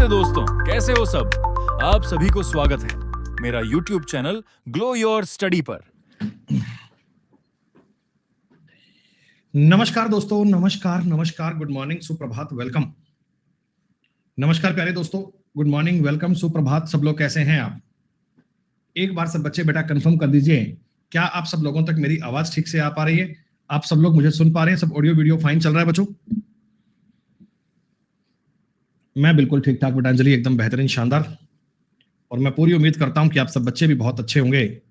प्यारे दोस्तों, कैसे हो सब? आप सभी को स्वागत है मेरा YouTube channel glow your study पर। नमस्कार दोस्तों, नमस्कार नमस्कार, गुड मॉर्निंग, सुप्रभात, वेलकम। नमस्कार प्यारे दोस्तों, गुड मॉर्निंग, वेलकम, सुप्रभात। सब लोग कैसे हैं आप? एक बार सब बच्चे बेटा कंफर्म कर दीजिए, क्या आप सब लोगों तक मेरी आवाज ठीक से आ पा रही है? आप सब लोग मुझे सुन पा रहे हैं? सब ऑडियो वीडियो फाइन चल रहा है बच्चों? मैं बिल्कुल ठीक ठाक बेटा अंजलि, एकदम बेहतरीन, शानदार। और मैं पूरी उम्मीद करता हूं कि आप सब बच्चे भी बहुत अच्छे होंगे,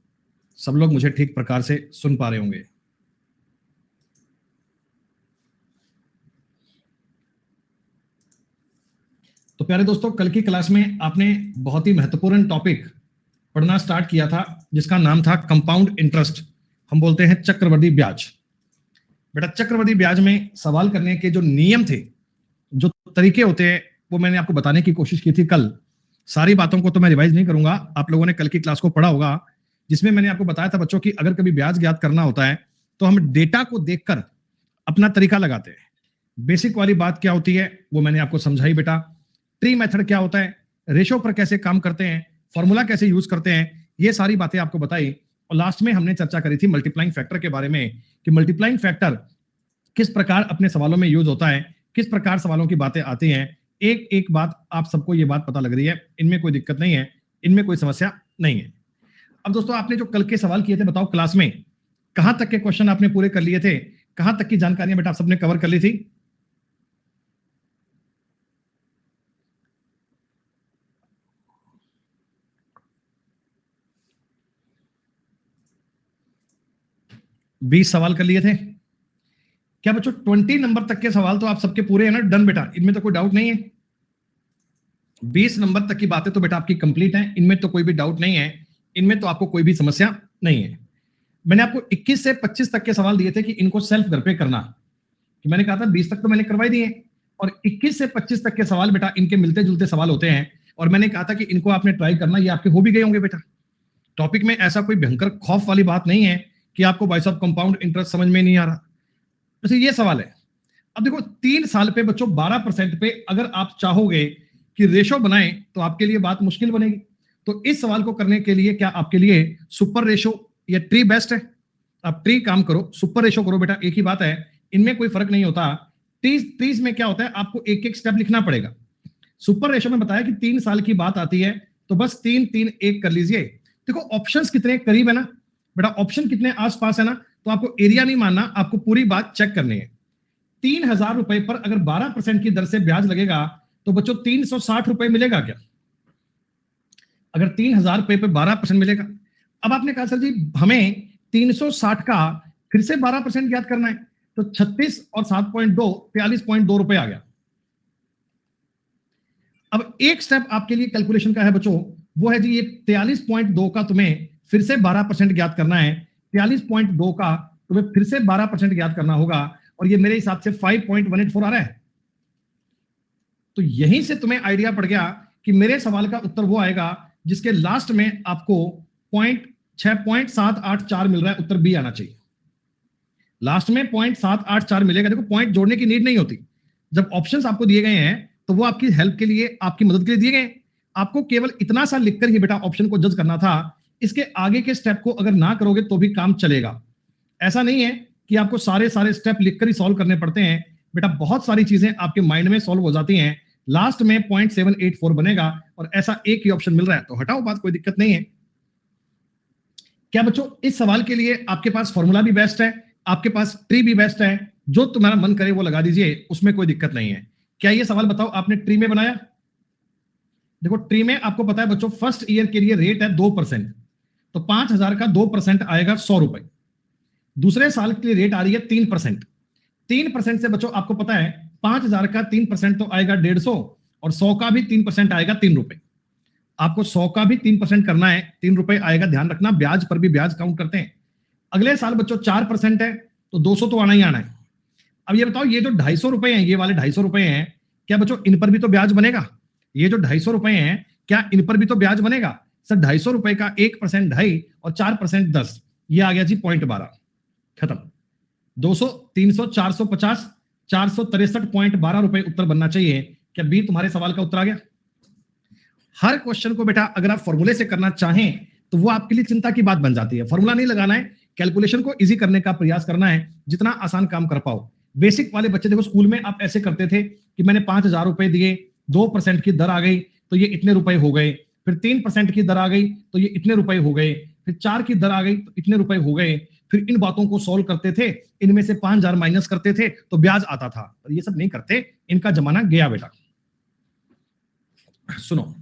सब लोग मुझे ठीक प्रकार से सुन पा रहे होंगे। तो प्यारे दोस्तों, कल की क्लास में आपने बहुत ही महत्वपूर्ण टॉपिक पढ़ना स्टार्ट किया था जिसका नाम था कंपाउंड इंटरेस्ट। हम बोलते हैं चक्रवृद्धि ब्याज। बेटा चक्रवृद्धि ब्याज में सवाल करने के जो नियम थे, जो तरीके होते हैं, वो मैंने आपको बताने की कोशिश की थी कल। सारी बातों को तो मैं रिवाइज नहीं करूंगा, आप लोगों ने कल की क्लास को पढ़ा होगा, जिसमें मैंने आपको बताया था बच्चों कि अगर कभी ब्याज ज्ञात करना होता है तो हम डेटा को देखकर अपना तरीका लगाते हैं। बेसिक वाली बात क्या होती है वो मैंने आपको समझाई बेटा। ट्री मेथड क्या होता है, रेशो पर कैसे काम करते हैं, फॉर्मूला कैसे यूज करते हैं, ये सारी बातें आपको बताई। और लास्ट में हमने चर्चा करी थी मल्टीप्लाइंग फैक्टर के बारे में कि मल्टीप्लाइंग फैक्टर किस प्रकार अपने सवालों में यूज होता है, किस प्रकार सवालों की बातें आती हैं। एक एक बात आप सबको ये बात पता लग रही है, इनमें कोई दिक्कत नहीं है, इनमें कोई समस्या नहीं है। अब दोस्तों, आपने जो कल के सवाल किए थे, बताओ क्लास में कहां तक के क्वेश्चन आपने पूरे कर लिए थे? कहां तक की जानकारियां बेटा आप सबने कवर कर ली थी? बीस सवाल कर लिए थे क्या बच्चों? 20 नंबर तक के सवाल तो आप सबके पूरे हैं ना? डन बेटा, इनमें तो कोई डाउट नहीं है। 20 नंबर तक की बातें तो बेटा आपकी कंप्लीट हैं, इनमें तो कोई भी डाउट नहीं है, इनमें तो आपको कोई भी समस्या नहीं है। मैंने आपको 21 से 25 तक के सवाल दिए थे कि इनको सेल्फ घर पे करना, कि मैंने कहा था 20 तक तो मैंने करवाई दिए, और 21 से 25 तक के सवाल बेटा इनके मिलते जुलते सवाल होते हैं, और मैंने कहा था कि इनको आपने ट्राई करना, ये आपके हो भी गए होंगे बेटा। टॉपिक में ऐसा कोई भयंकर खौफ वाली बात नहीं है कि आपको भाई साहब कंपाउंड इंटरेस्ट समझ में नहीं आ रहा। जैसे ये सवाल है, अब देखो 3 साल पे बच्चों 12% पे अगर आप चाहोगे कि रेशो बनाएं तो आपके लिए बात मुश्किल बनेगी। तो इस सवाल को करने के लिए क्या आपके लिए सुपर रेशो या ट्री बेस्ट है? आप ट्री काम करो, सुपर रेशो करो बेटा, एक ही बात है, इनमें कोई फर्क नहीं होता। ट्रीज में क्या होता है, आपको एक एक स्टेप लिखना पड़ेगा। सुपर रेशो में बताया कि 3 साल की बात आती है तो बस 3 3 1 कर लीजिए। देखो ऑप्शंस कितने करीब है ना बेटा, ऑप्शन कितने आसपास है ना, तो आपको एरिया नहीं मानना, आपको पूरी बात चेक करनी है। 3,000 रुपए पर अगर 12% की दर से ब्याज लगेगा तो बच्चों 360 रुपए मिलेगा क्या? अगर 3,000 रुपए पर 12% मिलेगा। अब आपने कहा सर जी हमें 360 का फिर से 12% ज्ञात करना है, तो 36 और 7.2 43.2 रुपए आ गया। अब एक स्टेप आपके लिए कैलकुलेशन का है बच्चों, वो है जी ये 43.2 का तुम्हें फिर से 12% ज्ञात करना है। 43.2 का तुम्हें फिर से 12% ज्ञात करना होगा, और ये मेरे हिसाब से 5.184 आ रहा है। तो यहीं से तुम्हें आइडिया पड़ गया कि मेरे सवाल का उत्तर वो आएगा जिसके लास्ट में आपको 6.784 मिल रहा है, उत्तर बी आना चाहिए। लास्ट में 0.784 मिलेगा। देखो पॉइंट जोड़ने की नीड नहीं होती, जब ऑप्शंस आपको दिए गए हैं तो वो आपकी हेल्प के लिए, आपकी मदद के लिए दिए गए। आपको केवल इतना सा लिखकर ही बेटा ऑप्शन को जज करना था, इसके आगे के स्टेप को अगर ना करोगे तो भी काम चलेगा। ऐसा नहीं है कि आपको सारे स्टेप लिखकर ही सॉल्व करने पड़ते हैं बेटा, बहुत सारी चीजें आपके माइंड में सॉल्व हो जाती हैं। लास्ट में 0.784 बनेगा और ऐसा एक ही ऑप्शन मिल रहा है, तो हटाओ बात, कोई दिक्कत नहीं है। क्या बच्चों इस सवाल के लिए आपके पास फॉर्मूला भी बेस्ट है, आपके पास ट्री भी बेस्ट है, जो तुम्हारा मन करे वो लगा दीजिए, उसमें कोई दिक्कत नहीं है। क्या ये सवाल बताओ आपने ट्री में बनाया? देखो ट्री में आपको पता है बच्चों, फर्स्ट ईयर के लिए रेट है 2%, तो 5,000 का 2% आएगा 100 रुपए। दूसरे साल के लिए रेट आ रही है 3%। 3% से बच्चों आपको पता है 5,000 का 3% तो आएगा 150, और 100 का भी 3% आएगा 3 रुपए। आपको 100 का भी 3% करना है, 3 रुपए आएगा, ध्यान रखना, ब्याज पर भी ब्याज काउंट करते हैं। अगले साल बच्चों 4% है तो 200 तो आना ही आना है। अब ये बताओ ये जो 250 रुपए हैं, ये वाले 250 रुपए हैं, क्या बच्चों इन पर भी तो ब्याज बनेगा? ये जो 250 रुपए हैं, क्या इन पर भी तो ब्याज बनेगा? सर 250 रुपए का 1% 2.5 और 4% 10, ये आ गया जी 0.12, खत्म। 200 300 450 463.12 रुपए उत्तर बनना चाहिए। क्या बी तुम्हारे सवाल का उत्तर आ गया? हर क्वेश्चन को बेटा अगर आप फॉर्मूले से करना चाहें तो वो आपके लिए चिंता की बात बन जाती है। फॉर्मूला नहीं लगाना है, कैलकुलेशन को इजी करने का प्रयास करना है, जितना आसान काम कर पाओ। बेसिक वाले बच्चे देखो, स्कूल में आप ऐसे करते थे कि मैंने 5,000 रुपए दिए, 2% की दर आ गई तो ये इतने रुपए हो गए, फिर 3% की दर आ गई तो ये इतने रुपए हो गए, फिर 4 की दर आ गई तो इतने रुपए हो गए, फिर इन बातों को सॉल्व करते थे, इनमें से 5,000 माइनस करते थे तो ब्याज आता था। और ये सब नहीं करते, इनका जमाना गया बेटा। सुनो,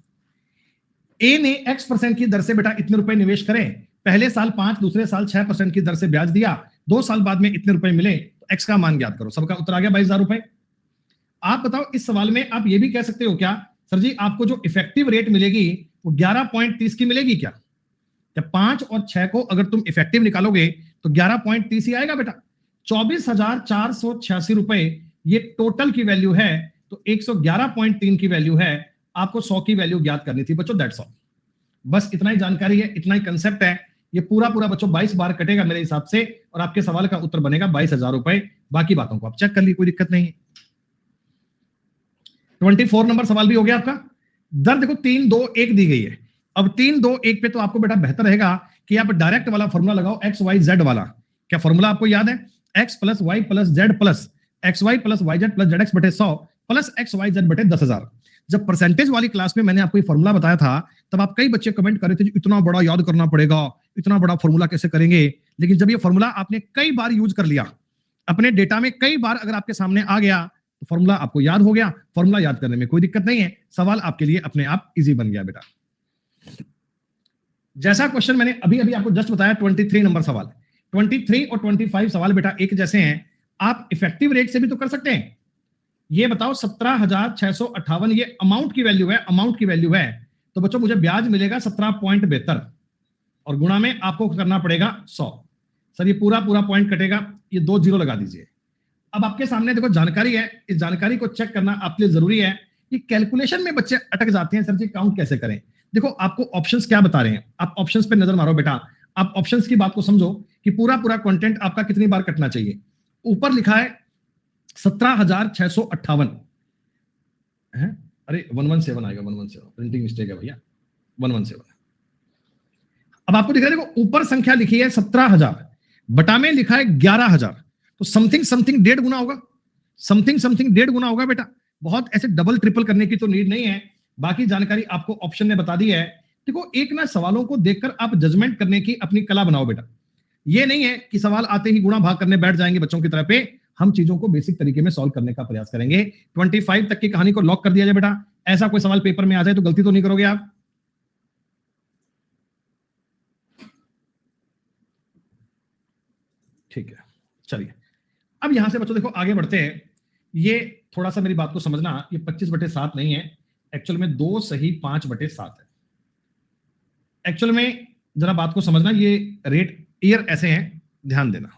ए ने x% की दर से बेटा इतने रुपए निवेश करें, पहले साल 5, दूसरे साल 6% की दर से ब्याज दिया, 2 साल बाद में इतने रुपए मिले, तो x का मान ज्ञात करो। सबका उत्तर आ गया 22,000 रुपए। आप बताओ, इस सवाल में आप ये भी कह सकते हो क्या, सर जी आपको जो इफेक्टिव रेट मिलेगी वो 11.30 की मिलेगी क्या? जब 5 और 6 को अगर तुम इफेक्टिव निकालोगे तो 11.30 ही आएगा बेटा। 24,486 रुपए ये टोटल की वैल्यू है, तो 111.3 की वैल्यू है, आपको 100 की वैल्यू ज्ञात करनी थी बच्चों। दैट्स ऑल, बस इतना ही जानकारी है, इतना ही कंसेप्ट है। ये पूरा बच्चों 22 बार कटेगा मेरे हिसाब से, और आपके सवाल का उत्तर बनेगा 22,000 रुपए। बाकी बातों को आप चेक कर ली, कोई दिक्कत नहीं है। 24 नंबर सवाल भी हो गया आपका। दर देखो 3, 2, 1 दी गई है। अब 3, 2, 1 पे तो आपको बेटा बेहतर रहेगा कि आप डायरेक्ट वाला फॉर्मूला लगाओ, एक्स वाई जेड वाला। क्या फॉर्मूला आपको याद है? X plus Y plus Z plus X Y plus Y Z plus Z X बटे 100 प्लस एक्स वाई जेड बटे 10,000। जब परसेंटेज वाली क्लास में मैंने आपको ये फॉर्मूला बताया था, तब आप कई बच्चे कमेंट कर रहे थे इतना बड़ा याद करना पड़ेगा, इतना बड़ा फॉर्मूला कैसे करेंगे। लेकिन जब ये फॉर्मूला आपने कई बार यूज कर लिया, अपने डेटा में कई बार अगर आपके सामने आ गया, तो फॉर्मूला आपको याद हो गया। फॉर्मूला याद करने में कोई दिक्कत नहीं है, सवाल आपके लिए अपने आप इजी बन गया बेटा। जैसा क्वेश्चन मैंने अभी अभी आपको जस्ट बताया, 23 नंबर सवाल, 23 और 25 सवाल बेटा एक जैसे हैं। आप इफेक्टिव रेट से भी तो कर सकते हैं। ये बताओ 17,658 ये अमाउंट की वैल्यू है, अमाउंट की वैल्यू है, तो बच्चों मुझे ब्याज मिलेगा 17.72 और गुणा में आपको करना पड़ेगा 100। सर ये पूरा पॉइंट कटेगा, ये 2 जीरो लगा दीजिए। अब आपके सामने देखो जानकारी है, इस जानकारी को चेक करना आपके लिए जरूरी है। ये कैलकुलेशन में बच्चे अटक जाते हैं, सर जी काउंट कैसे करें। देखो आपको ऑप्शंस क्या बता रहे हैं, आप ऑप्शंस पे नजर मारो बेटा। आप ऑप्शंस की बात को समझो कि पूरा कंटेंट आपका कितनी बार कटना चाहिए। ऊपर लिखा है 17,658 है, अरे 117 आएगा, 117 प्रिंटिंग मिस्टेक है भैया, 117। अब आपको दिख रहा है, देखो ऊपर संख्या लिखी है 17,000, बटा में लिखा है 11,000, तो समथिंग 1.5 गुना होगा, समथिंग 1.5 गुना होगा बेटा। बहुत ऐसे डबल ट्रिपल करने की तो नीड नहीं है, बाकी जानकारी आपको ऑप्शन ने बता दी है। देखो एक ना सवालों को देखकर आप जजमेंट करने की अपनी कला बनाओ बेटा। ये नहीं है कि सवाल आते ही गुणा भाग करने बैठ जाएंगे बच्चों की तरह पे। हम चीजों को बेसिक तरीके में सॉल्व करने का प्रयास करेंगे। 25 तक की कहानी को लॉक कर दिया जाए बेटा। ऐसा कोई सवाल पेपर में आ जाए तो गलती तो नहीं करोगे आप? ठीक है, चलिए अब यहां से बच्चों देखो आगे बढ़ते हैं। ये थोड़ा सा मेरी बात को समझना, ये 25/7 नहीं है, एक्चुअल में 2 सही 5/7 है। एक्चुअल में जरा बात को समझना, ये रेट ईयर ऐसे हैं, ध्यान देना।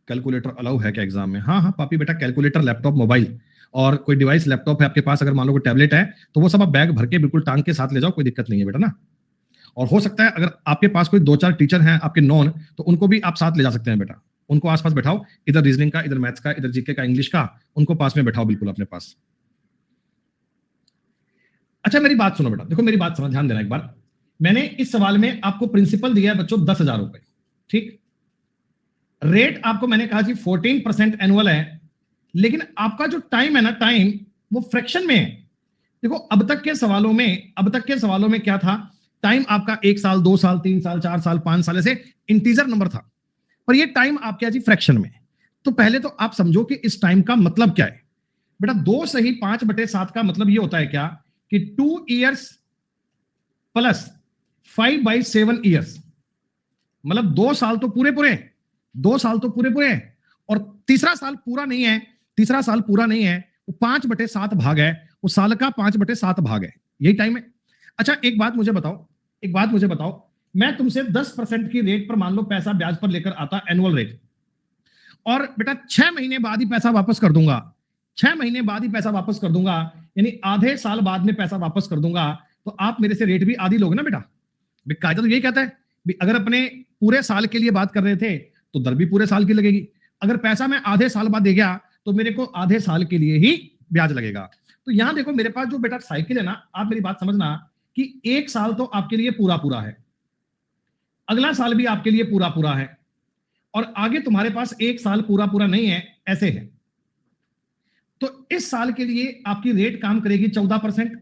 कैलकुलेटर अलाउ है क्या एग्जाम में? हाँ हाँ पापी बेटा, कैलकुलेटर, लैपटॉप, मोबाइल और कोई डिवाइस, लैपटॉप है आपके पास, अगर मान लो कोई टैबलेट है तो वो सब आप बैग भर के बिल्कुल टांग के साथ ले जाओ, कोई दिक्कत नहीं है बेटा ना। और हो सकता है अगर आपके पास कोई 2-4 टीचर हैं आपके नॉन, तो उनको भी आप साथ ले जा सकते हैं बेटा। उनको आसपास बैठाओ, इधर रीजनिंग का, इधर मैथ्स का, इधर जीके का, इंग्लिश का, उनको पास में बैठाओ बिल्कुल अपने पास। अच्छा मेरी बात सुनो बेटा, देखो मेरी बात समझ, ध्यान देना एक बार। मैंने इस सवाल में आपको प्रिंसिपल दिया है बच्चों 10,000 रुपए, ठीक। रेट आपको मैंने कहा जी 14% एनुअल है, लेकिन आपका जो टाइम है ना, टाइम वो फ्रैक्शन में है। देखो अब तक के सवालों में क्या था, टाइम आपका 1 साल, 2 साल, 3 साल, 4 साल, 5 साल, ऐसे इंटीजर नंबर था, पर ये टाइम आप क्या जी फ्रैक्शन में। तो पहले तो आप समझो कि इस टाइम का मतलब क्या है बेटा। 2 सही 5/7 का मतलब ये होता है क्या कि 2 इयर्स प्लस 5/7 इयर्स, मतलब 2 साल तो पूरे 2 साल तो पूरे हैं, और तीसरा साल पूरा नहीं है, वो 5/7 भाग है, वो साल का 5/7 भाग है, यही टाइम है। अच्छा एक बात मुझे बताओ, मैं तुमसे 10% की रेट पर मान लो पैसा ब्याज पर लेकर आता, एनुअल रेट, और बेटा 6 महीने बाद ही पैसा वापस कर दूंगा, 6 महीने बाद ही पैसा वापस कर दूंगा, यानी आधे साल बाद में पैसा वापस कर दूंगा, तो आप मेरे से रेट भी आधी लोगे ना बेटा। कायदा तो यही कहता है, अगर अपने पूरे साल के लिए बात कर रहे थे तो दर भी पूरे साल की लगेगी। अगर पैसा मैं आधे साल बाद दे गया तो मेरे को आधे साल के लिए ही ब्याज लगेगा। तो यहां देखो मेरे पास जो बेटा साइकिल है ना, आप मेरी बात समझना कि एक साल तो आपके लिए पूरा पूरा है, अगला साल भी आपके लिए पूरा पूरा है, और आगे तुम्हारे पास एक साल पूरा पूरा नहीं है, ऐसे है। तो इस साल के लिए आपकी रेट काम करेगी 14%,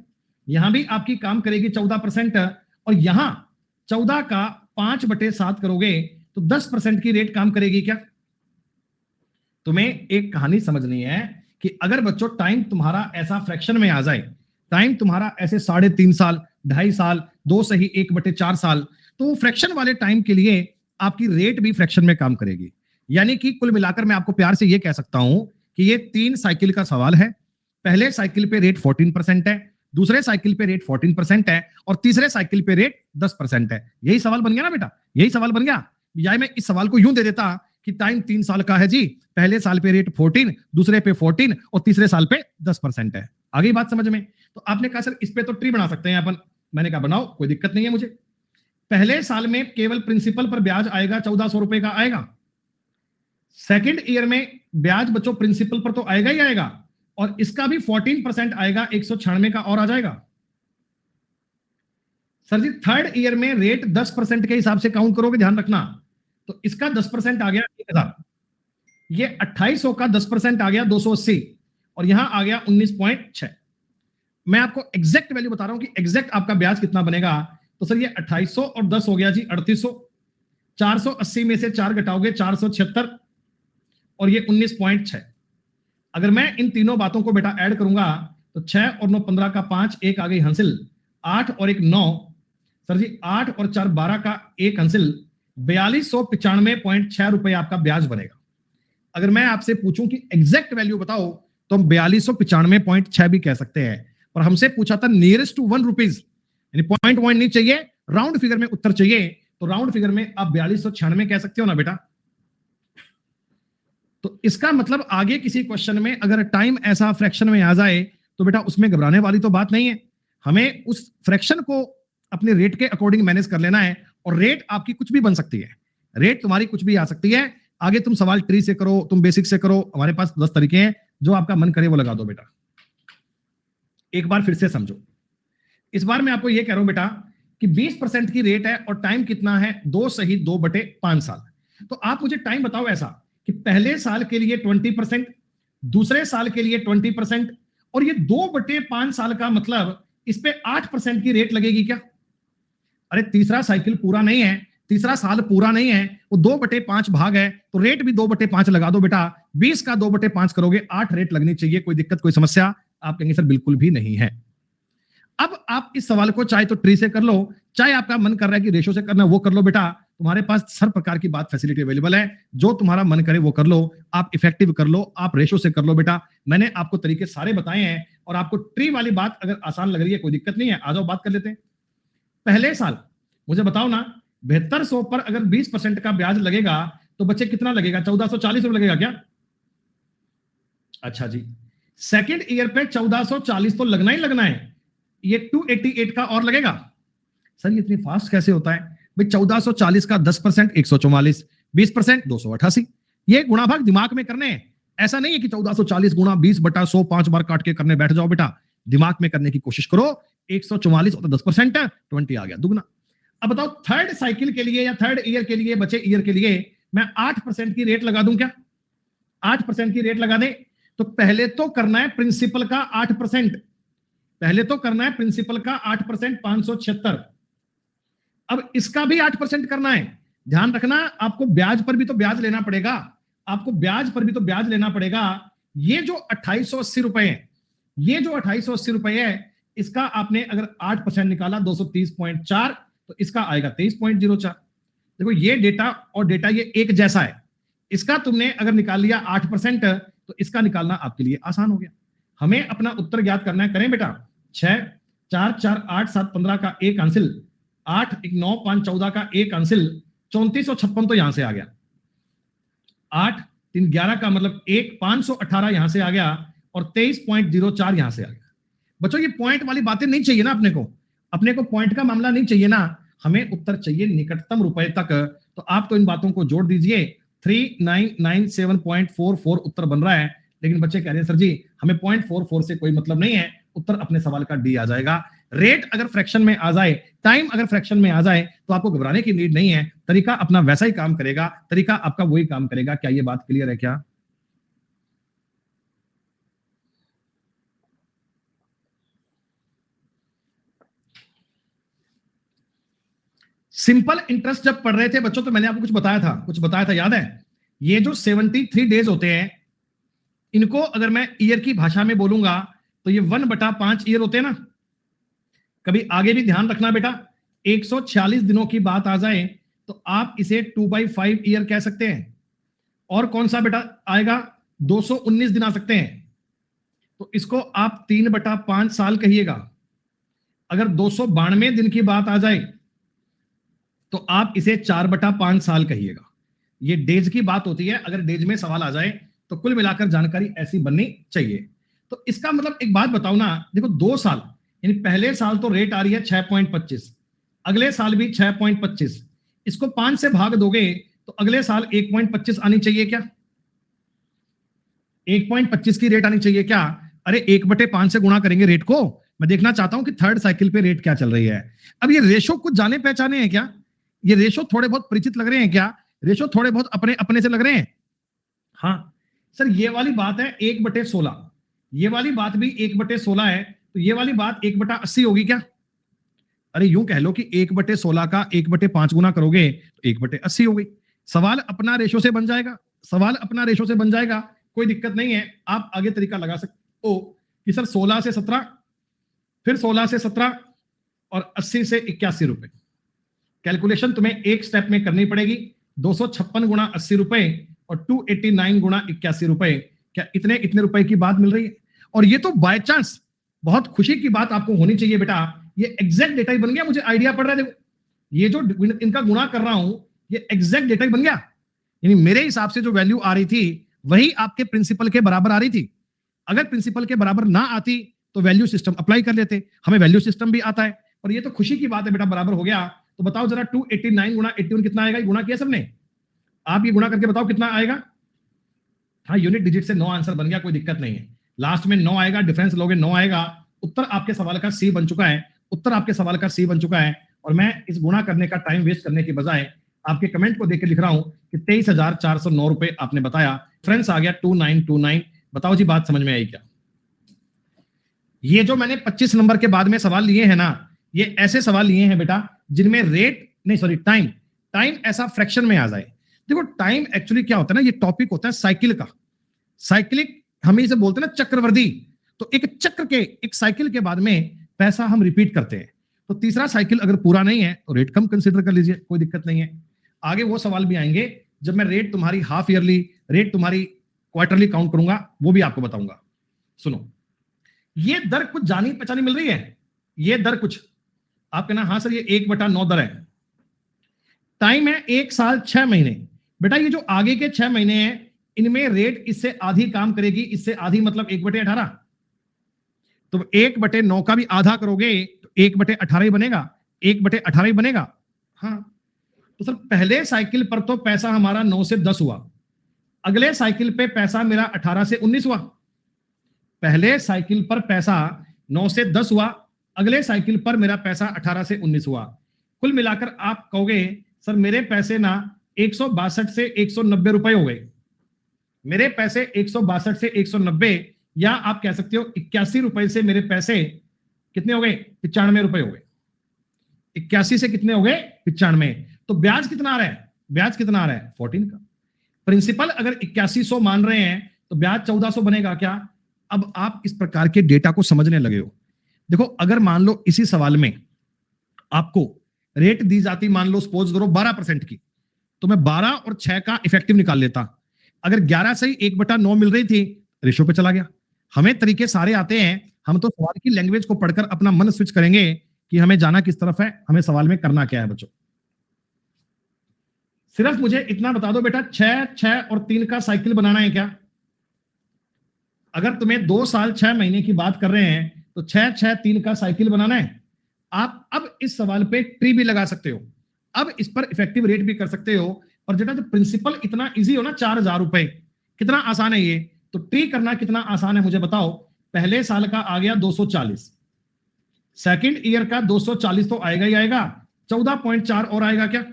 यहां भी आपकी काम करेगी 14%, और यहां 14 का 5/7 करोगे तो 10% की रेट काम करेगी क्या? तुम्हें एक कहानी समझनी है कि अगर बच्चों टाइम तुम्हारा ऐसा फ्रैक्शन में आ जाए, टाइम तुम्हारा ऐसे 3.5 साल, 2.5 साल, 2 सही 1/4 साल, तो फ्रैक्शन वाले टाइम के लिए आपकी रेट भी फ्रैक्शन में काम करेगी। यानी कि कुल मिलाकर मैं आपको प्यार से यह कह सकता हूं कि ये 3 साइकिल का सवाल है। पहले साइकिल पे रेट 14% है, दूसरे साइकिल पे रेट 14% है, और तीसरे साइकिल पे रेट 10% है। यही सवाल बन गया ना बेटा, यही सवाल बन गया। या मैं इस सवाल को यूं दे देता कि टाइम 3 साल का है जी, पहले साल पे रेट 14, दूसरे पे 14 और तीसरे साल पे 10% है। आ गई बात समझ में? तो आपने कहा सर इस पे तो ट्री बना सकते हैं अपन। मैंने कहा बनाओ, कोई दिक्कत नहीं है मुझे। पहले साल में केवल प्रिंसिपल पर ब्याज आएगा 1400 रुपए का आएगा। सेकेंड ईयर में ब्याज बच्चों प्रिंसिपल पर तो आएगा ही आएगा, और इसका भी 14% आएगा, 196 का और आ जाएगा। सर जी थर्ड ईयर में रेट 10% के हिसाब से काउंट करोगे, ध्यान रखना। तो इसका 10% आ गया 1000, ये 2800 का 10% आ गया 280, और यहां आ गया 19.6। मैं आपको एग्जैक्ट वैल्यू बता रहा हूं कि एग्जैक्ट आपका ब्याज कितना बनेगा। तो सर ये 2800 और 10 हो गया जी 3800, 480 में से 4 घटाओगे 476, और ये 19.6। अगर मैं इन तीनों बातों को बेटा ऐड करूंगा तो 6 और 9 15 का 5, एक आ गई हंसिल, 8 और 1 9, सर जी 8 और 4 12 का एक हंसिल, 4295.6 रुपए आपका ब्याज बनेगा। अगर मैं आपसे पूछूं कि एग्जैक्ट वैल्यू बताओ तो हम 4295.6 भी कह सकते हैं, पर हमसे पूछा था नियरेस्ट टू 1 रुपीज, यानी पॉइंट नहीं चाहिए, राउंड फिगर में उत्तर चाहिए। तो राउंड फिगर में आप 4296 कह सकते हो ना बेटा। तो इसका मतलब आगे किसी क्वेश्चन में अगर टाइम ऐसा फ्रैक्शन में आ जाए तो बेटा उसमें घबराने वाली तो बात नहीं है। हमें उस फ्रैक्शन को अपने रेट के अकॉर्डिंग मैनेज कर लेना है, और रेट आपकी कुछ भी बन सकती है, रेट तुम्हारी कुछ भी आ सकती है। आगे तुम सवाल ट्री से करो, तुम बेसिक से करो, हमारे पास 10 तरीके हैं, जो आपका मन करे वो लगा दो बेटा। एक बार फिर से समझो, इस बार मैं आपको ये कह रहा हूं बेटा कि 20% की रेट है और टाइम कितना है 2 सही 2/5 साल। तो आप मुझे टाइम बताओ ऐसा कि पहले साल के लिए 20%, दूसरे साल के लिए 20%, और ये 2/5 साल का मतलब इस पे 8% की रेट लगेगी क्या? अरे तीसरा साइकिल पूरा नहीं है, तीसरा साल पूरा नहीं है, वो 2/5 भाग है, तो रेट भी 2/5 लगा दो बेटा। 20 का 2/5 करोगे 8 रेट लगनी चाहिए। कोई दिक्कत कोई समस्या? आप कहेंगे सर बिल्कुल भी नहीं है। अब आप इस सवाल को चाहे तो ट्री से कर लो, चाहे आपका मन कर रहा है कि रेशो से करना वो कर लो बेटा। तुम्हारे पास हर प्रकार की बात फैसिलिटी अवेलेबल है, जो तुम्हारा मन करे वो कर लो। आप इफेक्टिव कर लो, आप रेशो से कर लो बेटा। मैंने आपको तरीके सारे बताए हैं, और आपको ट्री वाली बात अगर आसान लग रही है कोई दिक्कत नहीं है, आ जाओ बात कर लेते हैं। पहले साल मुझे बताओ ना, 7200 पर अगर 20% का ब्याज लगेगा तो बच्चे कितना लगेगा? 1440 रुपए लगेगा क्या? अच्छा जी, सेकेंड ईयर पे 1440 तो लगना ही लगना है, ये 288 का और लगेगा। सर ये इतनी फास्ट कैसे होता है भाई? 1440 का 10% 144, 20% 288। ये गुणा भाग दिमाग में करने हैं, ऐसा नहीं है कि 1440 गुणा 20/100 5 बार काट के करने बैठ जाओ बेटा। दिमाग में करने की कोशिश करो। 144 और 10% 20 आ गया दुगना। अब बताओ थर्ड साइकिल के लिए या थर्ड ईयर के लिए, बचे ईयर के लिए मैं 8% की रेट लगा दूं क्या? 8% की रेट लगा दे तो पहले तो करना है प्रिंसिपल का 8%, पहले तो करना है प्रिंसिपल का 8%, 576। अब इसका भी 8% करना है। ध्यान रखना, आपको ब्याज पर भी तो ब्याज लेना पड़ेगा, आपको ब्याज पर भी तो ब्याज लेना पड़ेगा। ये जो 2880 रुपए है, ये जो 2880 रुपए है, इसका आपने अगर 8% निकाला 230.4, तो इसका आएगा 23.04। देखो ये डेटा और डेटा ये एक जैसा है, इसका तुमने अगर निकाल लिया 8% तो इसका निकालना आपके लिए आसान हो गया। हमें अपना उत्तर ज्ञात करना है, करें बेटा। 6 4 4 8 7 15 का एक आंसिल, 8 1 9 5 14 का एक आंसिल, 3456 तो यहां से आ गया, 8 3 11 का मतलब 1 518 यहां से आ गया, और 23.04 यहां से आ गया। बच्चों ये पॉइंट वाली बातें नहीं चाहिए ना अपने को पॉइंट का मामला नहीं चाहिए ना, हमें उत्तर चाहिए निकटतम रुपए तक। तो आप तो इन बातों को जोड़ दीजिए, 3997.44 उत्तर बन रहा है। लेकिन बच्चे कह रहे हैं सर जी हमें 0.44 से कोई मतलब नहीं है, उत्तर अपने सवाल का डी आ जाएगा। रेट अगर फ्रैक्शन में आ जाए, टाइम अगर फ्रैक्शन में आ जाए, तो आपको घबराने की नीड नहीं है। तरीका अपना वैसा ही काम करेगा, तरीका आपका वही काम करेगा। क्या ये बात क्लियर है क्या? सिंपल इंटरेस्ट जब पढ़ रहे थे बच्चों, तो मैंने आपको कुछ बताया था, याद है? ये जो 73 डेज होते हैं, इनको अगर मैं ईयर की भाषा में बोलूंगा तो ये 1/5 ईयर होते हैं ना। कभी आगे भी ध्यान रखना बेटा, 146 दिनों की बात आ जाए तो आप इसे 2/5 ईयर कह सकते हैं। और कौन सा बेटा आएगा? 219 दिन आ सकते हैं, तो इसको आप 3/5 साल कहिएगा। अगर 292 दिन की बात आ जाए तो आप इसे 4/5 साल कहिएगा। ये डेज की बात होती है, अगर डेज में सवाल आ जाए तो कुल मिलाकर जानकारी ऐसी बननी चाहिए। तो इसका मतलब एक बात बताओ ना, देखो 2 साल यानी पहले साल तो रेट आ रही है 6.25, अगले साल भी 6.25, इसको 5 से भाग दोगे तो अगले साल 1.25 आनी चाहिए क्या? 1.25 की रेट आनी चाहिए क्या? अरे 1/5 से गुणा करेंगे रेट को। मैं देखना चाहता हूं कि थर्ड साइकिल पे रेट क्या चल रही है। अब ये रेशो कुछ जाने पहचाने हैं क्या? ये रेशो थोड़े बहुत परिचित लग रहे हैं क्या? रेशो थोड़े बहुत अपने अपने से लग रहे हैं? हाँ सर, ये वाली बात है 1/16, ये वाली बात भी 1/16 है, तो ये वाली बात 1/80 होगी क्या? अरे यूं कह लो कि 1/16 का 1/5 गुना करोगे तो 1/80 हो गई। सवाल अपना रेशो से बन जाएगा, सवाल अपना रेशो से बन जाएगा, कोई दिक्कत नहीं है। आप आगे तरीका लगा सकते हो कि सर 16 से 17, फिर 16 से 17 और 80 से 81 रुपए। कैलकुलेशन तुम्हें एक स्टेप में करनी पड़ेगी। 256 गुणा 80 रुपए और 289 गुणा 81 रुपए, क्या इतने इतने रुपए की बात मिल रही है? और ये तो बाय चांस, बहुत खुशी की बात आपको होनी चाहिए बेटा, ये एग्जैक्ट डेटा ही बन गया। मुझे आइडिया पड़ रहा है, देखो ये जो इनका गुणा कर रहा हूं, ये एग्जैक्ट डेटा ही बन गया। यानी मेरे हिसाब से जो वैल्यू आ रही थी वही आपके प्रिंसिपल के बराबर आ रही थी। अगर प्रिंसिपल के बराबर ना आती तो वैल्यू सिस्टम अप्लाई कर लेते, हमें वैल्यू सिस्टम भी आता है। और ये तो खुशी की बात है बेटा, बराबर हो गया। तो बताओ जरा 289 गुणा 81 कितना आएगा? गुणा किया सबने? आप ये गुणा करके बताओ कितना आएगा। हाँ, यूनिट डिजिट से 9 आंसर बन गया, कोई दिक्कत नहीं है। लास्ट में 9 आएगा, डिफरेंस लोगे 9 आएगा। उत्तर आपके सवाल का सी बन चुका है, उत्तर आपके सवाल का सी बन चुका है। और मैं इस गुणा करने का टाइम वेस्ट करने के बजाय आपके कमेंट को देख के लिख रहा हूं कि 23,409 रुपए आपने बताया, डिफरेंस आ गया 2929। बताओ जी, बात समझ में आई क्या? ये जो मैंने 25 नंबर के बाद में सवाल लिए हैं ना, ये ऐसे सवाल लिए हैं बेटा जिनमें रेट नहीं, सॉरी, टाइम ऐसा फ्रैक्शन में आ जाए। देखो टाइम एक्चुअली क्या होता है ना, ये टॉपिक होता है साइकिल का। साइक्लिक हम इसे बोलते हैं ना, चक्रवर्ती। तो एक चक्र के, एक साइकिल के बाद में पैसा हम रिपीट करते हैं। तो तीसरा साइकिल अगर पूरा नहीं है तो रेट कम कंसीडर कर लीजिए, कोई दिक्कत नहीं है। आगे वो सवाल भी आएंगे जब मैं रेट तुम्हारी हाफ ईयरली, रेट तुम्हारी क्वार्टरली काउंट करूंगा, वो भी आपको बताऊंगा। सुनो, ये दर कुछ जानी पहचानी मिल रही है। ये दर कुछ आप कहना हाँ सर ये 1/9 दर है। टाइम है 1 साल 6 महीने। बेटा ये जो आगे के 6 महीने हैं इनमें रेट इससे आधी काम करेगी, इससे आधी मतलब 1/18। तो 1/9 का भी आधा करोगे तो 1/18 ही बनेगा, 1/18 ही बनेगा। हाँ, तो सर पहले साइकिल पर तो पैसा हमारा 9 से 10 हुआ, अगले साइकिल पे पैसा मेरा 18 से 19 हुआ। पहले साइकिल पर पैसा 9 से 10 हुआ, अगले साइकिल पर मेरा पैसा 18 से 19 हुआ। कुल मिलाकर आप कहोगे सर मेरे पैसे ना 162 से 190 रुपए हो गए। मेरे पैसे 162 से 190, या आप कह सकते हो 81 रुपए से मेरे पैसे कितने हो गए? 95 रुपए हो गए। 81 से कितने हो गए? 95। तो ब्याज कितना आ रहा है? ब्याज कितना आ रहा है? 14 का। प्रिंसिपल अगर 8100 मान रहे हैं तो ब्याज 1400 बनेगा क्या? अब आप इस प्रकार के डेटा को समझने लगे हो। देखो अगर मान लो इसी सवाल में आपको रेट दी जाती, मान लो सपोज करो 12% की, तो मैं 12 और 6 का इफेक्टिव निकाल लेता। अगर 11 से ही 1/9 मिल रही थी, रेशो पे चला गया। हमें तरीके सारे आते हैं, हम तो सवाल की लैंग्वेज को पढ़कर अपना मन स्विच करेंगे कि हमें जाना किस तरफ है, हमें सवाल में करना क्या है। बच्चों सिर्फ मुझे इतना बता दो बेटा, 6, 6 और 3 का साइकिल बनाना है क्या? अगर तुम्हें 2 साल 6 महीने की बात कर रहे हैं तो 6, 6, 3 का साइकिल बनाना है। आप अब इस सवाल पे ट्री भी लगा सकते हो, अब इस पर इफेक्टिव रेट भी कर सकते हो। और जेटा जो प्रिंसिपल इतना इजी हो ना, 4000 रुपए, कितना आसान है ये। तो ट्री करना कितना आसान है मुझे बताओ। पहले साल का आ गया 240, सेकंड ईयर का 240 तो आएगा ही आएगा, 14.4 और आएगा क्या?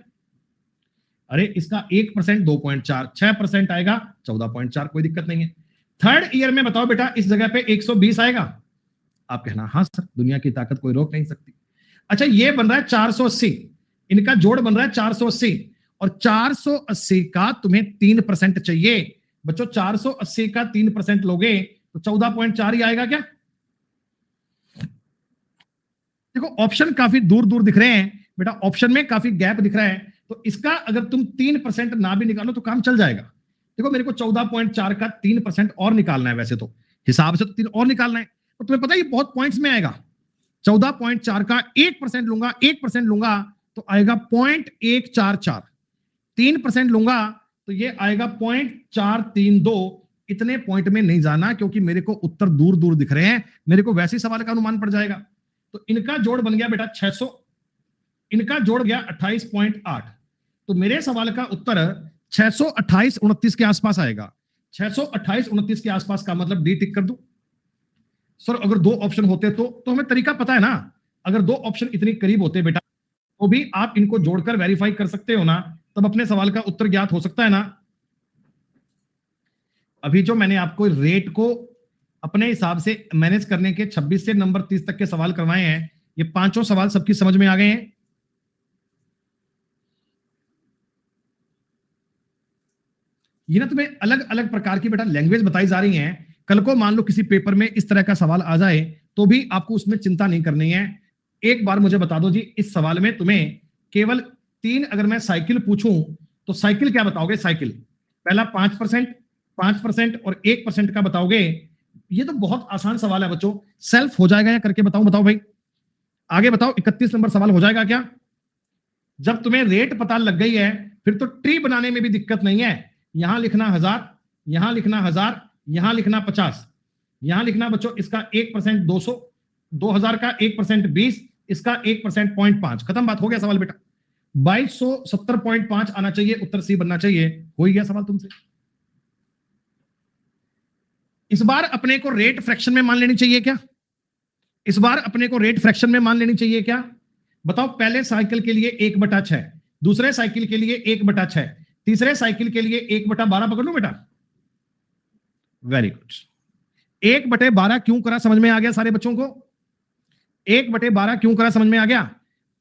अरे इसका 1% 2.4, 6% आएगा 14.4, कोई दिक्कत नहीं है। थर्ड ईयर में बताओ बेटा इस जगह पे 120 आएगा। आप कहना हाँ सर, दुनिया की ताकत कोई रोक नहीं सकती। अच्छा ये बन रहा है 480, इनका जोड़ बन रहा है 480, और 480 का तुम्हें 3% चाहिए बच्चों। 480 का 3% लोगे तो 14.4 ही आएगा क्या? देखो ऑप्शन काफी दूर दूर दिख रहे हैं बेटा, ऑप्शन में काफी गैप दिख रहा है, तो इसका अगर तुम 3% ना भी निकालो तो काम चल जाएगा। देखो मेरे को 14.4 का 3% और निकालना है, वैसे तो हिसाब से तो 3 और निकालना है, तो तुम्हें पता है ये बहुत पॉइंट्स में आएगा। 14.4 का 1% लूंगा, 1% लूंगा तो आएगा 0.144, 3% लूंगा तो ये आएगा 0.432। इतने पॉइंट में नहीं जाना क्योंकि मेरे को उत्तर दूर दूर दिख रहे हैं, मेरे को वैसे सवाल का अनुमान पड़ जाएगा। तो इनका जोड़ बन गया बेटा 600, इनका जोड़ गया 28.8, तो मेरे सवाल का उत्तर 628 29 के आसपास आएगा। 628 29 के आसपास का मतलब डी टिक कर दूं। सर अगर 2 ऑप्शन होते तो हमें तरीका पता है ना, अगर 2 ऑप्शन इतनी करीब होते बेटा तो भी आप इनको जोड़कर वेरीफाई कर सकते हो ना, तब अपने सवाल का उत्तर ज्ञात हो सकता है ना। अभी जो मैंने आपको रेट को अपने हिसाब से मैनेज करने के 26 से नंबर 30 तक के सवाल करवाए हैं, ये 5 सवाल सबकी समझ में आ गए हैं। ये ना तुम्हें अलग अलग प्रकार की बेटा लैंग्वेज बताई जा रही है। कल को मान लो किसी पेपर में इस तरह का सवाल आ जाए तो भी आपको उसमें चिंता नहीं करनी है। एक बार मुझे बता दो जी, इस सवाल में तुम्हें केवल 3 अगर मैं साइकिल पूछूं तो साइकिल क्या बताओगे? साइकिल पहला 5%, 5% और 1% का बताओगे। ये तो बहुत आसान सवाल है बच्चों, सेल्फ हो जाएगा या करके बताओ? बताओ भाई आगे बताओ। 31 नंबर सवाल हो जाएगा क्या? जब तुम्हें रेट पता लग गई है फिर तो ट्री बनाने में भी दिक्कत नहीं है। यहां लिखना 1000, यहां लिखना 1000, यहां लिखना 50, यहां लिखना बच्चों इसका 1% 200, 2000 का 1% 20, इसका 1% 0.5, खत्म बात, हो गया सवाल बेटा। 2270.5 आना चाहिए, उत्तर सी बनना चाहिए। हो ही गया सवाल तुमसे। इस बार अपने को रेट फ्रैक्शन में मान लेनी चाहिए क्या? इस बार अपने को रेट फ्रैक्शन में मान लेनी चाहिए क्या? बताओ। पहले साइकिल के लिए 1/6, दूसरे साइकिल के लिए 1/6, तीसरे साइकिल के लिए 1/12 पकड़ लो बेटा। Very good. 1/12 क्यों करा समझ में आ गया सारे बच्चों को? 1/12 क्यों करा समझ में आ गया?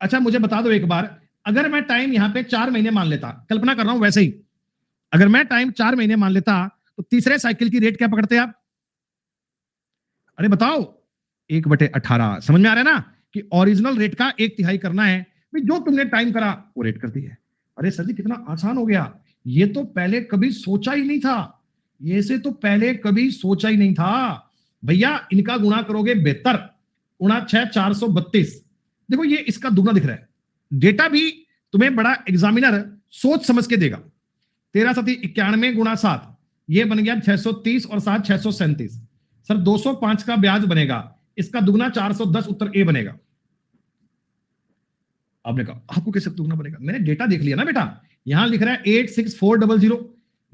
अच्छा मुझे बता दो एक बार, अगर मैं टाइम यहां पे 4 महीने मान लेता, कल्पना कर रहा हूं वैसे ही, अगर मैं टाइम 4 महीने मान लेता तो तीसरे साइकिल की रेट क्या पकड़ते आप? अरे बताओ। 1/18। समझ में आ रहा है ना कि ओरिजिनल रेट का 1/3 करना है। भाई जो तुमने टाइम करा वो रेट कर दी है। अरे सर जी कितना आसान हो गया, ये तो पहले कभी सोचा ही नहीं था, ये से तो पहले कभी सोचा ही नहीं था। भैया इनका गुणा करोगे 72, 6 432, देखो ये इसका दुगना दिख रहा है। डेटा भी तुम्हें बड़ा एग्जामिनर सोच समझ के देगा। 13 7 91 गुणा 7, ये बन गया 630 और 7 637। सर 205 का ब्याज बनेगा, इसका दुगना 410, उत्तर ए बनेगा। आपने कहा आपको कैसे दुगना बनेगा? मैंने डेटा देख लिया ना बेटा, यहां लिख रहा है 86400,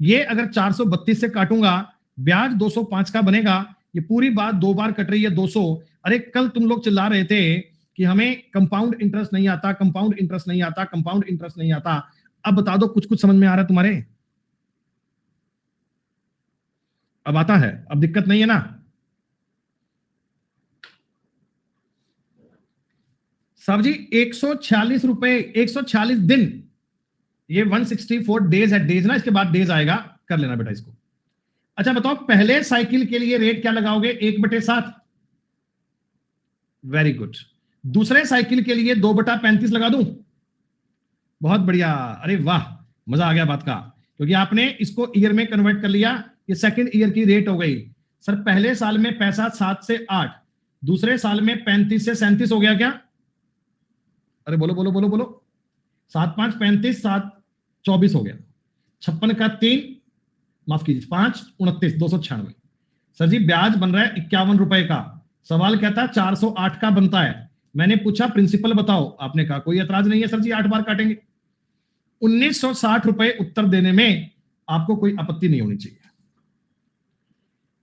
ये अगर 432 से काटूंगा ब्याज 205 का बनेगा। ये पूरी बात 2 बार कट रही है 200। अरे कल तुम लोग चिल्ला रहे थे कि हमें कंपाउंड इंटरेस्ट नहीं आता, कंपाउंड इंटरेस्ट नहीं आता, कंपाउंड इंटरेस्ट नहीं आता। अब बता दो कुछ कुछ समझ में आ रहा है तुम्हारे? अब आता है, अब दिक्कत नहीं है ना? साहब जी 146 रुपए, 146 दिन, ये 164 डेज है, डेज ना, इसके बाद डेज आएगा, कर लेना बेटा इसको। अच्छा बताओ पहले साइकिल के लिए रेट क्या लगाओगे? 1/7। Very good. दूसरे साइकिल के लिए 2/35 लगा दूं? बहुत बढ़िया, अरे वाह, मजा आ गया बात का, क्योंकि आपने इसको ईयर में कन्वर्ट कर लिया। ये सेकंड ईयर की रेट हो गई। सर पहले साल में पैसा 7 से 8, दूसरे साल में 35 से 37 हो गया क्या? अरे बोलो बोलो बोलो बोलो। 7 5 35, 7 24 हो गया। 56 का 3, माफ कीजिए 5 29, 296। सर जी ब्याज बन रहा है 51 रुपए का। सवाल कहता है 408 का बनता है। मैंने पूछा प्रिंसिपल बताओ, आपने कहा कोई एतराज नहीं है सर जी, 8 बार काटेंगे। 1960 रुपए उत्तर देने में आपको कोई आपत्ति नहीं होनी चाहिए।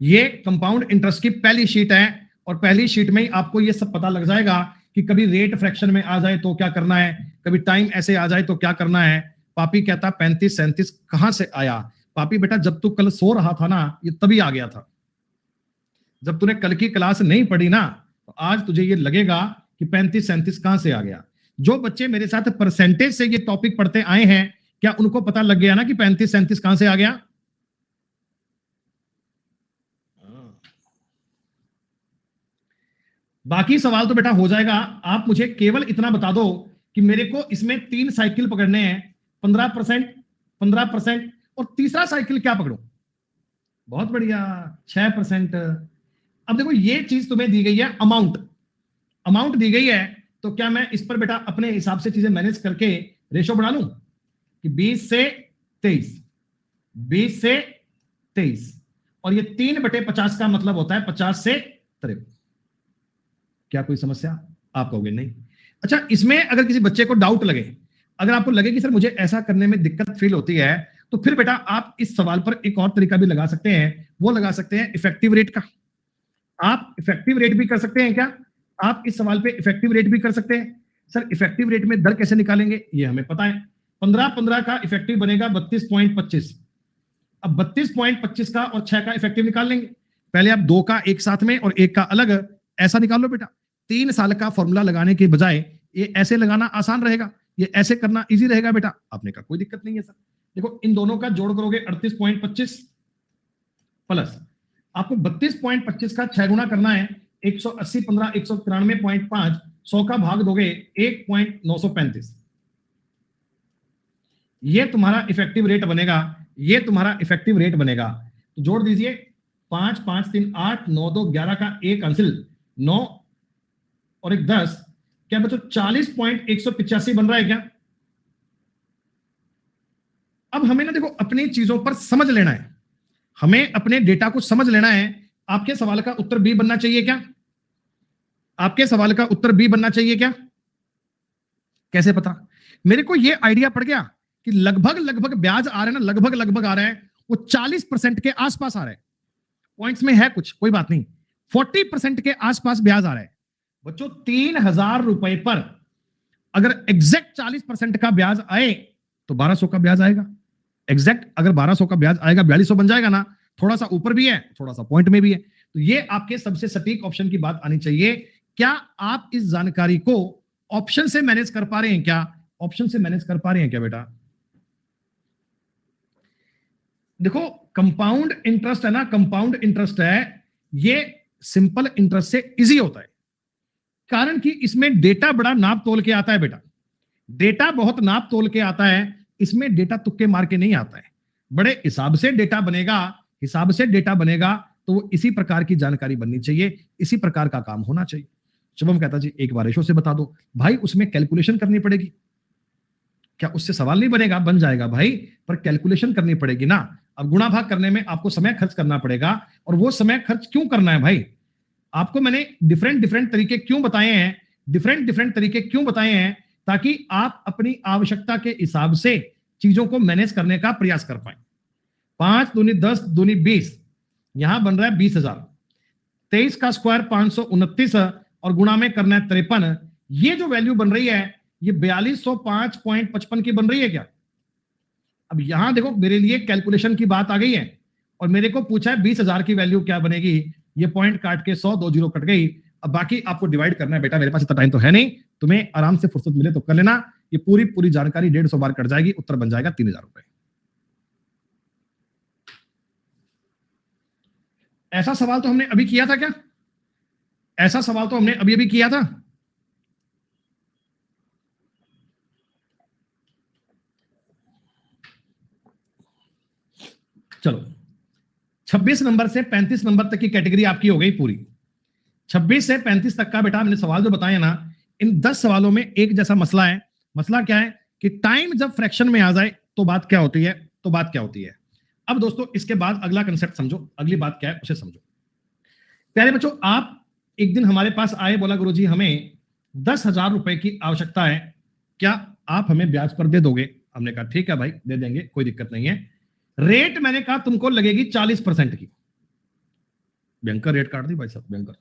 ये कंपाउंड इंटरेस्ट की पहली शीट है, और पहली शीट में ही आपको ये सब पता लग जाएगा कि कभी रेट फ्रैक्शन में आ जाए तो क्या करना है, कभी टाइम ऐसे आ जाए तो क्या करना है। पापी कहता 35-37 कहां से आया। पापी बेटा जब तू कल सो रहा था ना, ये तभी आ गया था। जब तूने कल की क्लास नहीं पढ़ी ना, तो आज तुझे ये लगेगा कि 35-37 कहां से आ गया। जो बच्चे मेरे साथ परसेंटेज से ये टॉपिक पढ़ते आए हैं, क्या उनको पता लग गया ना कि 35-37 कहां से आ गया। बाकी सवाल तो बेटा हो जाएगा। आप मुझे केवल इतना बता दो कि मेरे को इसमें 3 साइकिल पकड़ने हैं, 15%, 15% और तीसरा साइकिल क्या पकड़ूं। बहुत बढ़िया, 6%। अब देखो ये चीज तुम्हें दी गई है, अमाउंट दी गई है, तो क्या मैं इस पर बेटा अपने हिसाब से चीजें मैनेज करके रेशो बढ़ा लूं कि 20 से 23, 20 से 23, और ये 3/50 का मतलब होता है 50 से 53। क्या कोई समस्या। आप कहोगे नहीं। अच्छा, इसमें अगर किसी बच्चे को डाउट लगे, अगर आपको लगे कि सर मुझे ऐसा करने में दिक्कत फील होती है, तो फिर बेटा आप इस सवाल पर एक और तरीका भी लगा सकते हैं। वो लगा सकते हैं इफेक्टिव रेट का। आप इफेक्टिव रेट भी कर सकते हैं क्या। आप इस सवाल पे इफेक्टिव रेट भी कर सकते हैं। सर इफेक्टिव रेट में दर कैसे निकालेंगे, ये हमें पता है। 15-15 का इफेक्टिव बनेगा 32.25। अब 32.25 का और 6 का इफेक्टिव निकाल लेंगे। पहले आप 2 का एक साथ में और 1 का अलग, ऐसा निकाल लो बेटा। 3 साल का फॉर्मूला लगाने के बजाय ये ऐसे लगाना आसान रहेगा, ये ऐसे करना इजी रहेगा बेटा। आपने कहा कोई दिक्कत नहीं है सर। देखो इन दोनों का जोड़ करोगे 38.25 प्लस आपको 32.25 का 6 गुना करना है, 180 15 193.5, 100 का भाग दोगे 1.935। ये तुम्हारा इफेक्टिव रेट बनेगा, ये तुम्हारा इफेक्टिव रेट बनेगा। तो जोड़ दीजिए 5 5 3 8 9 2 11 का एक अंसिल 9 और एक 10, क्या बच्चों 40.185 बन रहा है क्या। अब हमें ना देखो अपनी चीजों पर समझ लेना है, हमें अपने डेटा को समझ लेना है। आपके सवाल का उत्तर बी बनना चाहिए क्या। आपके सवाल का उत्तर बी बनना चाहिए क्या। कैसे पता। मेरे को ये आइडिया पड़ गया कि लगभग ब्याज आ रहा है ना, लगभग आ रहा है, वो 40% के आसपास आ रहा है। पॉइंट्स में है कुछ, कोई बात नहीं, 40% के आसपास ब्याज आ रहा है। बच्चों 3,000 रुपए पर अगर एग्जैक्ट 40% का ब्याज आए तो 1,200 का ब्याज आएगा। एग्जैक्ट अगर 1,200 का ब्याज आएगा 4,200 बन जाएगा ना। थोड़ा सा ऊपर भी है, थोड़ा सा पॉइंट में भी है। तो ये आपके सबसे सटीक ऑप्शन की बात आनी चाहिए। क्या आप इस जानकारी को ऑप्शन से मैनेज कर पा रहे हैं क्या। ऑप्शन से मैनेज कर पा रहे हैं क्या बेटा। देखो कंपाउंड इंटरेस्ट है ना, कंपाउंड इंटरेस्ट है, ये सिंपल इंटरेस्ट से इजी होता है। कारण कि इसमें डेटा बड़ा नाप तोल के आता है बेटा, डेटा बहुत नाप तोल के आता है। इसमें डेटा तुक्के मार के नहीं आता है, बड़े हिसाब से डेटा बनेगा, हिसाब से डेटा बनेगा। तो वो इसी प्रकार की जानकारी बननी चाहिए, इसी प्रकार का काम होना चाहिए। शुभम कहता जी एक बार रेशो से बता दो। भाई उसमें कैलकुलेशन करनी पड़ेगी। क्या उससे सवाल नहीं बनेगा, बन जाएगा भाई, पर कैलकुलेशन करनी पड़ेगी ना। अब गुणा भाग करने में आपको समय खर्च करना पड़ेगा, और वो समय खर्च क्यों करना है भाई। आपको मैंने डिफरेंट तरीके क्यों बताए हैं, डिफरेंट तरीके क्यों बताए हैं, ताकि आप अपनी आवश्यकता के हिसाब से चीजों को मैनेज करने का प्रयास कर पाए। 5 दूनी 10 दूनी 20, यहां बन रहा है 20,000। 23 का स्क्वायर 529 और गुणा में करना है 53। ये जो वैल्यू बन रही है ये 4205.55 की बन रही है क्या। अब यहां देखो मेरे लिए कैलकुलेशन की बात आ गई है, और मेरे को पूछा है 20,000 की वैल्यू क्या बनेगी। ये पॉइंट काट के 100 2 जीरो कट गई। अब बाकी आपको डिवाइड करना है बेटा, मेरे पास इतना टाइम तो है नहीं, तुम्हें आराम से फुर्सत मिले तो कर लेना। ये पूरी जानकारी 150 बार कट जाएगी, उत्तर बन जाएगा 3,000 रुपए। ऐसा सवाल तो हमने अभी किया था क्या, ऐसा सवाल तो हमने अभी अभी किया था। चलो 26 नंबर से 35 नंबर तक की कैटेगरी आपकी हो गई पूरी। 26 से 35 तक का बेटा मैंने सवाल जो बताया ना, इन 10 सवालों में एक जैसा मसला है। मसला क्या है कि टाइम जब फ्रैक्शन में आ जाए तो बात क्या होती है, तो बात क्या होती है। अब दोस्तों इसके बाद अगला कंसेप्ट समझो, अगली बात क्या है उसे समझो। प्यारे बच्चों, आप एक दिन हमारे पास आए, बोला गुरुजी हमें 10,000 रुपए की आवश्यकता है, क्या आप हमें ब्याज पर दे दोगे। हमने कहा ठीक है भाई दे देंगे, कोई दिक्कत नहीं है। रेट मैंने कहा तुमको लगेगी 40% की। भयंकर रेट काट दी भाई साहब, भयंकर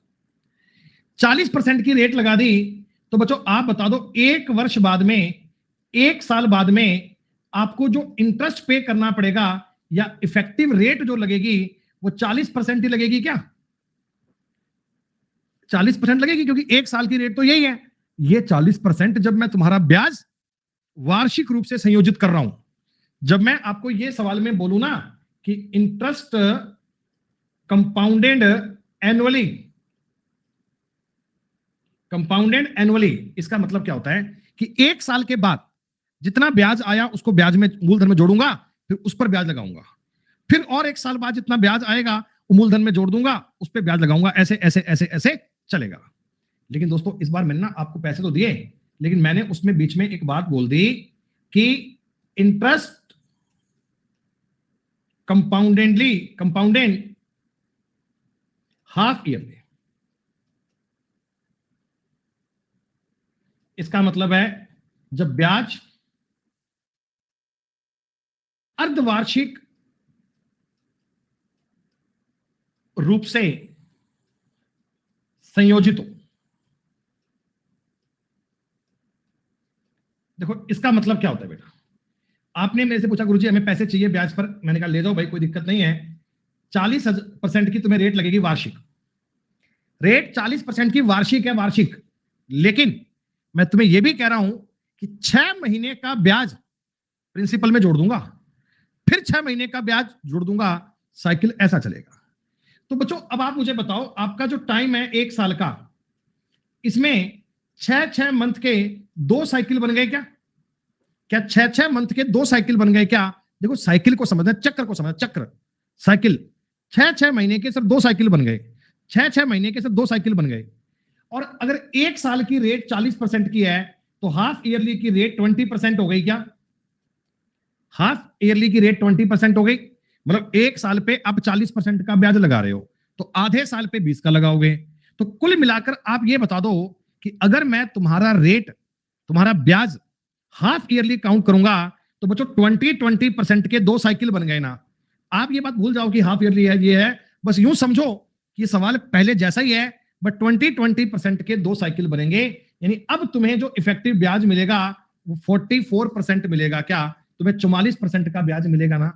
40% की रेट लगा दी। तो बच्चों आप बता दो, 1 वर्ष बाद में, 1 साल बाद में आपको जो इंटरेस्ट पे करना पड़ेगा या इफेक्टिव रेट जो लगेगी वो 40% ही लगेगी क्या? 40% लगेगी, क्योंकि 1 साल की रेट तो यही है। ये 40% जब मैं तुम्हारा ब्याज वार्षिक रूप से संयोजित कर रहा हूं, जब मैं आपको ये सवाल में बोलूं ना कि interest compounded annually, compounded annually, इसका मतलब क्या होता है कि 1 साल के बाद जितना ब्याज आया उसको ब्याज में, मूलधन में जोड़ूंगा, फिर उस पर ब्याज लगाऊंगा, फिर और 1 साल बाद जितना ब्याज आएगा वो मूलधन में जोड़ दूंगा, उस पर ब्याज लगाऊंगा, ऐसे ऐसे ऐसे ऐसे चलेगा। लेकिन दोस्तों इस बार मैंने ना आपको पैसे तो दिए, लेकिन मैंने उसमें बीच में एक बात बोल दी कि इंटरेस्ट कंपाउंडेड हाफ ईयरली। इसका मतलब है जब ब्याज अर्धवार्षिक रूप से संयोजित हो। देखो इसका मतलब क्या होता है बेटा, आपने मेरे से पूछा गुरुजी हमें पैसे चाहिए ब्याज पर, मैंने कहा ले जाओ भाई कोई दिक्कत नहीं है, 40% की तुम्हें रेट लगेगी वार्षिक, रेट 40% की वार्षिक है, वार्षिक। लेकिन मैं तुम्हें यह भी कह रहा हूं कि 6 महीने का ब्याज प्रिंसिपल में जोड़ दूंगा, फिर 6 महीने का ब्याज जोड़ दूंगा, साइकिल ऐसा चलेगा। तो बच्चों अब आप मुझे बताओ, आपका जो टाइम है 1 साल का, इसमें 6 मंथ के 2 साइकिल बन गए क्या? क्या 6 मंथ के 2 साइकिल बन गए क्या? देखो साइकिल को समझना, चक्र को समझना, चक्र साइकिल, 6 महीने के सिर्फ 2 साइकिल बन गए, 6 महीने के सिर्फ 2 साइकिल बन गए। और अगर 1 साल की रेट 40% की है तो हाफ ईयरली की रेट 20% हो गई क्या? हाफ ईयरली की रेट 20% हो गई, मतलब 1 साल पे आप 40% का ब्याज लगा रहे हो, तो आधे साल पे 20 का लगाओगे। तो कुल मिलाकर आप ये बता दो कि अगर मैं तुम्हारा रेट, तुम्हारा ब्याज हाफ ईयरली काउंट करूंगा तो बच्चों 20% के 2 साइकिल बन गए ना। आप ये बात भूल जाओ कि हाफ ईयरली है, ये है, बस यूं समझो कि सवाल पहले जैसा ही है, बट 20% के 2 साइकिल बनेंगे। यानी अब तुम्हें जो इफेक्टिव ब्याज मिलेगा वो 44% मिलेगा क्या? तुम्हें 44% का ब्याज मिलेगा ना।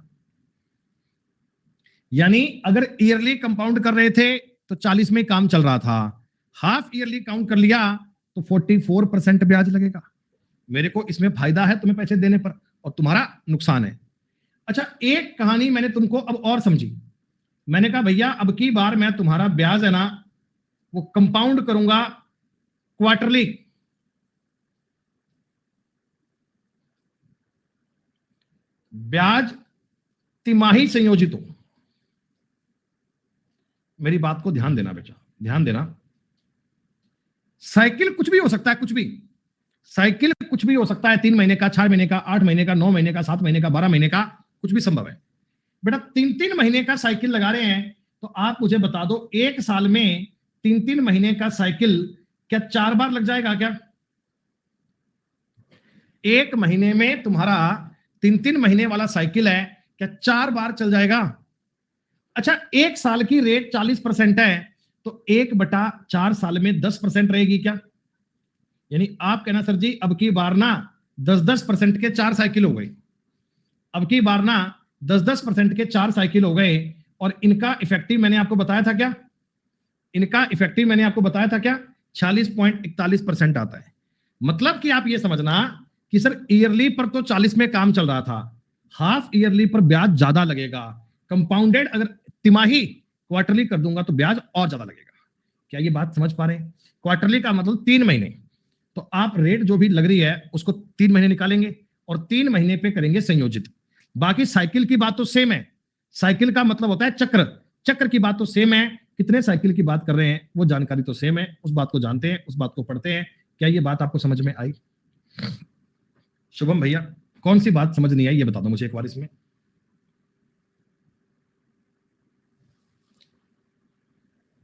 यानी अगर ईयरली कंपाउंड कर रहे थे तो 40 में काम चल रहा था, हाफ ईयरली काउंट कर लिया तो 44% ब्याज लगेगा। मेरे को इसमें फायदा है तुम्हें पैसे देने पर, और तुम्हारा नुकसान है। अच्छा एक कहानी मैंने तुमको अब और समझी, मैंने कहा भैया अब की बार मैं तुम्हारा ब्याज है ना वो कंपाउंड करूंगा क्वार्टरली, ब्याज तिमाही संयोजित हो। मेरी बात को ध्यान देना बेटा, ध्यान देना। साइकिल कुछ भी हो सकता है, कुछ भी, साइकिल कुछ भी हो सकता है, 3 महीने का, 4 महीने का, 8 महीने का, 9 महीने का, 7 महीने का, 12 महीने का, कुछ भी संभव है। बेटा 3-3 महीने का साइकिल लगा रहे हैं, तो आप मुझे बता दो 1 साल में 3-3 महीने का साइकिल क्या 4 बार लग जाएगा क्या? 1 महीने में तुम्हारा 3-3 महीने वाला साइकिल है, क्या 4 बार चल जाएगा? अच्छा 1 साल की रेट 40% है, तो 1/4 साल में 10% रहेगी क्या? यानी आप कहना सर जी अब की बार ना 10% के 4 साइकिल हो गए, अब की बार ना 10% के 4 साइकिल हो गए, और इनका इफेक्टिव मैंने आपको बताया था क्या? इनका इफेक्टिव मैंने आपको बताया था क्या? 46.41% आता है। मतलब कि आप ये समझना कि सर ईयरली पर तो 40 में काम चल रहा था, हाफ ईयरली पर ब्याज ज्यादा लगेगा, कंपाउंडेड अगर तिमाही क्वार्टरली कर दूंगा तो ब्याज और ज्यादा लगेगा। क्या ये बात समझ पा रहे हैं? क्वार्टरली का मतलब 3 महीने, तो आप रेट जो भी लग रही है उसको 3 महीने निकालेंगे और 3 महीने पे करेंगे संयोजित। बाकी साइकिल की बात तो सेम है, साइकिल का मतलब होता है चक्र, चक्र की बात तो सेम है, कितने साइकिल की बात कर रहे हैं वो जानकारी तो सेम है, उस बात को जानते हैं, उस बात को पढ़ते हैं। क्या ये बात आपको समझ में आई? शुभम भैया कौन सी बात समझ नहीं आई ये बता दो मुझे एक बार। इसमें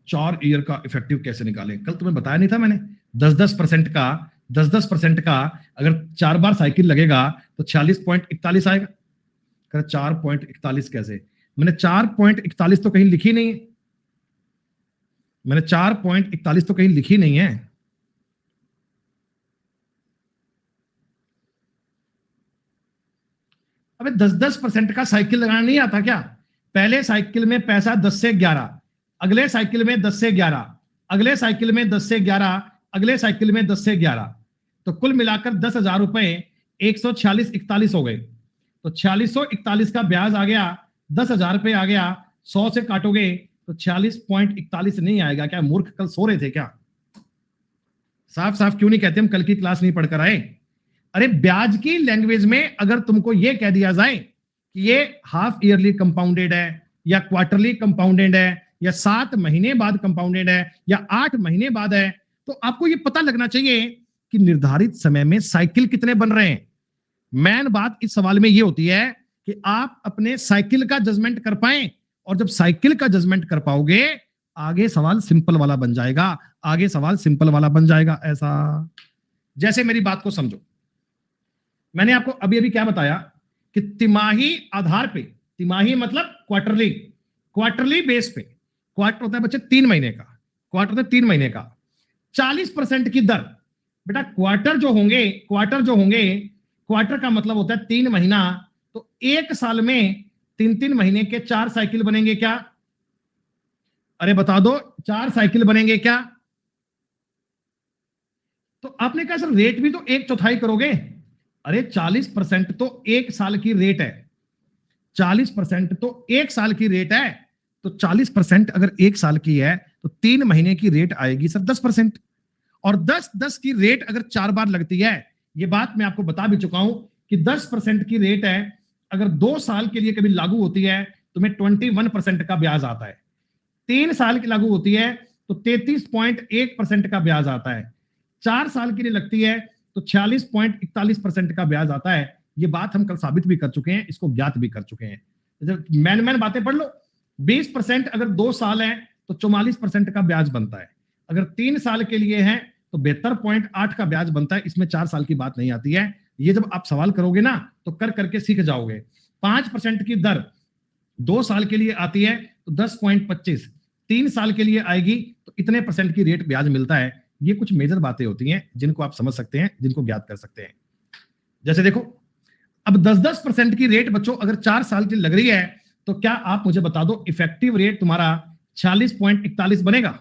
4 ईयर का इफेक्टिव कैसे निकालें? कल तुम्हें बताया नहीं था मैंने, 10-10% का, 10-10% का अगर 4 बार साइकिल लगेगा तो 46.41 आएगा। 4.41 कैसे? मैंने 4.41 तो कहीं लिखी नहीं है, मैंने 4.41 तो कहीं लिखी नहीं है। अबे 10-10% का साइकिल लगाना नहीं आता क्या? पहले साइकिल में पैसा 10 से 11, अगले साइकिल में 10 से 11, अगले साइकिल में 10 से 11, अगले साइकिल में 10 से 11, तो कुल मिलाकर 10,000 रुपए 146-41 हो गए। तो 4641 का ब्याज आ गया, 10,000 रुपए आ गया, 100 से काटोगे तो 46.41 नहीं आएगा। क्या मूर्ख कल सो रहे थे क्या? साफ साफ क्यों नहीं कहते हम कल की क्लास नहीं पढ़कर आए? अरे ब्याज की लैंग्वेज में अगर तुमको यह कह दिया जाए कि ये हाफ ईयरली कंपाउंडेड है या क्वार्टरली कंपाउंडेड है या 7 महीने बाद कंपाउंडेड है या 8 महीने बाद है, तो आपको यह पता लगना चाहिए कि निर्धारित समय में साइकिल कितने बन रहे हैं। मेन बात इस सवाल में यह होती है कि आप अपने साइकिल का जजमेंट कर पाए, और जब साइकिल का जजमेंट कर पाओगे आगे सवाल सिंपल वाला बन जाएगा, आगे सवाल सिंपल वाला बन जाएगा। ऐसा जैसे मेरी बात को समझो, मैंने आपको अभी अभी क्या बताया कि तिमाही आधार पे, तिमाही मतलब क्वार्टरली, क्वार्टरली बेस पे, क्वार्टर होता है बच्चे 3 महीने का, क्वार्टर होता है 3 महीने का, 40% की दर। बेटा क्वार्टर जो होंगे, क्वार्टर जो होंगे, क्वार्टर का मतलब होता है 3 महीना, तो एक साल में 3-3 महीने के 4 साइकिल बनेंगे क्या? अरे बता दो, 4 साइकिल बनेंगे क्या? तो आपने कहा सर रेट भी तो 1/4 करोगे। अरे 40% तो एक साल की रेट है, 40% तो एक साल की रेट है, तो 40% अगर एक साल की है तो 3 महीने की रेट आएगी सर 10%, और 10-10 की रेट अगर 4 बार लगती है, ये बात मैं आपको बता भी चुका हूं कि 10% की रेट है अगर 2 साल के लिए कभी लागू होती है तुम्हें 21% का ब्याज आता है, 3 साल की लागू होती है तो 33.1% का ब्याज आता है, 4 साल के लिए लगती है तो 46.41% का ब्याज आता है। ये बात हम कल साबित भी कर चुके हैं, इसको ज्ञात भी कर चुके हैं। मैन बातें पढ़ लो। 20% अगर 2 साल है तो 44% का ब्याज बनता है, अगर 3 साल के लिए है तो 72.8 का ब्याज बनता है। इसमें 4 साल की बात नहीं आती है। ये जब आप सवाल करोगे ना तो कर करके सीख जाओगे। 5% की दर 2 साल के लिए आती है तो 10.25, 3 साल के लिए आएगी तो इतने परसेंट की रेट ब्याज मिलता है। ये कुछ मेजर बातें होती हैं जिनको आप समझ सकते हैं, जिनको ज्ञात कर सकते हैं। जैसे देखो, अब 10-10% की रेट बच्चों अगर 4 साल की लग रही है तो क्या आप मुझे बता दो इफेक्टिव रेट तुम्हारा 46.41 बनेगा?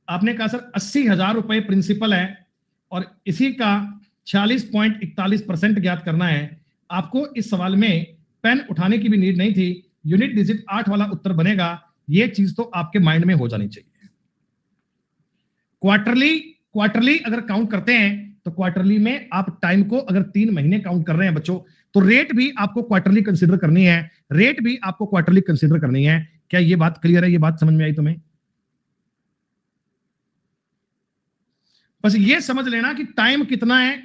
आपने कहा सर 80,000 रुपए प्रिंसिपल है और इसी का 46.41% ज्ञात करना है। आपको इस सवाल में पेन उठाने की भी नीड नहीं थी, यूनिट डिजिट 8 वाला उत्तर बनेगा। ये चीज तो आपके माइंड में हो जानी चाहिए। क्वार्टरली अगर काउंट करते हैं तो क्वार्टरली में आप टाइम को अगर 3 महीने काउंट कर रहे हैं बच्चों, तो रेट भी आपको क्वार्टरली कंसीडर करनी है, रेट भी आपको क्वार्टरली कंसीडर करनी है। क्या ये बात क्लियर है? ये बात समझ में आई तुम्हें? बस ये समझ लेना कि टाइम कितना है।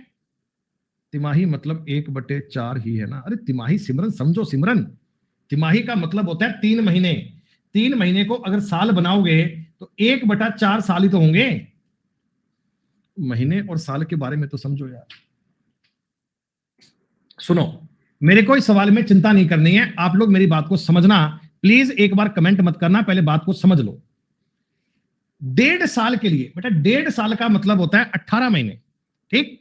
तिमाही मतलब 1/4 ही है ना। अरे तिमाही सिमरन समझो, सिमरन तिमाही का मतलब होता है 3 महीने। 3 महीने को अगर साल बनाओगे तो 1/4 साल ही तो होंगे। महीने और साल के बारे में तो समझो यार। सुनो, मेरे को इस सवाल में चिंता नहीं करनी है, आप लोग मेरी बात को समझना। प्लीज एक बार कमेंट मत करना, पहले बात को समझ लो। 1.5 साल के लिए बेटा, 1.5 साल का मतलब होता है 18 महीने, ठीक?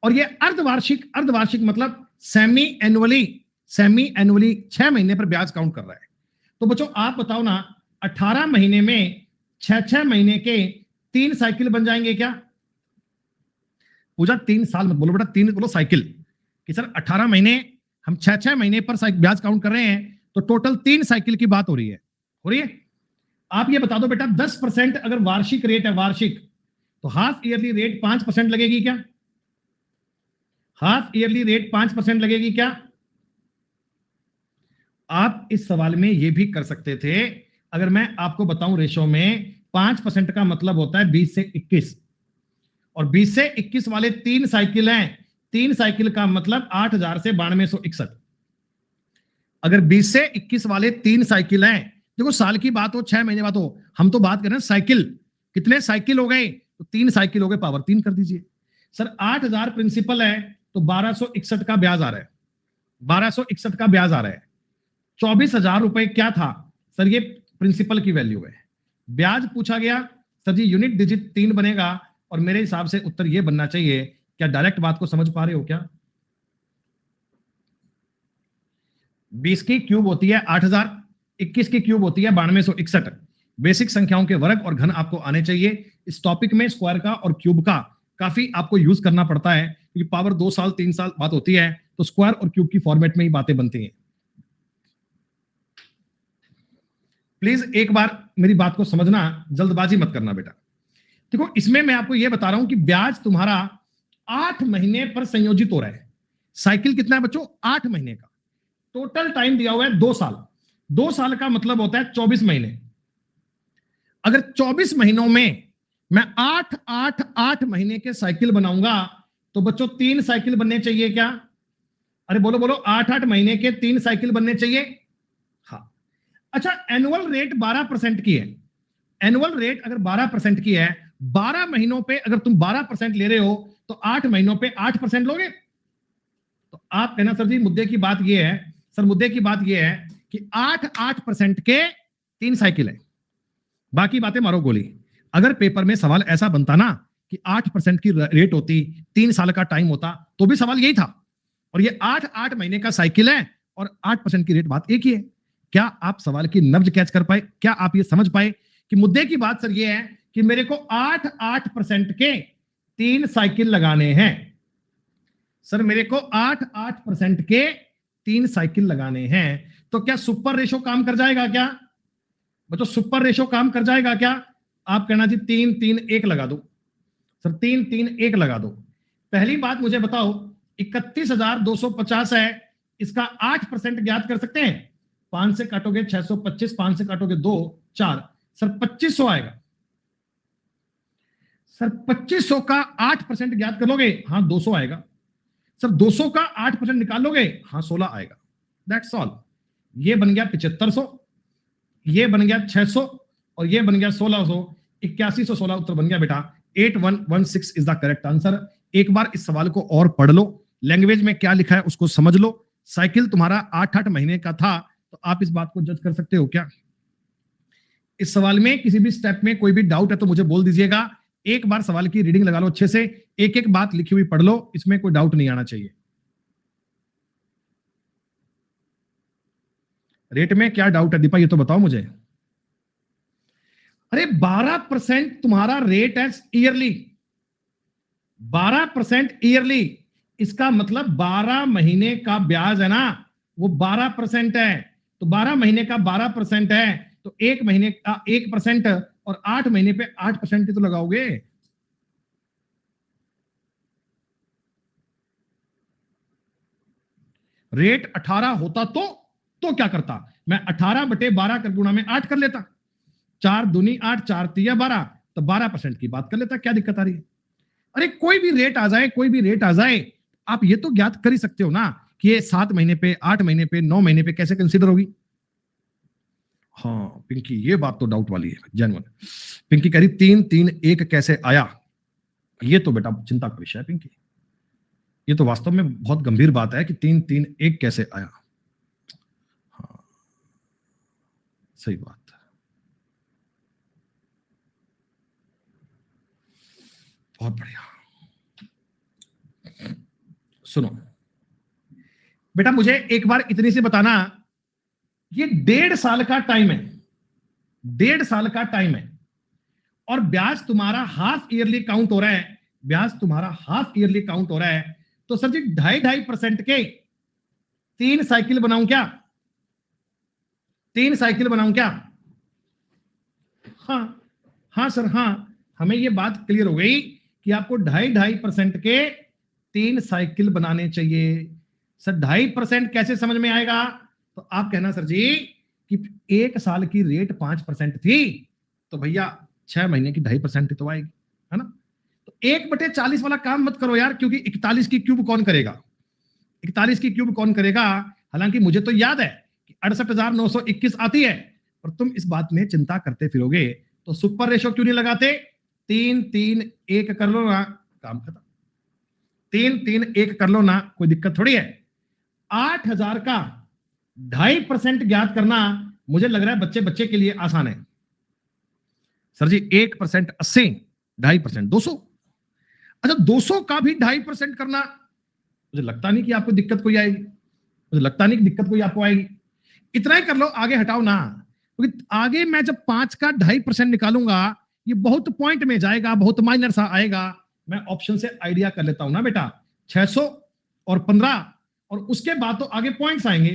और ये अर्धवार्षिक, अर्धवार्षिक मतलब सेमी एनुअली, 6 महीने पर ब्याज काउंट कर रहा है। तो बच्चों आप बताओ ना, 18 महीने में 6 महीने के 3 साइकिल बन जाएंगे क्या? पूजा 3 साल मत बोलो बेटा, 3 बोलो साइकिल। कि सर 18 महीने हम 6 महीने पर ब्याज काउंट कर रहे हैं तो टोटल 3 साइकिल की बात हो रही है, हो रही है। आप ये बता दो बेटा, 10% अगर वार्षिक रेट है, वार्षिक, तो हाफ ईयरली रेट 5% लगेगी क्या? हाफ ईयरली रेट 5% लगेगी क्या? आप इस सवाल में ये भी कर सकते थे। अगर मैं आपको बताऊं रेशो में, 5% का मतलब होता है 20 से 21, और 20 से 21 वाले 3 साइकिल हैं, 3 साइकिल का मतलब 8,000 से 9261। अगर 20 से 21 वाले 3 साइकिल हैं, देखो साल की बात हो 6 महीने बात हो, हम तो बात कर रहे हैं साइकिल। कितने साइकिल हो गए? तो 3 साइकिल हो गए, पावर 3 कर दीजिए। सर 8,000 प्रिंसिपल है तो 1261 का ब्याज आ रहा है, 1261 का ब्याज आ रहा है। 24,000 रुपए क्या था सर? ये प्रिंसिपल की वैल्यू है। ब्याज पूछा गया सर जी, यूनिट डिजिट 3 बनेगा, और मेरे हिसाब से उत्तर ये बनना चाहिए। क्या डायरेक्ट बात को समझ पा रहे हो क्या? 20 की क्यूब होती है 8000, 21 की क्यूब होती है 9261। बेसिक संख्याओं के वर्ग और घन आपको आने चाहिए। इस टॉपिक में स्क्वायर का और क्यूब का काफी आपको यूज करना पड़ता है, क्योंकि पावर 2 साल 3 साल बात होती है, तो स्क्वायर और क्यूब की फॉर्मेट में ही बातें बनती हैं। प्लीज एक बार मेरी बात को समझना, जल्दबाजी मत करना बेटा। देखो, इसमें मैं आपको यह बता रहा हूं कि ब्याज तुम्हारा 8 महीने पर संयोजित हो रहा है। साइकिल कितना है बच्चों? 8 महीने का। टोटल टाइम दिया हुआ है 2 साल। 2 साल का मतलब होता है 24 महीने। अगर 24 महीनों में मैं 8 महीने के साइकिल बनाऊंगा, तो बच्चों 3 साइकिल बनने चाहिए क्या? अरे बोलो बोलो, 8 महीने के 3 साइकिल बनने चाहिए। हाँ। अच्छा, एनुअल रेट 12% की है। एनुअल रेट अगर 12% की है, 12 महीनों पे अगर तुम 12% ले रहे हो, तो 8 महीनों पे 8% लोगे। तो आप कहना सर जी मुद्दे की बात यह है, सर मुद्दे की बात यह है कि 8% के 3 साइकिल है, बाकी बातें मारो गोली। अगर पेपर में सवाल ऐसा बनता ना कि 8% की रेट होती, 3 साल का टाइम होता, तो भी सवाल यही था। और ये 8 महीने का साइकिल है और 8% की रेट, बात एक ही है। क्या आप सवाल की नब्ज कैच कर पाए? क्या आप ये समझ पाए कि मुद्दे की बात सर ये है कि मेरे को 8% के 3 साइकिल लगाने हैं। सर मेरे को 8% के 3 साइकिल लगाने हैं, तो क्या सुपर रेशो काम कर जाएगा क्या? बच्चों सुपर रेशो काम कर जाएगा क्या? आप कहना जी 3-3-1 लगा दो। सर 3-3-1 लगा दो। पहली बात मुझे बताओ, 31,250 है, इसका 8% ज्ञात कर सकते हैं? 5 से काटोगे 625, 5 से काटोगे 2, 4, सर 2500 आएगा। सर 2500 का 8% ज्ञात कर लोगे? हाँ 200 आएगा। सर 200 का 8% निकाल लोगे? हाँ 16 आएगा। That's all. ये बन गया 7500, ये बन गया 600 और ये बन गया 1600। 8116 उत्तर बन गया बेटा। 8116 इज द करेक्ट आंसर। एक बार इस सवाल को और पढ़ लो, लैंग्वेज में क्या लिखा है उसको समझ लो। साइकिल तुम्हारा 8 महीने का था, तो आप इस बात को जज कर सकते हो क्या? इस सवाल में किसी भी स्टेप में कोई भी डाउट है तो मुझे बोल दीजिएगा। एक बार सवाल की रीडिंग लगा लो अच्छे से, एक एक बात लिखी हुई पढ़ लो, इसमें कोई डाउट नहीं आना चाहिए। रेट में क्या डाउट है दीपा, ये तो बताओ मुझे। अरे 12% तुम्हारा रेट है ईयरली, 12% ईयरली। इसका मतलब 12 महीने का ब्याज है ना, वो 12% है। तो 12 महीने का 12% है, तो 1 महीने का 1% और 8 महीने पे 8% ही तो लगाओगे। रेट 18 होता तो क्या करता? मैं 18/12 कर गुणा में 8 कर लेता। 4 दूनी 8, 4 तिया 12, तो 12% की बात कर लेता। क्या दिक्कत आ रही है? अरे कोई भी रेट आ जाए, कोई भी रेट आ जाए, आप ये तो ज्ञात कर ही सकते हो ना कि ये 7 महीने पे, 8 महीने पे, 9 महीने पे कैसे कंसीडर होगी। हाँ पिंकी, ये बात तो डाउट वाली है जेन्युइन। पिंकी कह रही 3-3-1 कैसे आया? ये तो बेटा चिंता का विषय है पिंकी। ये तो वास्तव में बहुत गंभीर बात है कि 3-3-1 कैसे आया। हाँ सही बात। बहुत बढ़िया। सुनो बेटा, मुझे एक बार इतनी सी बताना, ये 1.5 साल का टाइम है, 1.5 साल का टाइम है, और ब्याज तुम्हारा हाफ ईयरली काउंट हो रहा है। ब्याज तुम्हारा हाफ ईयरली काउंट हो रहा है, तो सर जी 2.5% के 3 साइकिल बनाऊं क्या? 3 साइकिल बनाऊं क्या? हाँ हाँ सर हाँ, हमें ये बात क्लियर हो गई कि आपको 2.5% के 3 साइकिल बनाने चाहिए। सर 2.5% कैसे समझ में आएगा? तो आप कहना सर जी कि 1 साल की रेट 5% थी, तो भैया 6 महीने की 2.5% तो आएगी, है ना? तो 1/40 वाला काम मत करो यार, क्योंकि 41 की क्यूब कौन करेगा? 41 की क्यूब कौन करेगा? हालांकि मुझे तो याद है कि 68,921 आती है, और तुम इस बात में चिंता करते फिरोगे, तो सुपर रेशो क्यों नहीं लगाते? 3-3-1 कर लो ना, काम खत्म। 3-3-1 कर लो ना, कोई दिक्कत थोड़ी है। 8,000 का 2.5% ज्ञात करना मुझे लग रहा है बच्चे बच्चे के लिए आसान है। सर जी 1% 80, 2.5% 200। अच्छा 200 का भी 2.5% करना, मुझे लगता नहीं कि आपको दिक्कत कोई आएगी। मुझे लगता नहीं कि दिक्कत कोई आपको आएगी। इतना ही कर लो, आगे हटाओ ना, क्योंकि आगे मैं जब 5 का 2.5% निकालूंगा ये बहुत पॉइंट में जाएगा, बहुत माइनर सा आएगा। मैं ऑप्शन से आइडिया कर लेता हूं ना बेटा, 600 और 15 और उसके बाद तो आगे पॉइंट्स आएंगे।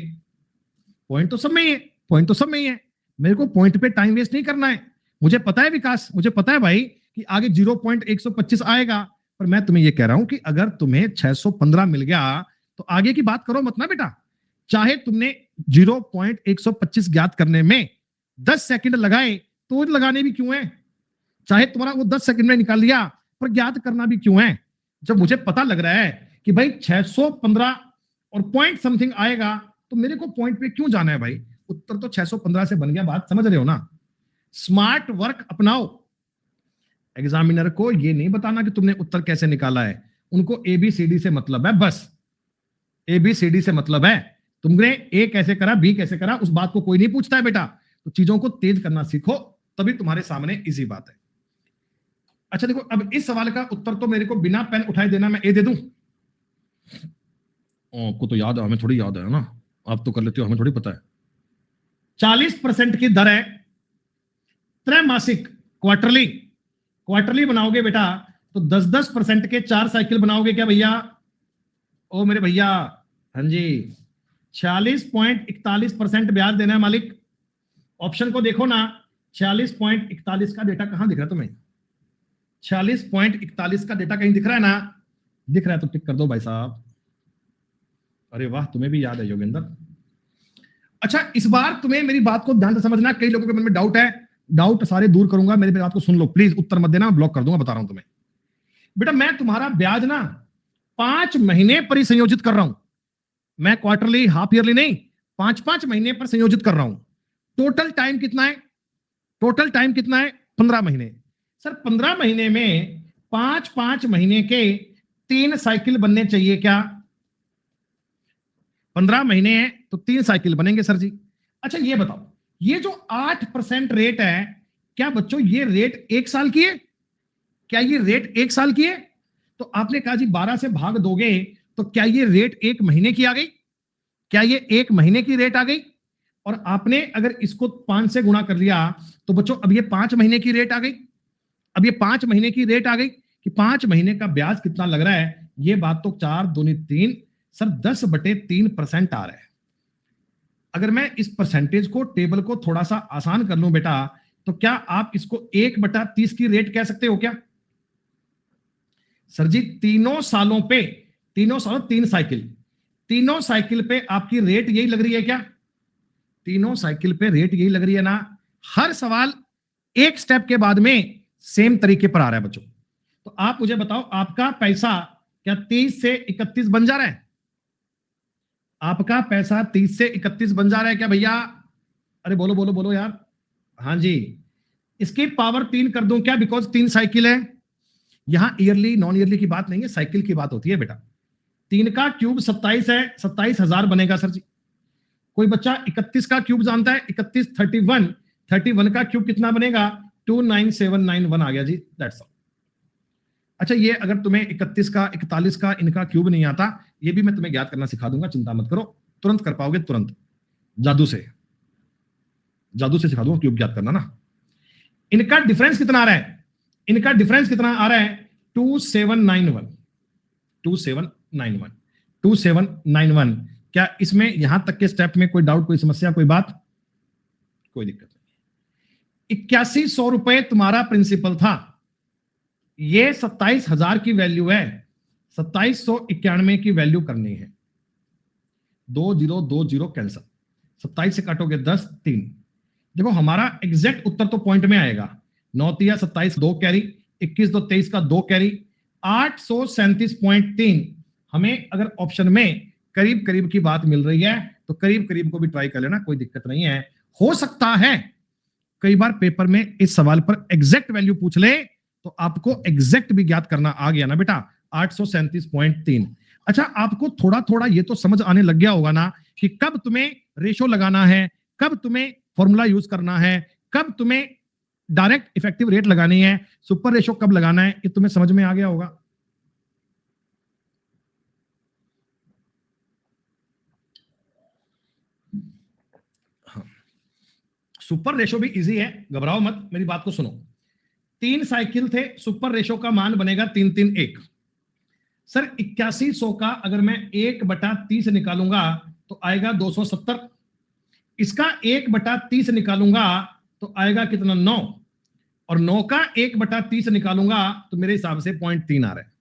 पॉइंट तो सब में ही है, पॉइंट तो सब में ही है, मेरे को पॉइंट पे टाइम वेस्ट नहीं करना है। मुझे पता है विकास, मुझे पता है भाई कि आगे 0.125 आएगा, पर मैं तुम्हें ये कह रहा हूं कि अगर तुम्हें 615 मिल गया तो आगे की बात करो मत ना बेटा। चाहे तुमने 0.125 ज्ञात करने में 10 सेकंड लगाए तो लगाने भी क्यों है, चाहे तुम्हारा वो 10 सेकंड में निकाल लिया, पर ज्ञात करना भी क्यों है। जब मुझे पता लग रहा है कि भाई 615 और पॉइंट समथिंग आएगा तो मेरे को पॉइंट पे क्यों जाना है भाई। उत्तर तो 615 से बन गया, बात समझ रहे हो ना। स्मार्ट वर्क अपनाओ। एग्जामिनर को ये नहीं बताना कि तुमने उत्तर कैसे निकाला है, उनको एबीसीडी से मतलब है, बस एबीसीडी से मतलब है। तुमने ए कैसे करा, बी कैसे करा, उस बात को कोई नहीं पूछता है बेटा। तो चीजों को तेज करना सीखो, तभी तुम्हारे सामने इजी बात है। अच्छा देखो, अब इस सवाल का उत्तर तो मेरे को बिना पेन उठाए देना, मैं ए दे दूं। आपको तो याद है, हमें थोड़ी याद है ना, आप तो कर लेते हो, हमें थोड़ी पता है। 40% की दर है त्रैमासिक, क्वार्टरली। क्वार्टरली बनाओगे बेटा तो 10-10% के 4 साइकिल बनाओगे क्या भैया, ओ मेरे भैया, हाँ जी। 46.41% ब्याज देना है मालिक। ऑप्शन को देखो ना, 46.41 का डेटा कहां दिख रहा है तुम्हें, 46.41 का डेटा कहीं दिख रहा है ना, दिख रहा है तो टिक कर दो भाई साहब। अरे वाह, तुम्हें भी याद है योगेंद्र। अच्छा, इस बार तुम्हें मेरी बात को ध्यान से समझना, कई लोगों के मन में डाउट है, डाउट सारे दूर करूंगा, मेरी बात को सुन लो प्लीज, उत्तर मत देना, ब्लॉक कर दूंगा, बता रहा हूं तुम्हें। बेटा मैं तुम्हारा ब्याज ना 5 महीने पर ही संयोजित कर रहा हूं, मैं क्वार्टरली हाफ ईयरली नहीं, 5-5 महीने पर संयोजित कर रहा हूं। टोटल टाइम कितना है, टोटल टाइम कितना है, 15 महीने। सर 15 महीने में 5-5 महीने के 3 साइकिल बनने चाहिए क्या, 15 महीने हैं तो 3 साइकिल बनेंगे सर जी। अच्छा ये बताओ, ये जो 8% रेट है, क्या बच्चों ये रेट 1 साल की है, क्या ये रेट 1 साल की है। तो आपने कहा जी 12 से भाग दोगे तो क्या ये रेट 1 महीने की आ गई, क्या ये 1 महीने की रेट आ गई। और आपने अगर इसको 5 से गुणा कर लिया तो बच्चों अब ये 5 महीने की रेट आ गई, अब ये 5 महीने की रेट आ गई कि 5 महीने का ब्याज कितना लग रहा है। ये बात तो 4 दूनी 3, सर 10/3% आ रहा है। अगर मैं इस परसेंटेज को, टेबल को थोड़ा सा आसान कर लूं बेटा, तो क्या आप इसको 1/30 की रेट कह सकते हो क्या। सर जी तीनों सालों पे, तीनों सालों 3 साइकिल, तीनों साइकिल पे आपकी रेट यही लग रही है क्या, तीनों साइकिल पे रेट यही लग रही है ना। हर सवाल एक स्टेप के बाद में सेम तरीके पर आ रहा है बच्चों। तो आप मुझे बताओ, आपका पैसा क्या 30 से 31 बन जा रहा है, आपका पैसा 30 से 31 बन जा रहा है क्या भैया। अरे बोलो बोलो बोलो यार, हाँ जी। इसकी पावर 3 कर दूं क्या, बिकॉज 3 साइकिल है। यहां ईयरली नॉन ईयरली की बात नहीं है, साइकिल की बात होती है बेटा। 3 का क्यूब 27 है, 27,000 बनेगा सर जी। कोई बच्चा 31 का क्यूब जानता है, 31 31 का क्यूब कितना बनेगा, 29791 आ गया जी, दैट्स ऑल। अच्छा ये अगर तुम्हें 31 का 41 का इनका क्यूब नहीं आता, ये भी मैं तुम्हें ज्ञात करना सिखा दूंगा, चिंता मत करो, तुरंत कर पाओगे, तुरंत जादू से, जादू से सिखा दूंगा क्यूब ज्ञात करना ना। इनका डिफरेंस कितना आ रहा है, इनका डिफरेंस कितना आ रहा है, 2791 2791 2791। क्या इसमें यहां तक के स्टेप में कोई डाउट, कोई समस्या, कोई बात, कोई दिक्कत नहीं। 8100 रुपए तुम्हारा प्रिंसिपल था, ये 27,000 की वैल्यू है, 2791 की वैल्यू करनी है। 2020 कैंसल, 27 से काटोगे 10 3। देखो हमारा एग्जैक्ट उत्तर तो पॉइंट में आएगा, 9 27 2 कैरी, 21 2 23 का 2 कैरी, 837.3। हमें अगर ऑप्शन में करीब करीब की बात मिल रही है तो करीब करीब को भी ट्राई कर लेना, कोई दिक्कत नहीं है। हो सकता है कई बार पेपर में इस सवाल पर एग्जैक्ट वैल्यू पूछ ले तो आपको एग्जैक्ट भी ज्ञात करना आ गया ना बेटा, 837.3। अच्छा आपको थोड़ा थोड़ा ये तो समझ आने लग गया होगा ना कि कब तुम्हें रेशो लगाना है, कब तुम्हें फॉर्मूला यूज करना है, कब तुम्हें डायरेक्ट इफेक्टिव रेट लगानी है, सुपर रेशो कब लगाना है, ये तुम्हें समझ में आ गया होगा। सुपर रेशो भी इजी है, घबराओ मत, मेरी बात को सुनो। 3 साइकिल थे, सुपर रेशो का मान बनेगा 331। सर 8100 का अगर मैं 1/30 निकालूंगा तो आएगा 270। इसका 1/30 निकालूंगा तो आएगा कितना, 9। और 9 का 1/30 निकालूंगा तो मेरे हिसाब से 0.3 आ रहा है।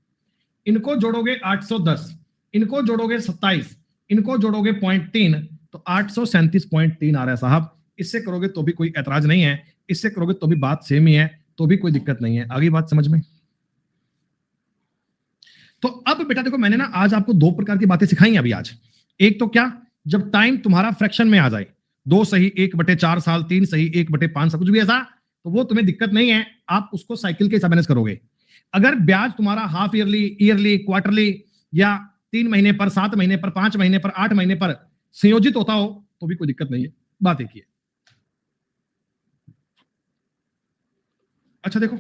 इनको जोड़ोगे 810, इनको जोड़ोगे 27, इनको जोड़ोगे 0.3 तो 837.3 आ रहा है साहब। इससे करोगे तो भी कोई ऐतराज नहीं है, इससे करोगे तो भी बात सेम ही है, तो भी कोई दिक्कत नहीं है। आगे बात समझ में? तो अब बेटा देखो, मैंने ना आज आपको 2 प्रकार की बातें सिखाई हैं अभी आज। एक तो क्या, जब टाइम तुम्हारा फ्रैक्शन में आ जाए, 2 सही 1/4 साल, 3 सही 1/5 साल, कुछ भी ऐसा, तो वो तुम्हें दिक्कत नहीं है, आप उसको साइकिल के हिसाब मैनेज करोगे। अगर ब्याज तुम्हारा हाफ ईयरली, ईयरली, क्वार्टरली या 3 महीने पर, 7 महीने पर, 5 महीने पर, 8 महीने पर संयोजित होता हो तो भी कोई दिक्कत नहीं है। बात एक ही है। अच्छा देखो,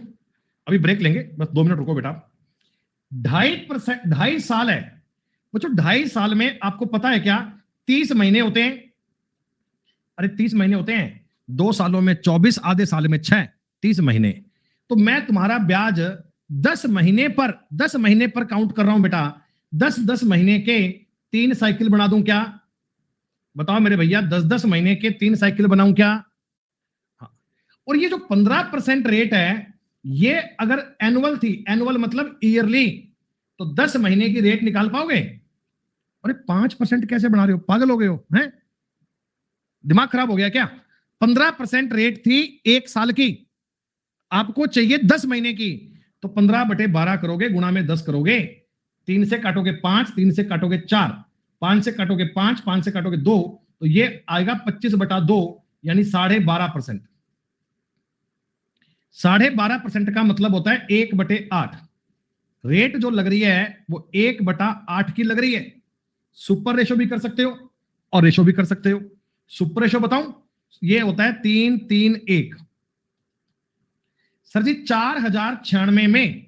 अभी ब्रेक लेंगे, बस 2 मिनट रुको बेटा। 2.5%, 2.5 साल है बच्चों। 2.5 साल में आपको पता है क्या, 30 महीने होते हैं। अरे 30 महीने होते हैं, 2 सालों में 24, आधे साल में 6, 30 महीने। तो मैं तुम्हारा ब्याज 10 महीने पर, 10 महीने पर काउंट कर रहा हूं बेटा। 10-10 महीने के 3 साइकिल बना दूं क्या? बताओ मेरे भैया, 10-10 महीने के 3 साइकिल बनाऊं क्या? हाँ। और ये जो 15% रेट है, ये अगर एनुअल थी, एनुअल मतलब ईयरली, तो 10 महीने की रेट निकाल पाओगे? अरे 5% कैसे बना रहे हो, पागल हो गए हो हैं? दिमाग खराब हो गया क्या? 15% रेट थी 1 साल की, आपको चाहिए 10 महीने की, तो 15/12 करोगे, गुणा में 10 करोगे, 3 से काटोगे 5, 3 से काटोगे 4, 5 से काटोगे 5, 5 से काटोगे 2, तो ये आएगा 25/2, यानी 12.5%। 12.5% का मतलब होता है 1/8। रेट जो लग रही है वो 1/8 की लग रही है। सुपर रेशो भी कर सकते हो और रेशो भी कर सकते हो। सुपर रेशो बताऊं, ये होता है 3-3-1। सर जी 4096 में,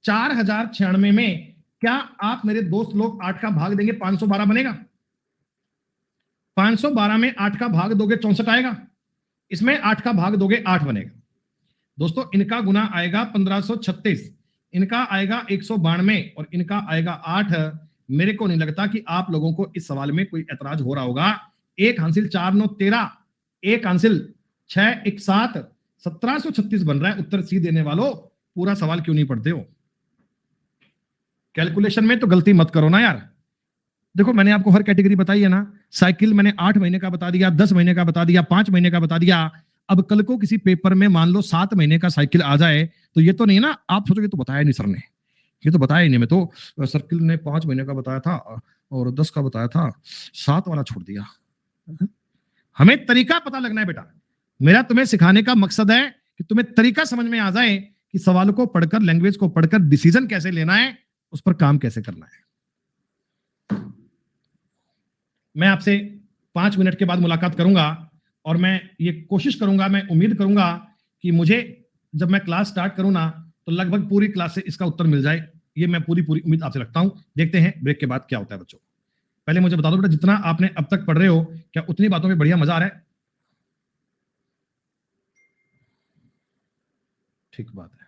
4096 में क्या आप मेरे दोस्त लोग 8 का भाग देंगे, 512 बनेगा? 512 में 8 का भाग दोगे 64 आएगा, इसमें 8 का भाग दोगे 8 बनेगा। दोस्तों इनका गुना आएगा 1536, इनका आएगा 192 और इनका आएगा 8। मेरे को नहीं लगता कि आप लोगों को इस सवाल में कोई ऐतराज हो रहा होगा। 1 हासिल 4 9 13, 1 हासिल 6 1 7, 1736 बन रहा है। उत्तर सी देने वालों, पूरा सवाल क्यों नहीं पढ़ते हो? कैलकुलेशन में तो गलती मत करो ना यार। देखो मैंने आपको हर कैटेगरी बताई है ना। साइकिल मैंने 8 महीने का बता दिया, 10 महीने का बता दिया, 5 महीने का बता दिया। अब कल को किसी पेपर में मान लो 7 महीने का साइकिल आ जाए, तो ये तो नहीं ना आप सोचोगे तो बताया नहीं सर ने, ये तो बताया ही नहीं। मैं तो सर्किल ने 5 महीने का बताया था और 10 का बताया था, 7 वाला छोड़ दिया। हमें तरीका पता लगना है बेटा। मेरा तुम्हें सिखाने का मकसद है कि तुम्हें तरीका समझ में आ जाए कि सवाल को पढ़कर, लैंग्वेज को पढ़कर डिसीजन कैसे लेना है, उस पर काम कैसे करना है। मैं आपसे 5 मिनट के बाद मुलाकात करूंगा और मैं ये कोशिश करूंगा, मैं उम्मीद करूंगा कि मुझे जब मैं क्लास स्टार्ट करूं ना, तो लगभग पूरी क्लास से इसका उत्तर मिल जाए। ये मैं पूरी पूरी उम्मीद आपसे रखता हूं। देखते हैं ब्रेक के बाद क्या होता है बच्चों। पहले मुझे बता दो बेटा, जितना आपने अब तक पढ़ रहे हो, क्या उतनी बातों में बढ़िया मजा आ रहा है? ठीक बात है।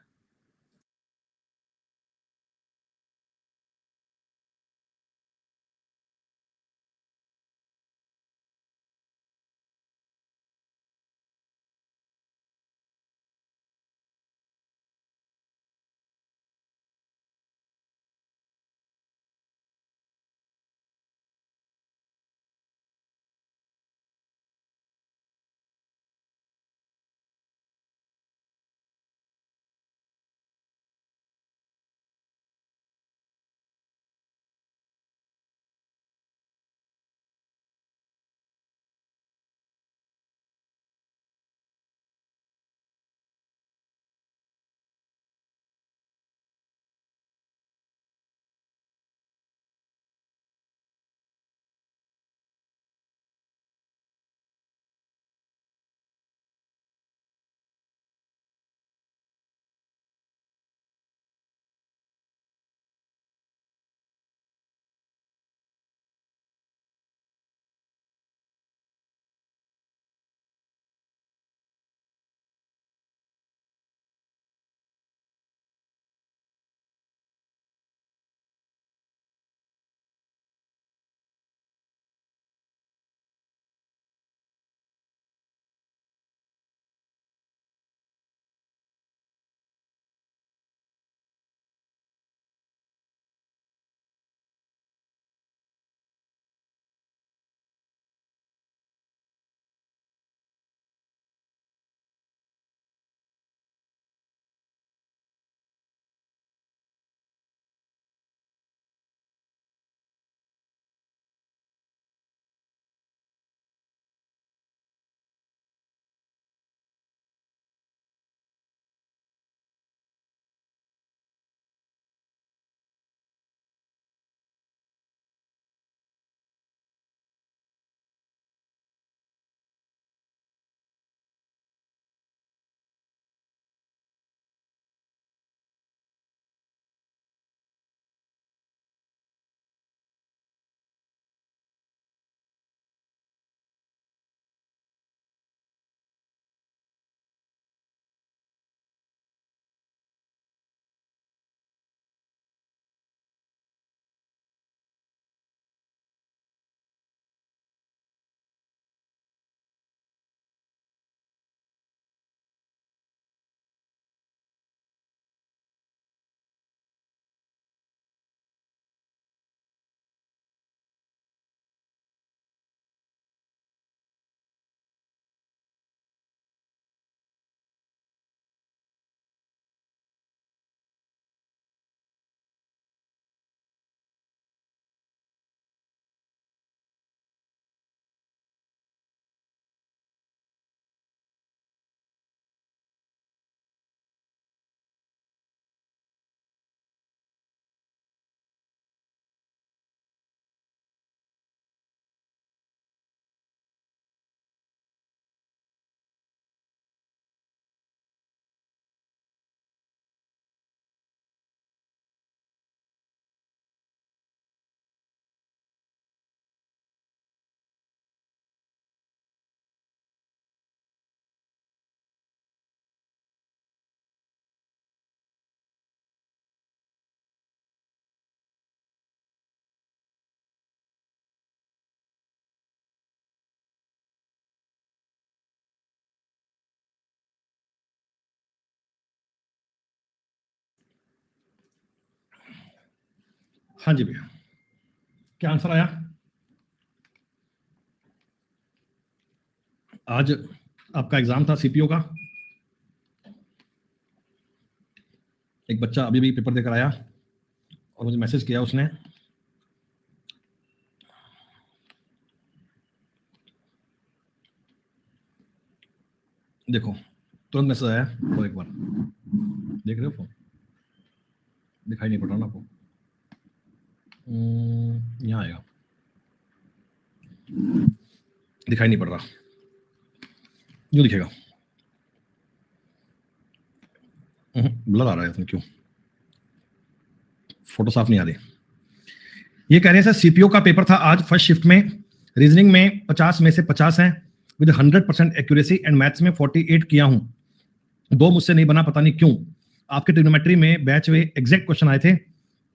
हाँ जी भैया, क्या आंसर आया? आज आपका एग्जाम था सीपीओ का। एक बच्चा अभी भी पेपर देकर आया और मुझे मैसेज किया उसने, देखो तुरंत मैसेज आया। और एक बार देख रहे हो फोन, दिखाई नहीं पड़ रहा ना आपको? यहाँ आएगा, दिखाई नहीं पड़ रहा, यूं दिखेगा। ब्लर आ रहा है इसमें, क्यों? फोटो साफ नहीं आ रही। ये कह रहे हैं सर सीपीओ का पेपर था आज फर्स्ट शिफ्ट में, रीजनिंग में 50 में से 50 हैं विद 100% एक्यूरेसी एंड मैथ्स में 48 किया हूं, 2 मुझसे नहीं बना, पता नहीं क्यों। आपके ट्रिग्नोमेट्री में बैच में एग्जैक्ट क्वेश्चन आए थे,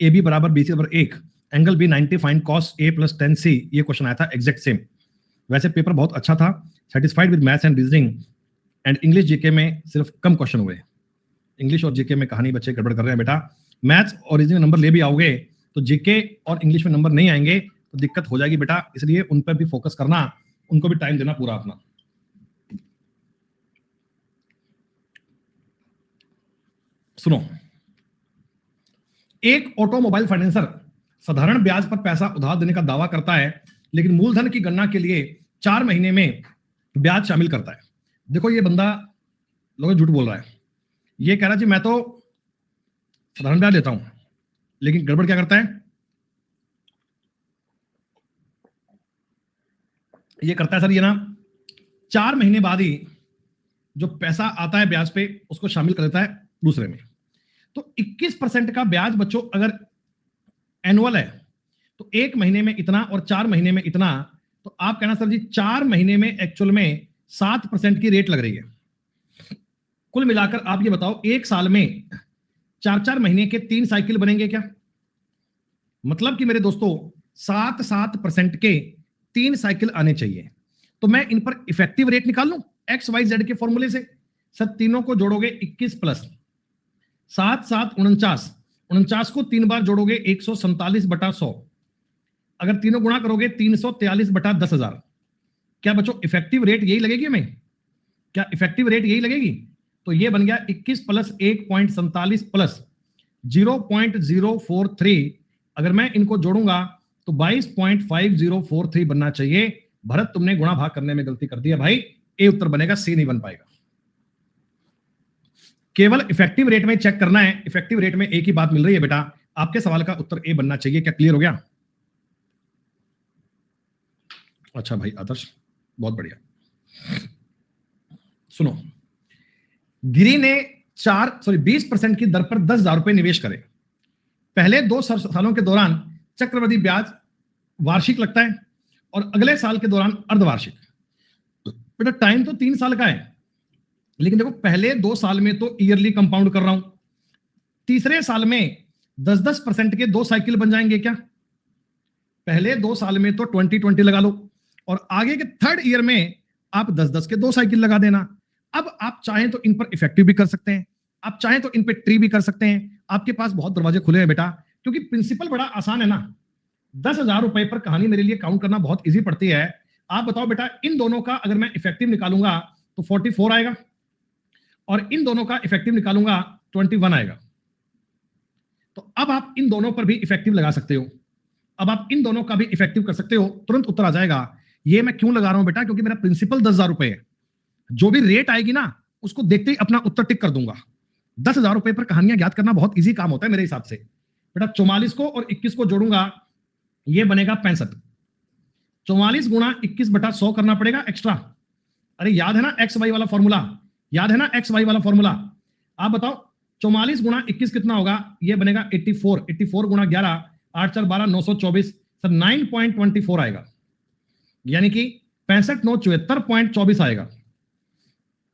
ए बी बराबर बी सी बराबर 1, angle B 90, find cos A plus 10 सी, ये क्वेश्चन आया था एग्जैक्ट सेम। वैसे पेपर बहुत अच्छा था, satisfied with maths and reasoning and English GK में सिर्फ कम क्वेश्चन हुए। इंग्लिश और जीके में कहानी बच्चे गड़बड़ कर रहे हैं बेटा। मैथ्स और रीजनिंग नंबर ले भी आओगे तो जीके और इंग्लिश में नंबर नहीं आएंगे तो दिक्कत हो जाएगी बेटा, इसलिए उन पर भी फोकस करना, उनको भी टाइम देना पूरा अपना। सुनो, एक ऑटोमोबाइल फाइनेंसर साधारण ब्याज पर पैसा उधार देने का दावा करता है, लेकिन मूलधन की गणना के लिए 4 महीने में ब्याज शामिल करता है। देखो ये बंदा लोग झूठ बोल रहा है। ये कह रहा है जी मैं तो साधारण ब्याज लेता हूं, लेकिन गड़बड़ क्या करता है? ये करता है सर, ये ना 4 महीने बाद ही जो पैसा आता है ब्याज पे उसको शामिल कर देता है दूसरे में। तो 21% का ब्याज बच्चों अगर एनुअल है तो 1 महीने में इतना और 4 महीने में इतना, तो आप कहना सर जी 4 महीने में एक्चुअल में 7% की रेट लग रही है। कुल मिलाकर आप ये बताओ, एक साल में 4-4 महीने के 3 साइकिल बनेंगे क्या? मतलब कि मेरे दोस्तों 7-7% के 3 साइकिल आने चाहिए। तो मैं इन पर इफेक्टिव रेट निकाल लूं एक्स वाई जेड के फॉर्मूले से। सर तीनों को जोड़ोगे 21 प्लस 7 7 49, 49 को 3 बार जोड़ोगे 147/100, अगर तीनों गुणा करोगे 343/10,000। क्या बच्चों इफेक्टिव रेट यही लगेगी हमें? क्या इफेक्टिव रेट यही लगेगी? तो ये बन गया 21 प्लस 1.47 प्लस 0.043, अगर मैं इनको जोड़ूंगा तो 22.5043 बनना चाहिए। भरत तुमने गुणा भाग करने में गलती कर दिया भाई, ए उत्तर बनेगा, सी नहीं बन पाएगा। केवल इफेक्टिव रेट में चेक करना है, इफेक्टिव रेट में एक ही बात मिल रही है बेटा, आपके सवाल का उत्तर ए बनना चाहिए। क्या क्लियर हो गया? अच्छा भाई आदर्श, बहुत बढ़िया। सुनो, गिरी ने 20% की दर पर 10,000 रुपए निवेश करे। पहले 2 सालों के दौरान चक्रवृद्धि ब्याज वार्षिक लगता है और अगले साल के दौरान अर्धवार्षिक। बेटा टाइम तो 3 साल का है, लेकिन देखो पहले 2 साल में तो ईयरली कंपाउंड कर रहा हूं, तीसरे साल में 10-10% के 2 साइकिल बन जाएंगे क्या? पहले 2 साल में तो 20-20 लगा लो और आगे के 3rd ईयर में आप 10-10 के 2 साइकिल लगा देना। अब आप चाहें तो इन पर इफेक्टिव भी कर सकते हैं, आप चाहें तो इन पे ट्री भी कर सकते हैं, आपके पास बहुत दरवाजे खुले हैं बेटा, क्योंकि प्रिंसिपल बड़ा आसान है ना। 10,000 रुपए पर कहानी मेरे लिए काउंट करना बहुत इजी पड़ती है। आप बताओ बेटा, इन दोनों का अगर मैं इफेक्टिव निकालूंगा तो 44 आएगा और इन दोनों का इफेक्टिव निकालूंगा 21 आएगा। तो अब आप इन दोनों पर भी इफेक्टिव लगा सकते हो, अब आप इन दोनों का भी इफेक्टिव कर सकते हो, तुरंत उत्तर आ जाएगा। ये मैं क्यों लगा रहा हूं बेटा? क्योंकि मेरा प्रिंसिपल 10,000 रुपए है, जो भी रेट आएगी ना उसको देखते ही अपना उत्तर टिक कर दूंगा। 10,000 रुपए पर कहानियां ज्ञात करना बहुत इजी काम होता है मेरे हिसाब से। बेटा 44 को और 21 को जोड़ूंगा, ये बनेगा 65। 44 गुणा 21/100 करना पड़ेगा एक्स्ट्रा। अरे याद है ना एक्स वाई वाला फॉर्मूला, याद है ना एक्स वाई वाला फॉर्मूला? आप बताओ 44 गुणा 21 कितना होगा? ये बनेगा 84। 84 गुणा 11, 8 4 12, 924, सर 9.24 आएगा, यानी कि 65 9 74.24 आएगा।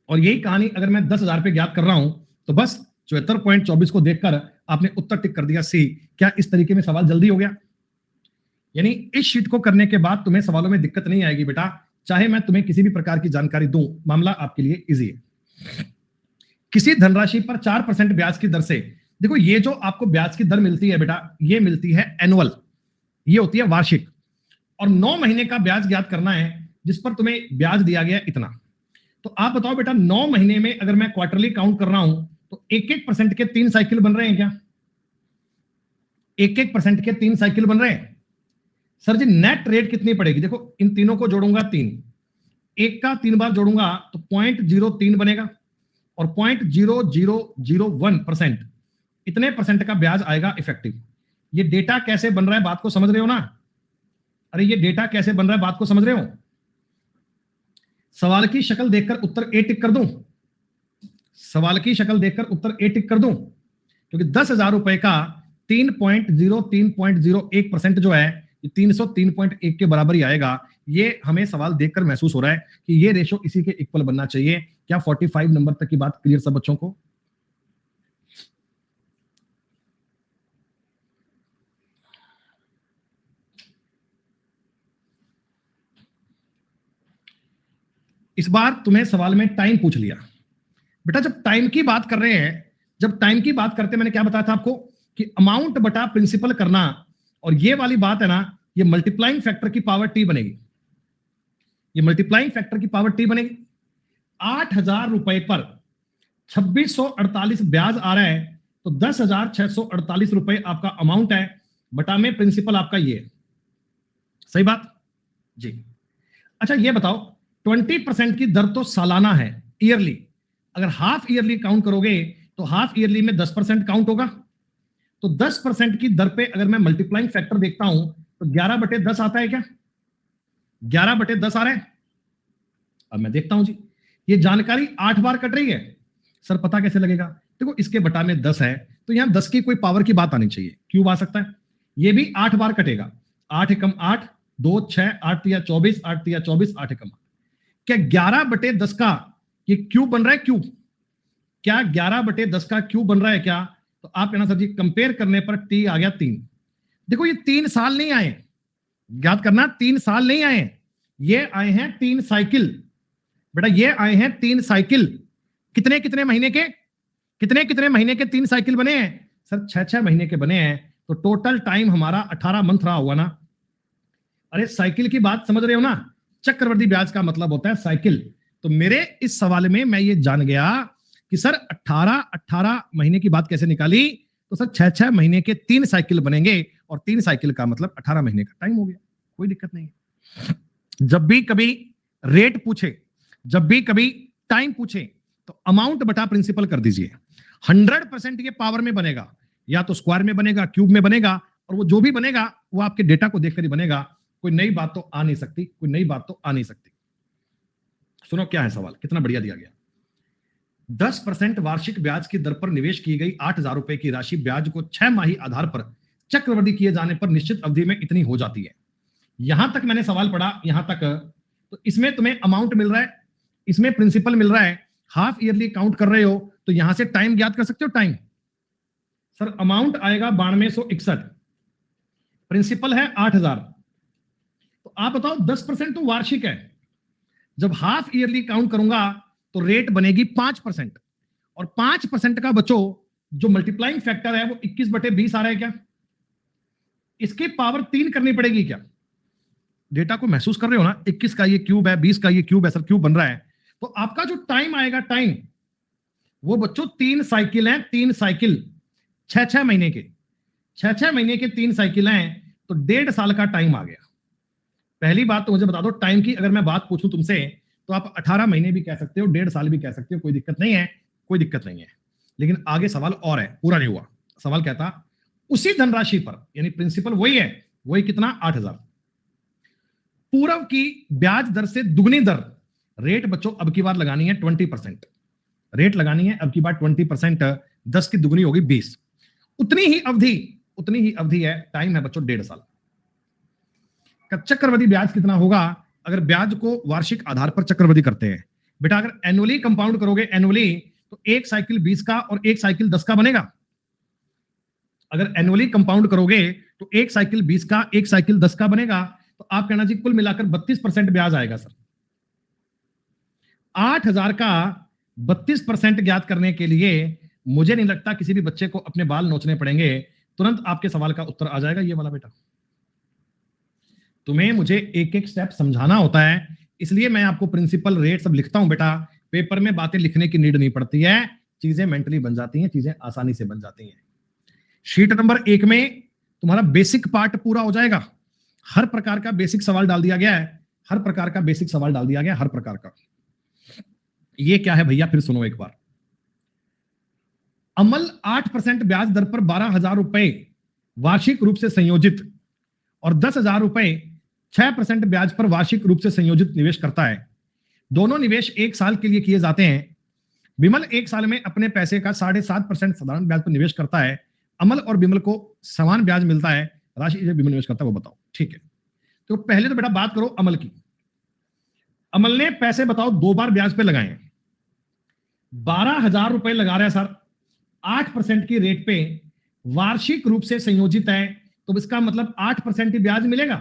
और यही कहानी अगर मैं 10,000 पे ज्ञात कर रहा हूं तो बस 74.24 को देखकर आपने उत्तर टिक कर दिया सी। क्या इस तरीके में सवाल जल्दी हो गया? यानी इस शीट को करने के बाद तुम्हें सवालों में दिक्कत नहीं आएगी बेटा, चाहे मैं तुम्हें किसी भी प्रकार की जानकारी दूं, मामला आपके लिए इजी है। किसी धनराशि पर 4% ब्याज की दर से देखो ये जो आपको ब्याज की दर मिलती है बेटा, ये मिलती है एनुअल, ये होती है वार्षिक। और 9 महीने का ब्याज ज्ञात करना है जिस पर तुम्हें ब्याज दिया गया इतना। तो आप बताओ बेटा 9 महीने में अगर मैं क्वार्टरली काउंट कर रहा हूं तो 1-1% के 3 साइकिल बन रहे हैं क्या? 1-1% के 3 साइकिल बन रहे हैं। सर जी नेट रेट कितनी पड़ेगी? देखो इन तीनों को जोड़ूंगा 3, एक का 3 बार जोड़ूंगा तो 0.03 बनेगा और 0.0001% इतने परसेंट का ब्याज आएगा इफेक्टिव। ये डेटा कैसे बन रहा है बात को समझ रहे हो ना? अरे ये डेटा कैसे बन रहा है बात को समझ रहे हो? सवाल की शक्ल देखकर उत्तर ए टिक कर दूं? सवाल की शक्ल देखकर उत्तर ए टिक कर दूं? क्योंकि 10,000 रुपए का 3.01% जो है ये 303.1 के बराबर ही आएगा। ये हमें सवाल देखकर महसूस हो रहा है कि ये रेशो इसी के इक्वल बनना चाहिए। क्या 45 नंबर तक की बात क्लियर सब बच्चों को? इस बार तुम्हें सवाल में टाइम पूछ लिया बेटा। जब टाइम की बात कर रहे हैं, जब टाइम की बात करते मैंने क्या बताया था आपको कि अमाउंट बटा प्रिंसिपल करना, और ये वाली बात है ना, ये मल्टीप्लाइंग फैक्टर की पावर टी बनेगी। ये मल्टीप्लाइंग फैक्टर की पावर टी बनेगी। 8,000 रुपए पर 2648 ब्याज आ रहा है तो 10,648 रुपए आपका अमाउंट है, बटा में प्रिंसिपल आपका ये है। सही बात जी। अच्छा ये बताओ 20% की दर तो सालाना है, ईयरली। अगर हाफ ईयरली काउंट करोगे तो हाफ ईयरली में 10% काउंट होगा। तो 10% की दर पे अगर मैं मल्टीप्लाइंग फैक्टर देखता हूं तो 11/10 आता है क्या? 11/10 आ रहा है। अब मैं देखता हूं जी, ये जानकारी 8 बार कट रही है। सर पता कैसे लगेगा? देखो इसके बटा में 10 है तो यहां 10 की कोई पावर की बात आनी चाहिए। क्यूब आ सकता है, ये भी 8 बार कटेगा। 8 एकम 8, 2 6, 8 तिया 24, 8 तिया 24, 8 एकम 8। क्या 11/10 का ये क्यूब बन रहा है? क्यूब क्या 11/10 का क्यूब बन रहा है क्या? तो आप कहना सर जी कंपेयर करने पर टी आ गया 3। देखो ये 3 साल नहीं आए, याद करना 3 साल नहीं आए, ये आए हैं 3 साइकिल। बेटा ये आए हैं 3 साइकिल। कितने कितने महीने के? कितने कितने महीने के 3 साइकिल बने हैं? सर 6-6 महीने के बने हैं। तो टोटल टाइम हमारा 18 मंथ रहा हुआ ना। अरे साइकिल की बात समझ रहे हो ना? चक्रवृद्धि ब्याज का मतलब होता है साइकिल। तो मेरे इस सवाल में मैं ये जान गया कि सर 18 महीने की बात कैसे निकाली? तो सर 6-6 महीने के 3 साइकिल बनेंगे और 3 साइकिल का मतलब 18 महीने का टाइम हो गया। कोई दिक्कत नहीं है। जब भी कभी रेट पूछे, जब भी कभी टाइम पूछे तो अमाउंट बटा प्रिंसिपल कर दीजिए। 100% ये पावर में बनेगा, या तो स्क्वायर में बनेगा, क्यूब में बनेगा, और वो जो भी बनेगा वो आपके डेटा को देखकर ही बनेगा। कोई नई बात तो आ नहीं सकती, कोई नई बात तो आ नहीं सकती। सुनो क्या है सवाल, कितना बढ़िया दिया गया। 10% वार्षिक ब्याज की दर पर निवेश की गई 8,000 रुपए की राशि ब्याज को 6 माही आधार पर चक्रवृद्धि किए जाने पर निश्चित अवधि में इतनी हो जाती है। यहां तक मैंने सवाल पढ़ा, यहां तक। तो इसमें तुम्हें अमाउंट मिल रहा है, इसमें प्रिंसिपल मिल रहा है, हाफ ईयरली काउंट कर रहे हो तो यहां से टाइम ज्ञात कर सकते हो। टाइम सर अमाउंट आएगा 9261, प्रिंसिपल है 8,000। तो आप बताओ 10% तो वार्षिक है, जब हाफ ईयरली काउंट करूंगा तो रेट बनेगी 5%, और 5% का बच्चों जो मल्टीप्लाइंग फैक्टर है वो 21/20 आ रहा है क्या? इसकी पावर 3 करनी पड़ेगी क्या? डेटा को महसूस कर रहे हो ना? 21 का ये क्यूब है, 20 का ये क्यूब है, सर क्यूब बन रहा है। तो आपका जो टाइम आएगा, टाइम वो बच्चों 3 साइकिल है, 3 साइकिल 6-6 महीने के, 6-6 महीने के 3 साइकिल हैं तो 1.5 साल का टाइम आ गया। पहली बात तो मुझे बता दो, टाइम की अगर मैं बात पूछूं तुमसे तो आप 18 महीने भी कह सकते हो, 1.5 साल भी कह सकते हो, कोई दिक्कत नहीं है, कोई दिक्कत नहीं है। लेकिन आगे सवाल और है, पूरा नहीं हुआ। सवाल कहता उसी धनराशि पर, यानी प्रिंसिपल वही है, वही कितना? 8,000, पूर्व की ब्याज दर से दुगनी दर। रेट बच्चों अब की बार लगानी है 20%, रेट लगानी है अब की बार 20%, 10 की दुगनी होगी 20। उतनी ही अवधि है, टाइम है बच्चों 1.5 साल। चक्रवृद्धि ब्याज कितना होगा अगर ब्याज को वार्षिक आधार पर चक्रवृद्धि करते हैं? बेटा अगर एनुअली कंपाउंड करोगे, एनुअली, तो एक साइकिल 20 का और एक साइकिल 10 का बनेगा। अगर एनुअली कंपाउंड करोगे तो एक साइकिल 20 का, एक साइकिल 10 का बनेगा। तो आप कहना जी कुल मिलाकर 32% ब्याज आएगा। सर 8,000 का 32% ज्ञात करने के लिए मुझे नहीं लगता किसी भी बच्चे को अपने बाल नोचने पड़ेंगे, तुरंत आपके सवाल का उत्तर आ जाएगा ये वाला बेटा। तुम्हें मुझे एक एक स्टेप समझाना होता है, इसलिए मैं आपको प्रिंसिपल रेट सब लिखता हूं बेटा। पेपर में बातें लिखने की नीड नहीं पड़ती है, चीजें मेंटली बन जाती हैं, चीजें आसानी से बन जाती हैं। शीट नंबर 1 में तुम्हारा बेसिक पार्ट पूरा हो जाएगा। हर प्रकार का बेसिक सवाल डाल दिया गया है, हर प्रकार का बेसिक सवाल डाल दिया गया, हर प्रकार का। ये क्या है भैया, फिर सुनो एक बार। अमल 8% ब्याज दर पर 12,000 रुपए वार्षिक रूप से संयोजित और 10,000 रुपए 6% ब्याज पर वार्षिक रूप से संयोजित निवेश करता है। दोनों निवेश 1 साल के लिए किए जाते हैं। विमल 1 साल में अपने पैसे का 7.5% साधारण ब्याज पर निवेश करता है। अमल और विमल को समान ब्याज मिलता है। राशि जो विमल निवेश करता है वो बताओ। ठीक है, तो पहले तो बेटा बात करो अमल की। अमल ने पैसे बताओ 2 बार ब्याज पे लगाए, 12,000 रुपए लगा रहे हैं सर, 8% की रेट पे वार्षिक रूप से संयोजित है, तो इसका मतलब 8% ही ब्याज मिलेगा।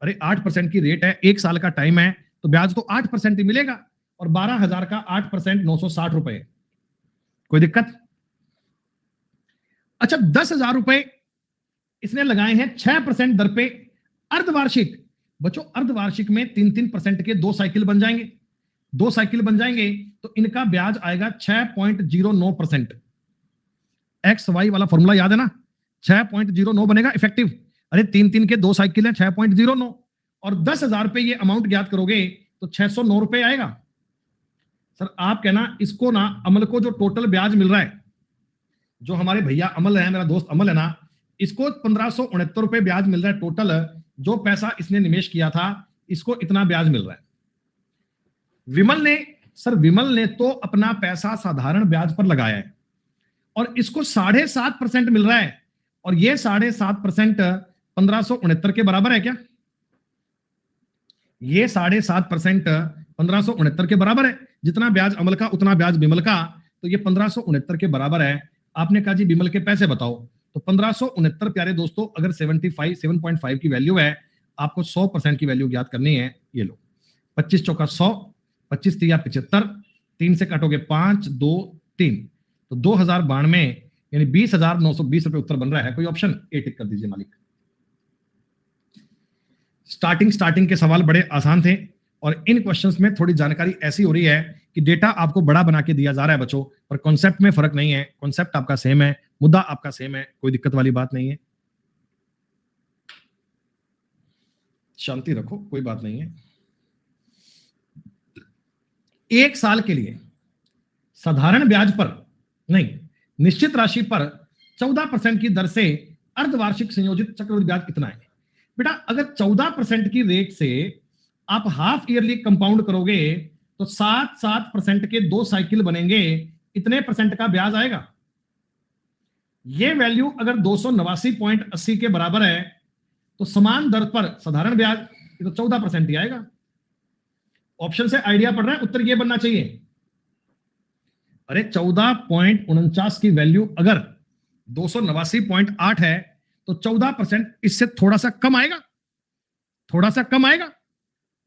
अरे 8% की रेट है, 1 साल का टाइम है, तो ब्याज तो 8% ही मिलेगा। और 12,000 का 8% 960 रुपए। कोई दिक्कत? अच्छा 10,000 रुपए इसने लगाए हैं 6% दर पे अर्धवार्षिक। बच्चों अर्धवार्षिक में 3-3% के 2 साइकिल बन जाएंगे, 2 साइकिल बन जाएंगे, तो इनका ब्याज आएगा 6.09%। एक्स वाई वाला फॉर्मूला याद है ना, 6.09 बनेगा इफेक्टिव। अरे 3-3 के 2 साइकिल है, 6.09, और 10,000 पे ये अमाउंट ज्ञात करोगे तो 609 रुपए आएगा। सर आप कहना इसको ना, अमल को जो टोटल ब्याज मिल रहा है, जो हमारे भैया अमल है, मेरा दोस्त अमल है ना, इसको 1569 रुपए ब्याज मिल रहा है टोटल। जो पैसा इसने निवेश किया था, इसको इतना ब्याज मिल रहा है। विमल ने, सर विमल ने तो अपना पैसा साधारण ब्याज पर लगाया है और इसको 7.5% मिल रहा है, और ये 7.5% 1569 के बराबर है क्या? ये 7.5% 1569 के बराबर है। जितना ब्याज अमल का उतना ब्याज विमल का, तो ये 1569 के बराबर है। आपने कहा जी विमल के पैसे बताओ, तो 1569 प्यारे दोस्तों, अगर 7.5 की वैल्यू है, आपको 100% की वैल्यू ज्ञात करनी है। ये लो 25 चौका 100, 25 तिया 75, 3 से काटोगे 5, 2, 3, तो 2092 यानी 20,920 रुपए उत्तर बन रहा है। कोई ऑप्शन ए टिक कर दीजिए मालिक। स्टार्टिंग के सवाल बड़े आसान थे, और इन क्वेश्चंस में थोड़ी जानकारी ऐसी हो रही है कि डेटा आपको बड़ा बना के दिया जा रहा है बच्चों, पर कॉन्सेप्ट में फर्क नहीं है। कॉन्सेप्ट आपका सेम है, मुद्दा आपका सेम है, कोई दिक्कत वाली बात नहीं है। शांति रखो, कोई बात नहीं है। 1 साल के लिए साधारण ब्याज पर नहीं, निश्चित राशि पर 14% की दर से अर्धवार्षिक संयोजित चक्रवृद्धि ब्याज कितना है? बेटा अगर 14% की रेट से आप हाफ ईयरली कंपाउंड करोगे तो 7% के 2 साइकिल बनेंगे, इतने परसेंट का ब्याज आएगा। ये वैल्यू अगर 289.80 के बराबर है, तो समान दर पर साधारण ब्याज तो 14% ही आएगा। ऑप्शन से आइडिया पड़ रहा है, उत्तर ये बनना चाहिए। अरे 14.49 की वैल्यू अगर 289.8 है, तो 14% इससे थोड़ा सा कम आएगा, थोड़ा सा कम आएगा।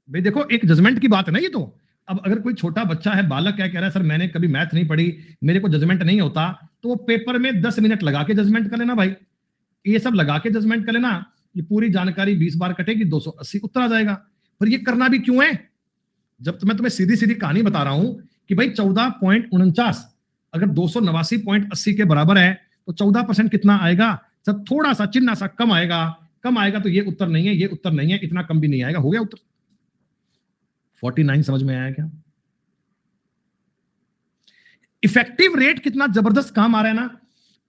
भाई देखो एक जजमेंट की बात है ना ये तो। अब अगर कोई छोटा बच्चा है, बालक क्या कह रहा है, सर मैंने कभी मैथ नहीं पढ़ी, मेरे को जजमेंट नहीं होता, तो वो पेपर में 10 मिनट लगा के जजमेंट कर लेना भाई। ये सब लगा के जजमेंट कर लेना, ये पूरी जानकारी 20 बार कटेगी, 280 उत्तर आ जाएगा। पर ये करना भी क्यों है, जब मैं तुम्हें सीधी सीधी कहानी बता रहा हूं कि भाई 14.49 अगर 289.80 के बराबर है, तो 14% कितना आएगा? सब थोड़ा सा चिन्ह सा कम आएगा, कम आएगा, तो ये उत्तर नहीं है, ये उत्तर नहीं है, इतना कम भी नहीं आएगा। हो गया उत्तर 49। समझ में आया क्या? इफेक्टिव रेट कितना जबरदस्त काम आ रहा है ना।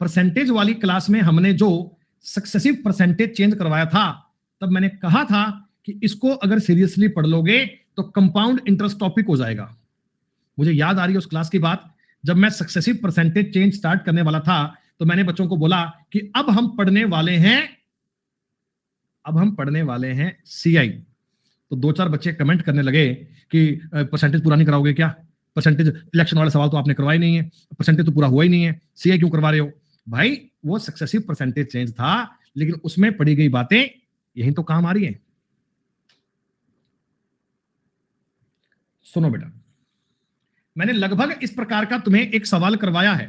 परसेंटेज वाली क्लास में हमने जो सक्सेसिव परसेंटेज चेंज करवाया था, तब मैंने कहा था कि इसको अगर सीरियसली पढ़ लोगे तो कंपाउंड इंटरेस्ट टॉपिक हो जाएगा। मुझे याद आ रही है उस क्लास की बात, जब मैं सक्सेसिव परसेंटेज चेंज स्टार्ट करने वाला था, तो मैंने बच्चों को बोला कि अब हम पढ़ने वाले हैं सीआई। तो 2-4 बच्चे कमेंट करने लगे कि परसेंटेज पूरा नहीं कराओगे क्या, परसेंटेज इलेक्शन वाला सवाल तो आपने करवाया नहीं है, परसेंटेज तो पूरा हुआ ही नहीं है, सीआई क्यों करवा रहे हो? भाई वो सक्सेसिव परसेंटेज चेंज था, लेकिन उसमें पढ़ी गई बातें यही तो काम आ रही है। सुनो बेटा, मैंने लगभग इस प्रकार का तुम्हें एक सवाल करवाया है,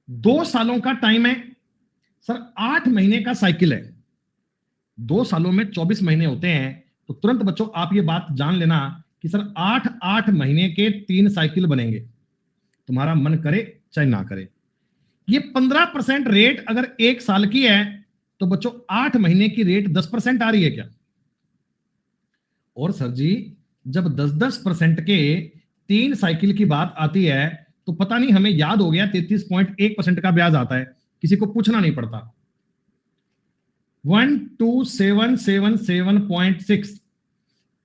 2 सालों का टाइम है सर, 8 महीने का साइकिल है, 2 सालों में 24 महीने होते हैं, तो तुरंत बच्चों आप ये बात जान लेना कि सर 8 महीने के 3 साइकिल बनेंगे, तुम्हारा मन करे चाहे ना करे। ये 15% रेट अगर 1 साल की है तो बच्चों 8 महीने की रेट 10% आ रही है क्या? और सर जी जब 10% के 3 साइकिल की बात आती है तो पता नहीं हमें याद हो गया 33.1% का ब्याज आता है, किसी को पूछना नहीं पड़ता। 12777.6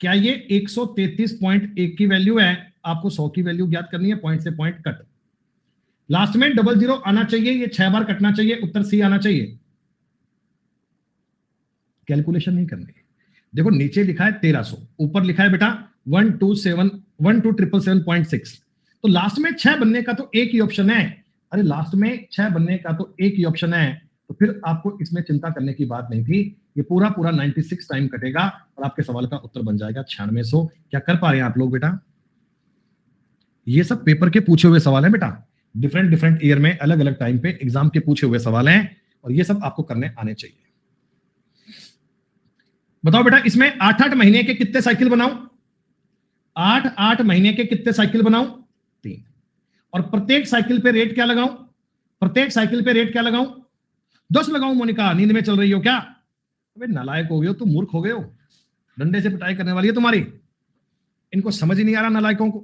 क्या ये 133.1 की वैल्यू है? आपको 100 की वैल्यू ज्ञात करनी है, पॉइंट से पॉइंट कट, लास्ट में 00 आना चाहिए, ये 6 बार कटना चाहिए, उत्तर सी आना चाहिए। कैलकुलेशन नहीं करनी। देखो नीचे लिखा है 1300, ऊपर लिखा है बेटा 12777.6, तो लास्ट में 6 बनने का तो एक ही ऑप्शन है। अरे लास्ट में 6 बनने का तो एक ही ऑप्शन है, तो फिर आपको इसमें चिंता करने की बात नहीं थी। ये पूरा 96 टाइम कटेगा और आपके सवाल का उत्तर बन जाएगा 9600। क्या कर पा रहे हैं आप लोग बेटा? ये सब पेपर के पूछे हुए सवाल हैं बेटा, डिफरेंट ईयर में अलग अलग टाइम पे एग्जाम के पूछे हुए सवाल हैं, और ये सब आपको करने आने चाहिए। बताओ बेटा इसमें 8 महीने के कितने साइकिल बनाऊं? 8 महीने के कितने साइकिल बनाऊं? 3। और प्रत्येक साइकिल पे रेट क्या लगाऊं? प्रत्येक साइकिल पे रेट क्या लगाऊं? 10 लगाऊं। मोनिका नींद में चल रही हो क्या? अबे नालायक हो गए हो तुम, मूर्ख हो गए हो, डंडे से पिटाई करने वाली है तुम्हारी। इनको समझ ही नहीं आ रहा नालायकों को।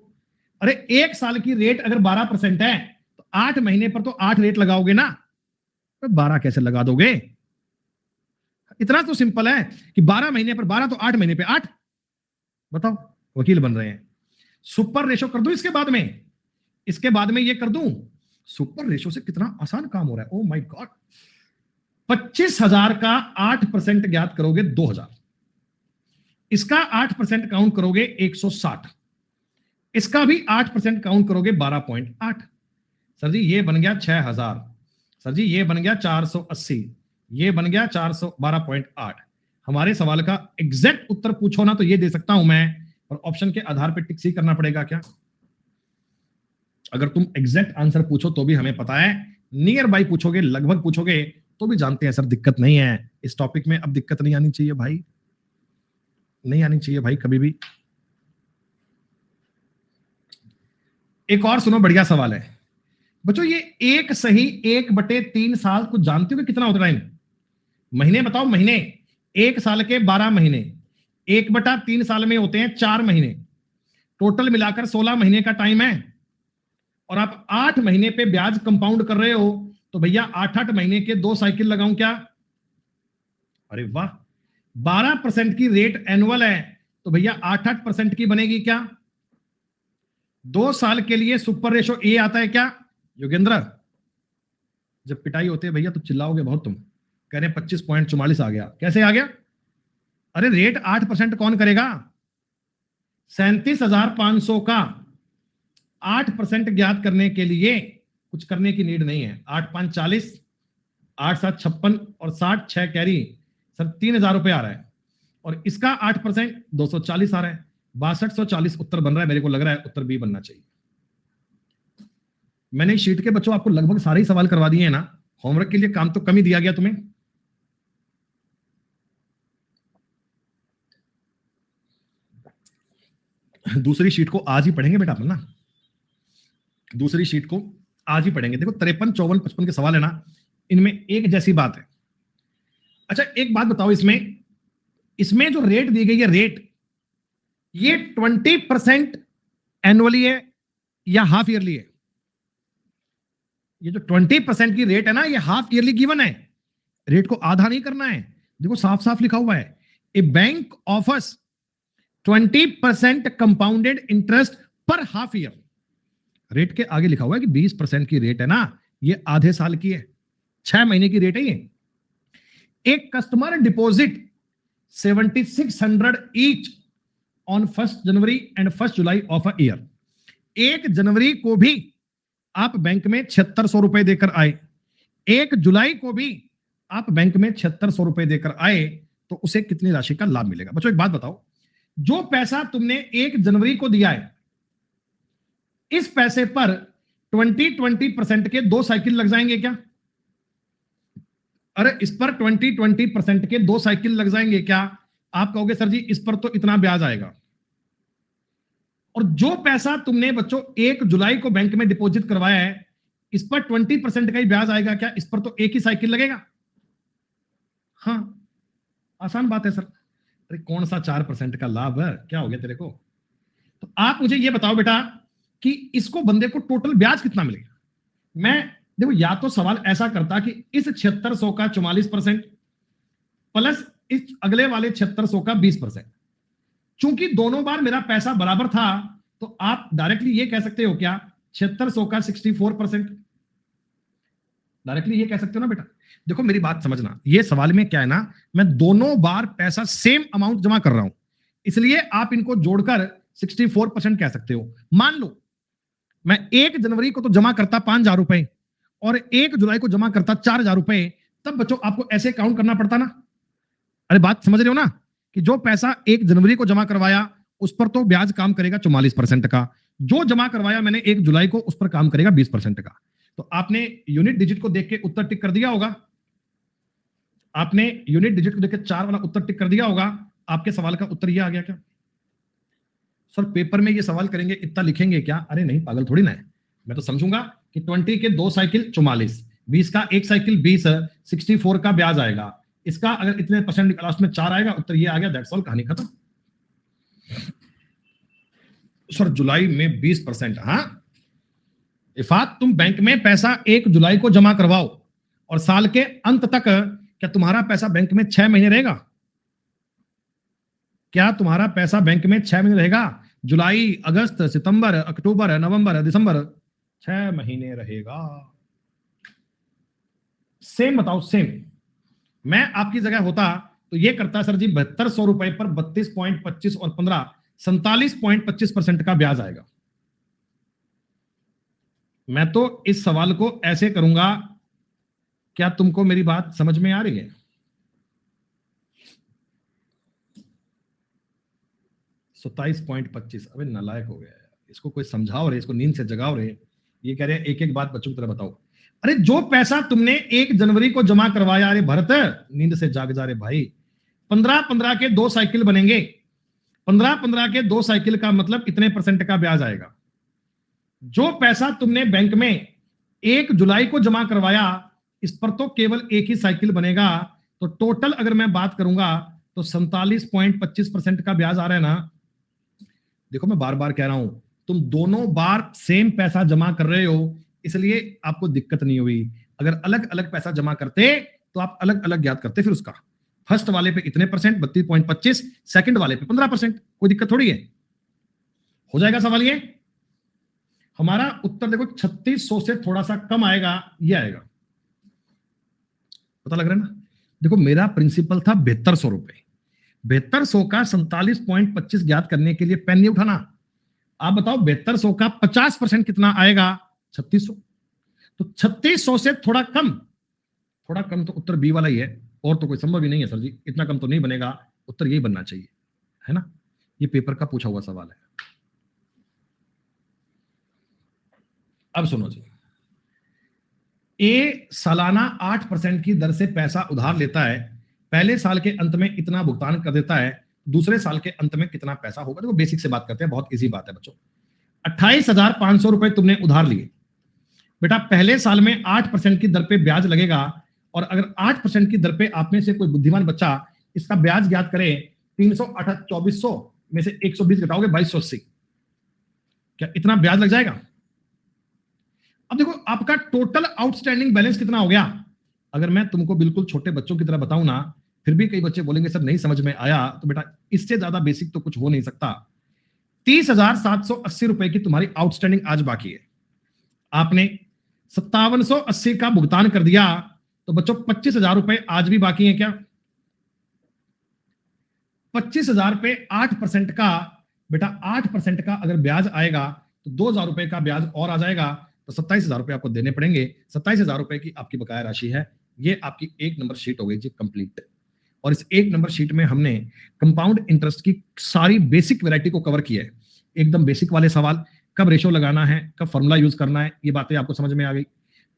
अरे 1 साल की रेट अगर 12% है तो 8 महीने पर तो 8 रेट लगाओगे ना, तो 12 कैसे लगा दोगे? इतना तो सिंपल है कि 12 महीने पर 12 तो 8 महीने पे 8। बताओ, वकील बन रहे हैं। सुपर रेशो कर दूं इसके बाद में, इसके बाद में ये कर दूं। सुपर रेशो से कितना आसान काम हो रहा है, ओ माय गॉड। 25,000 का 8% ज्ञात करोगे 2,000, इसका 8% काउंट करोगे 160, इसका भी 8% काउंट करोगे 12.8। सर जी ये बन गया 6,000, सर जी ये बन गया 480, ये बन गया 412.8। हमारे सवाल का एग्जैक्ट उत्तर पूछो ना तो ये दे सकता हूं मैं, और ऑप्शन के आधार पर टिक सी करना पड़ेगा क्या? अगर तुम एग्जैक्ट आंसर पूछो तो भी हमें पता है, नियर बाई पूछोगे, लगभग पूछोगे तो भी जानते हैं सर दिक्कत नहीं है इस टॉपिक में। अब दिक्कत नहीं आनी चाहिए भाई, नहीं आनी चाहिए भाई कभी भी। एक और सुनो, बढ़िया सवाल है बच्चों, ये 1 सही 1/3 साल कुछ जानते हो कि कितना होता है? महीने बताओ, महीने 1 साल के 12 महीने, 1/3 साल में होते हैं 4 महीने, टोटल मिलाकर 16 महीने का टाइम है, और आप 8 महीने पे ब्याज कंपाउंड कर रहे हो, तो भैया 8 महीने के 2 साइकिल लगाऊं क्या? अरे वाह, 12% की रेट एनुअल है, तो भैया 8% की बनेगी क्या? 2 साल के लिए सुपर रेशो ए आता है क्या योगेंद्र? जब पिटाई होती है भैया तो चिल्लाओगे बहुत तुम, कह रहे 25.44 आ गया, कैसे आ गया? अरे रेट 8% कौन करेगा? 37,500 का 8% ज्ञात करने के लिए कुछ करने की नीड नहीं है। 8 5 40, 8 7 56 और 60 6 कैरी, सर 3,000 रुपए आ रहा है, और इसका 8% 240 आ रहा है, 6240 उत्तर बन रहा है। मेरे को लग रहा है उत्तर बी बनना चाहिए। मैंने शीट के बच्चों आपको लगभग सारे ही सवाल करवा दिए हैं ना, होमवर्क के लिए काम तो कम ही दिया गया तुम्हें। दूसरी शीट को आज ही पढ़ेंगे बेटा अपन ना, दूसरी शीट को आज ही पढ़ेंगे। देखो 53 54 55 के सवाल है ना, इनमें एक जैसी बात है। अच्छा एक बात बताओ, इसमें जो रेट दी गई है, रेट ये 20% एनुअली है या हाफ ईयरली है? ये जो 20% की रेट है ना, ये हाफ ईयरली गिवन है, रेट को आधा नहीं करना है। देखो साफ साफ लिखा हुआ है, ए बैंक ऑफर्स 20% कंपाउंडेड इंटरेस्ट पर हाफ ईयर। रेट के आगे लिखा हुआ है कि 20% की रेट है ना, ये आधे साल की है, 6 महीने की रेट है ये। एक customer deposit 7600 each on 1 January and 1 July of a year. 1 जनवरी को भी आप बैंक में 7600 रुपए देकर आए, 1 जुलाई को भी आप बैंक में 7600 रुपए देकर आए, तो उसे कितनी राशि का लाभ मिलेगा? बच्चों एक बात बताओ, जो पैसा तुमने 1 जनवरी को दिया है, इस पैसे पर 20% के 2 साइकिल लग जाएंगे क्या? अरे इस पर 20% के 2 साइकिल लग जाएंगे क्या? आप कहोगे सर जी इस पर तो इतना ब्याज आएगा। और जो पैसा तुमने बच्चों 1 जुलाई को बैंक में डिपॉजिट करवाया है, इस पर 20% का ही ब्याज आएगा क्या? इस पर तो एक ही साइकिल लगेगा। हाँ, आसान बात है सर। अरे कौन सा 4% का लाभ है, क्या हो गया तेरे को? तो आप मुझे ये बताओ बेटा कि इसको बंदे को टोटल ब्याज कितना मिलेगा। मैं देखो या तो सवाल ऐसा करता कि इस 7600 का 44% प्लस इस अगले वाले 7600 का 20%। चूंकि दोनों बार मेरा पैसा बराबर था तो आप डायरेक्टली ये कह सकते हो क्या 7600 का 64%। डायरेक्टली ये कह सकते हो ना बेटा। देखो मेरी बात समझना, ये सवाल में क्या है ना, मैं दोनों बार पैसा सेम अमाउंट जमा कर रहा हूं, इसलिए आप इनको जोड़कर 64% कह सकते हो। मान लो मैं 1 जनवरी को तो जमा करता 5000 रुपए और 1 जुलाई को जमा करता 4000 रुपए, तब बच्चों आपको ऐसे काउंट करना पड़ता ना। अरे बात समझ रहे हो ना कि जो पैसा 1 जनवरी को जमा करवाया उस पर तो ब्याज काम करेगा 44% का, जो जमा करवाया मैंने 1 जुलाई को उस पर काम करेगा 20% का। तो आपने यूनिट डिजिट को देख के उत्तर टिक कर दिया होगा। आपने यूनिट डिजिट को देख के 4 वाला उत्तर टिक कर दिया होगा। आपके सवाल का उत्तर यह आ गया क्या? सर पेपर में ये सवाल करेंगे इतना लिखेंगे क्या? अरे नहीं, पागल थोड़ी ना है। मैं तो समझूंगा कि 20 के 2 साइकिल 44, 20 का 1 साइकिल 20, 64 का ब्याज आएगा। इसका अगर इतने परसेंट निकला उसमें 4 आएगा, उत्तर ये आ गया, दैट्स ऑल, कहानी खत्म। सर जुलाई में 20%, हाँ इफात तुम बैंक में पैसा 1 जुलाई को जमा करवाओ और साल के अंत तक क्या तुम्हारा पैसा बैंक में 6 महीने रहेगा? क्या तुम्हारा पैसा बैंक में 6 महीने रहेगा? जुलाई, अगस्त, सितंबर, अक्टूबर, नवंबर, दिसंबर, 6 महीने रहेगा। सेम बताओ, सेम। मैं आपकी जगह होता तो ये करता सर जी 7200 रुपए पर 32.25 और 15, 47.25% का ब्याज आएगा। मैं तो इस सवाल को ऐसे करूंगा। क्या तुमको मेरी बात समझ में आ रही है? 27.25, अबे नालायक हो गया यार, इसको कोई समझाओ रे, इसको नींद से जगाओ रे। ये कह रहे हैं एक एक बात बच्चों की तरह बताओ। अरे जो पैसा तुमने 1 जनवरी को जमा करवाया, अरे भरत नींद से जाग जा रे भाई। 15-15 के 2 साइकिल बनेंगे, 15-15 के 2 साइकिल का मतलब इतने परसेंट का ब्याज आएगा। जो पैसा तुमने बैंक में 1 जुलाई को जमा करवाया इस पर तो केवल एक ही साइकिल बनेगा। तो टोटल अगर मैं बात करूंगा तो 47.25% का ब्याज आ रहा है ना। देखो मैं बार बार कह रहा हूं, तुम दोनों बार सेम पैसा जमा कर रहे हो इसलिए आपको दिक्कत नहीं हुई। अगर अलग अलग पैसा जमा करते तो आप अलग अलग ज्ञात करते। फिर उसका फर्स्ट वाले पे इतने परसेंट 32.25, सेकंड वाले पे 15%, कोई दिक्कत थोड़ी है। हो जाएगा सवाल ये। हमारा उत्तर देखो 3600 से थोड़ा सा कम आएगा, ये आएगा। पता लग रहा है ना? देखो मेरा प्रिंसिपल था 7200 रुपए, 7200 का 47.25 ज्ञात करने के लिए पेन नहीं उठाना। आप बताओ 7200 का 50% कितना आएगा? 3600। तो 3600 से थोड़ा कम तो उत्तर बी वाला ही है, और तो कोई संभव ही नहीं है सर जी, इतना कम तो नहीं बनेगा, उत्तर यही बनना चाहिए, है ना? ये पेपर का पूछा हुआ सवाल है। अब सुनो जी, ए सालाना 8% की दर से पैसा उधार लेता है, पहले साल के अंत में इतना भुगतान कर देता है, दूसरे साल के अंत में कितना पैसा होगा? देखो बेसिक से बात करते हैं, बहुत इजी बात है बच्चों। 28,500 रुपए तुमने उधार लिए बेटा, पहले साल में 8% की दर पे ब्याज लगेगा, और अगर 8% की दर पे आप में से कोई बुद्धिमान बच्चा इसका ब्याज ज्ञात करे, 2400 में से 120 घटाओगे 2280, क्या इतना ब्याज लग जाएगा? अब देखो आपका टोटल आउटस्टैंडिंग बैलेंस कितना हो गया। अगर मैं तुमको बिल्कुल छोटे बच्चों की तरह बताऊं ना, फिर भी कई बच्चे बोलेंगे सर नहीं समझ में आया, तो बेटा इससे ज्यादा बेसिक तो कुछ हो नहीं सकता। 30,780 रुपए की तुम्हारी आउटस्टैंडिंग आज बाकी है। आपने 5780 का भुगतान कर दिया, तो बच्चों 25,000 रुपए आज भी बाकी है क्या? 25,000 पे 8% का बेटा, 8% का अगर ब्याज आएगा तो 2,000 रुपए का ब्याज और आ जाएगा, तो 27,000 रुपए आपको देने पड़ेंगे। 27,000 रुपए की आपकी बकाया राशि है। ये आपकी 1 नंबर शीट हो गई जी कंप्लीट। और इस 1 नंबर शीट में हमने कंपाउंड इंटरेस्ट की सारी बेसिक वैरायटी को कवर किया है। एकदम बेसिक वाले सवाल, कब रेशो लगाना है, कब फॉर्मूला यूज करना है, ये बातें आपको समझ में आ गई।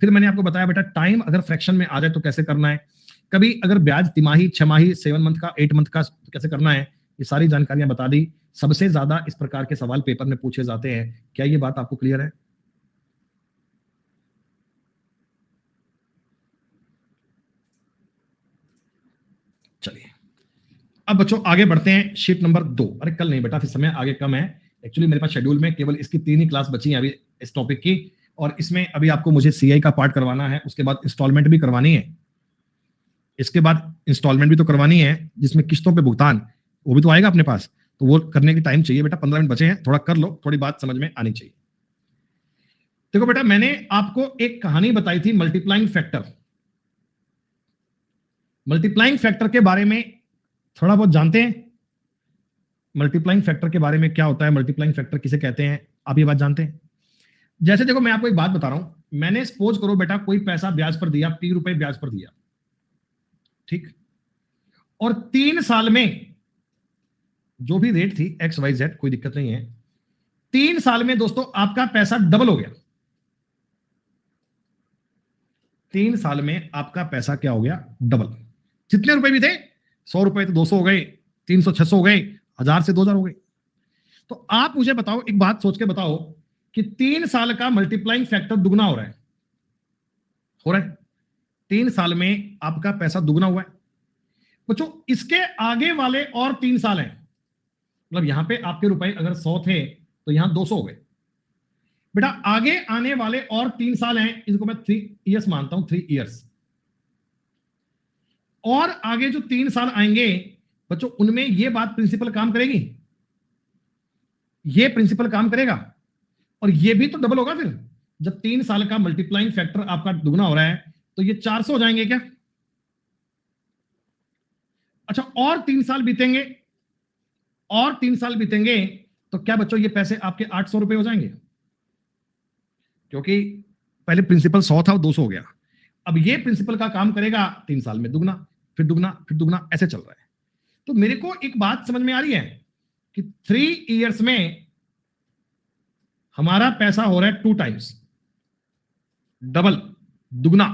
फिर मैंने आपको बताया बेटा टाइम अगर फ्रैक्शन में आ जाए तो कैसे करना है, कभी अगर ब्याज तिमाही, 6 माही, 7 मंथ का, 8 मंथ का कैसे करना है, ये सारी जानकारियां बता दी। सबसे ज्यादा इस प्रकार के सवाल पेपर में पूछे जाते हैं। क्या ये बात आपको क्लियर है? चलिए अब बच्चों आगे बढ़ते हैं शीट नंबर 2। अरे कल नहीं बेटा, फिर समय आगे कम है। एक्चुअली मेरे पास शेड्यूल में केवल इसकी 3 ही क्लास बची हैं अभी इस टॉपिक की, और इसमें अभी आपको मुझे सीआई का पार्ट करवाना है, उसके बाद इंस्टॉलमेंट भी करवानी है, इसके बाद इंस्टॉलमेंट भी तो करवानी है जिसमें किस्तों पे भुगतान, वो भी तो आएगा अपने पास, तो वो करने की टाइम चाहिए बेटा। 15 मिनट बचे हैं, थोड़ा कर लो, थोड़ी बात समझ में आनी चाहिए। देखो बेटा मैंने आपको एक कहानी बताई थी मल्टीप्लाइंग फैक्टर। मल्टीप्लाइंग फैक्टर के बारे में थोड़ा बहुत जानते हैं? मल्टीप्लाइंग फैक्टर के बारे में क्या होता है, मल्टीप्लाइंग फैक्टर किसे कहते हैं, आप ये बात जानते हैं? जैसे देखो मैं आपको एक बात बता रहा हूं, मैंने सपोज करो बेटा कोई पैसा ब्याज पर दिया, ₹P ब्याज पर दिया, ठीक, और 3 साल में जो भी रेट थी XYZ, कोई दिक्कत नहीं है, 3 साल में दोस्तों आपका पैसा डबल हो गया। 3 साल में आपका पैसा क्या हो गया? डबल। जितने रुपए भी थे, 100 रुपए थे 200 हो गए, 300 600 हो गए, 1000 से 2000 हो गए। तो आप मुझे बताओ, एक बात सोच के बताओ कि 3 साल का मल्टीप्लाइंग फैक्टर दुगना हो रहा है, हो रहा है? 3 साल में आपका पैसा दुगना हुआ है बच्चों। इसके आगे वाले और 3 साल हैं, मतलब यहां पे आपके रुपए अगर 100 थे तो यहां 200 हो गए बेटा। आगे आने वाले और 3 साल हैं, इसको मैं 3 इयर्स मानता हूं, 3 इयर्स। और आगे जो 3 साल आएंगे बच्चों, उनमें ये बात प्रिंसिपल काम करेगी, ये प्रिंसिपल काम करेगा, और ये भी तो डबल होगा। फिर जब 3 साल का मल्टीप्लाइंग फैक्टर आपका दुगना हो रहा है तो ये 400 हो जाएंगे क्या? अच्छा, और 3 साल बीतेंगे, और 3 साल बीतेंगे तो क्या बच्चों ये पैसे आपके 800 रुपए हो जाएंगे? क्योंकि पहले प्रिंसिपल 100 था, वो 200 हो गया। अब ये प्रिंसिपल का काम करेगा 3 साल में दुगना, फिर दुगना, फिर दुगना, ऐसे चल रहा है। तो मेरे को एक बात समझ में आ रही है कि 3 इयर्स में हमारा पैसा हो रहा है 2 टाइम्स, डबल, दुगना।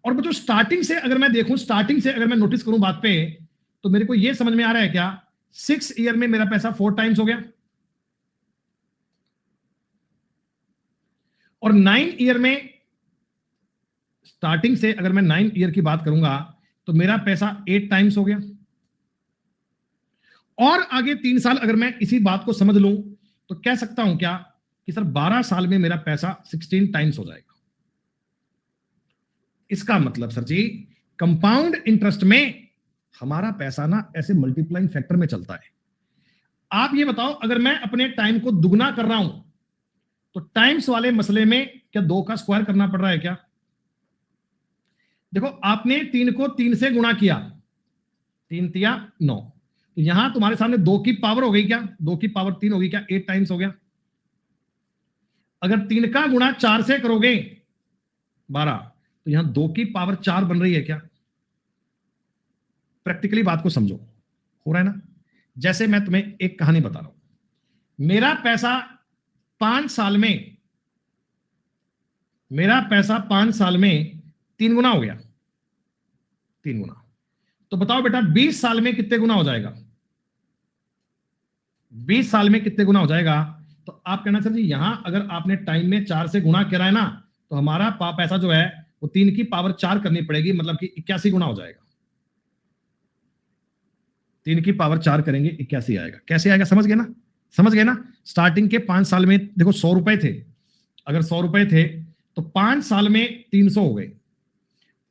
और बच्चों स्टार्टिंग से अगर मैं देखूं, स्टार्टिंग से अगर मैं नोटिस करूं बात पे, तो मेरे को यह समझ में आ रहा है क्या, 6 ईयर में मेरा पैसा 4 टाइम्स हो गया, और 9 ईयर में, स्टार्टिंग से अगर मैं 9 ईयर की बात करूंगा तो मेरा पैसा 8 टाइम्स हो गया। और आगे 3 साल अगर मैं इसी बात को समझ लूं तो कह सकता हूं क्या कि सर 12 साल में मेरा पैसा 16 टाइम्स हो जाएगा। इसका मतलब सर जी कंपाउंड इंटरेस्ट में हमारा पैसा ना ऐसे मल्टीप्लाइंग फैक्टर में चलता है। आप ये बताओ, अगर मैं अपने टाइम को दुगना कर रहा हूं तो टाइम्स वाले मसले में क्या 2 का स्क्वायर करना पड़ रहा है क्या? देखो आपने 3 को 3 से गुणा किया, 3 तिया 9, तो यहां तुम्हारे सामने 2 की पावर हो गई क्या? 2 की पावर 3 होगी क्या? 8 टाइम्स हो गया। अगर 3 का गुणा 4 से करोगे 12, तो यहां 2 की पावर 4 बन रही है क्या? प्रैक्टिकली बात को समझो, हो रहा है ना? जैसे मैं तुम्हें एक कहानी बता रहा हूं, मेरा पैसा 5 साल में, मेरा पैसा 5 साल में 3 गुना हो गया, 3 गुना। तो बताओ बेटा 20 साल में कितने गुना हो जाएगा? 20 साल में कितने गुना हो जाएगा? तो आप कहना सर जी यहां अगर आपने टाइम में 4 से गुणा करा है ना, तो हमारा पैसा जो है वो 3 की पावर 4 करनी पड़ेगी, मतलब कि 81 गुना हो जाएगा। 3 की पावर 4 करेंगे 81 आएगा। कैसे आएगा? समझ गए ना? समझ गए ना? स्टार्टिंग के 5 साल में देखो 100 रुपए थे, अगर 100 रुपए थे तो 5 साल में 300 हो गए,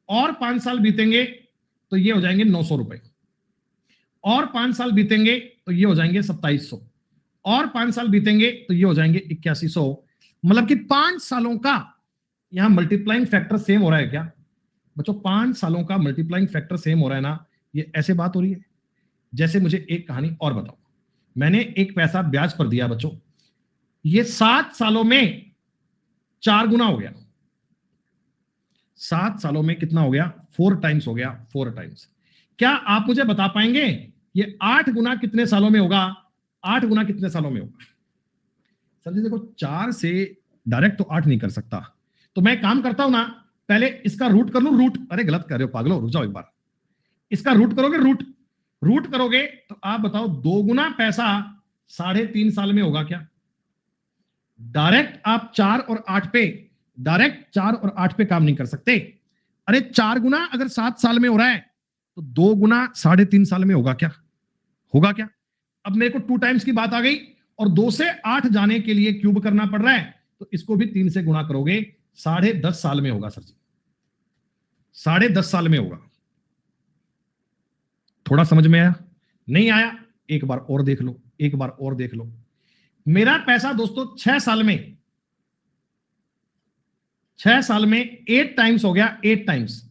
और 5 साल बीतेंगे तो ये हो जाएंगे 900 रुपए, और 5 साल बीतेंगे तो ये हो जाएंगे 2700, और 5 साल बीतेंगे तो ये हो जाएंगे 8100। मतलब कि 5 सालों का यहां मल्टीप्लाइंग फैक्टर सेम हो रहा है क्या बच्चों? 5 सालों का मल्टीप्लाइंग फैक्टर सेम हो रहा है ना? ये ऐसे बात हो रही है। जैसे मुझे एक कहानी और बताओ, मैंने एक पैसा ब्याज पर दिया बच्चों, ये 7 सालों में 4 गुना हो गया। 7 सालों में कितना हो गया? 4 टाइम्स हो गया, 4 टाइम्स। क्या आप मुझे बता पाएंगे ये 8 गुना कितने सालों में होगा? 8 गुना कितने सालों में होगा? सर जी देखो 4 से डायरेक्ट तो 8 नहीं कर सकता, तो मैं काम करता हूं ना, पहले इसका रूट कर लूं। रूट, अरे गलत कर रहे हो पागलो, रुक जाओ एक बार। इसका रूट करोगे, रूट रूट करोगे तो आप बताओ 2 गुना पैसा 3.5 साल में होगा क्या? डायरेक्ट आप 4 और 8 पे, डायरेक्ट 4 और 8 पे काम नहीं कर सकते। अरे 4 गुना अगर 7 साल में हो रहा है तो 2 गुना 3.5 साल में होगा क्या? होगा क्या? अब मेरे को 2 टाइम्स की बात आ गई, और 2 से 8 जाने के लिए क्यूब करना पड़ रहा है, तो इसको भी 3 से गुणा करोगे, 10.5 साल में होगा सर जी, 10.5 साल में होगा। थोड़ा समझ में आया? नहीं आया? एक बार और देख लो, एक बार और देख लो। मेरा पैसा दोस्तों 6 साल में, 6 साल में 8 टाइम्स हो गया, 8 टाइम्स।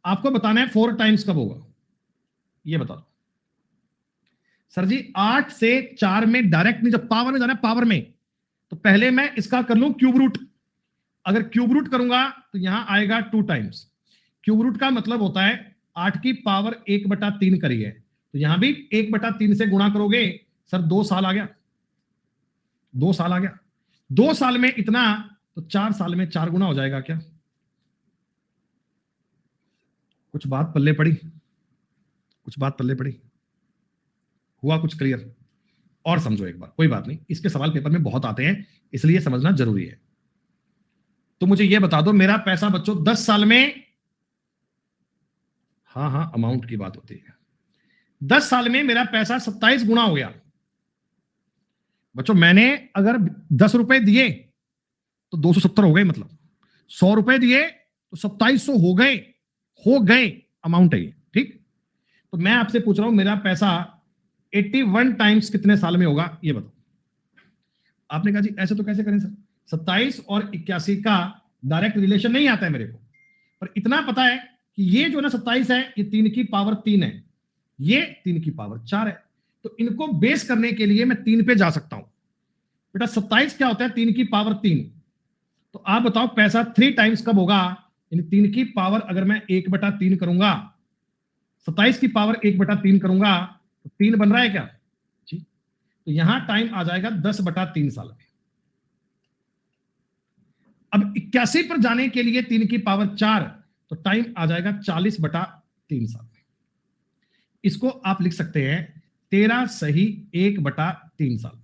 आपको बताना है 4 टाइम्स कब होगा, ये बता दो। सर जी 8 से 4 में डायरेक्ट नहीं, जब पावर में जाना है, पावर में, तो पहले मैं इसका कर लूं क्यूब रूट। अगर क्यूब रूट करूंगा तो यहां आएगा 2 टाइम्स। क्यूब रूट का मतलब होता है 8 की पावर 1/3 करी है, तो यहां भी 1/3 से गुणा करोगे, सर 2 साल आ गया, 2 साल आ गया। 2 साल में इतना, तो 4 साल में 4 गुना हो जाएगा क्या? कुछ बात पल्ले पड़ी? कुछ बात पल्ले पड़ी? हुआ कुछ क्लियर? और समझो एक बार, कोई बात नहीं, इसके सवाल पेपर में बहुत आते हैं, इसलिए समझना जरूरी है। तो मुझे यह बता दो, मेरा पैसा बच्चों 10 साल में, हाँ अमाउंट की बात होती है, 10 साल में मेरा पैसा 27 गुना हो गया। बच्चों मैंने अगर 10 रुपए दिए तो 270 हो गए, मतलब 100 रुपए दिए तो 2700 हो गए अमाउंट है ये, ठीक। तो मैं आपसे पूछ रहा हूं, मेरा पैसा 81 टाइम्स कितने साल में होगा, ये बताओ। आपने कहा जी ऐसे तो कैसे करें सर, 27 और 81 का डायरेक्ट रिलेशन नहीं आता है मेरे को, पर इतना पता है कि ये जो ना 27 है, ये 3 की पावर 3 है, ये 3 की पावर 4 है, तो इनको बेस करने के लिए मैं 3 पे जा सकता हूं। बेटा 27 क्या होता है, 3 की पावर 3, तो आप बताओ पैसा 3 टाइम्स कब होगा, यानी 3 की पावर अगर मैं 1/3 करूंगा, 27 की पावर 1/3 करूंगा, तो 3 बन रहा है क्या जी, तो यहां टाइम आ जाएगा 10/3 साल में। अब 81 पर जाने के लिए 3 की पावर 4, तो टाइम आ जाएगा 40/3 साल में। इसको आप लिख सकते हैं 13 सही 1/3 साल।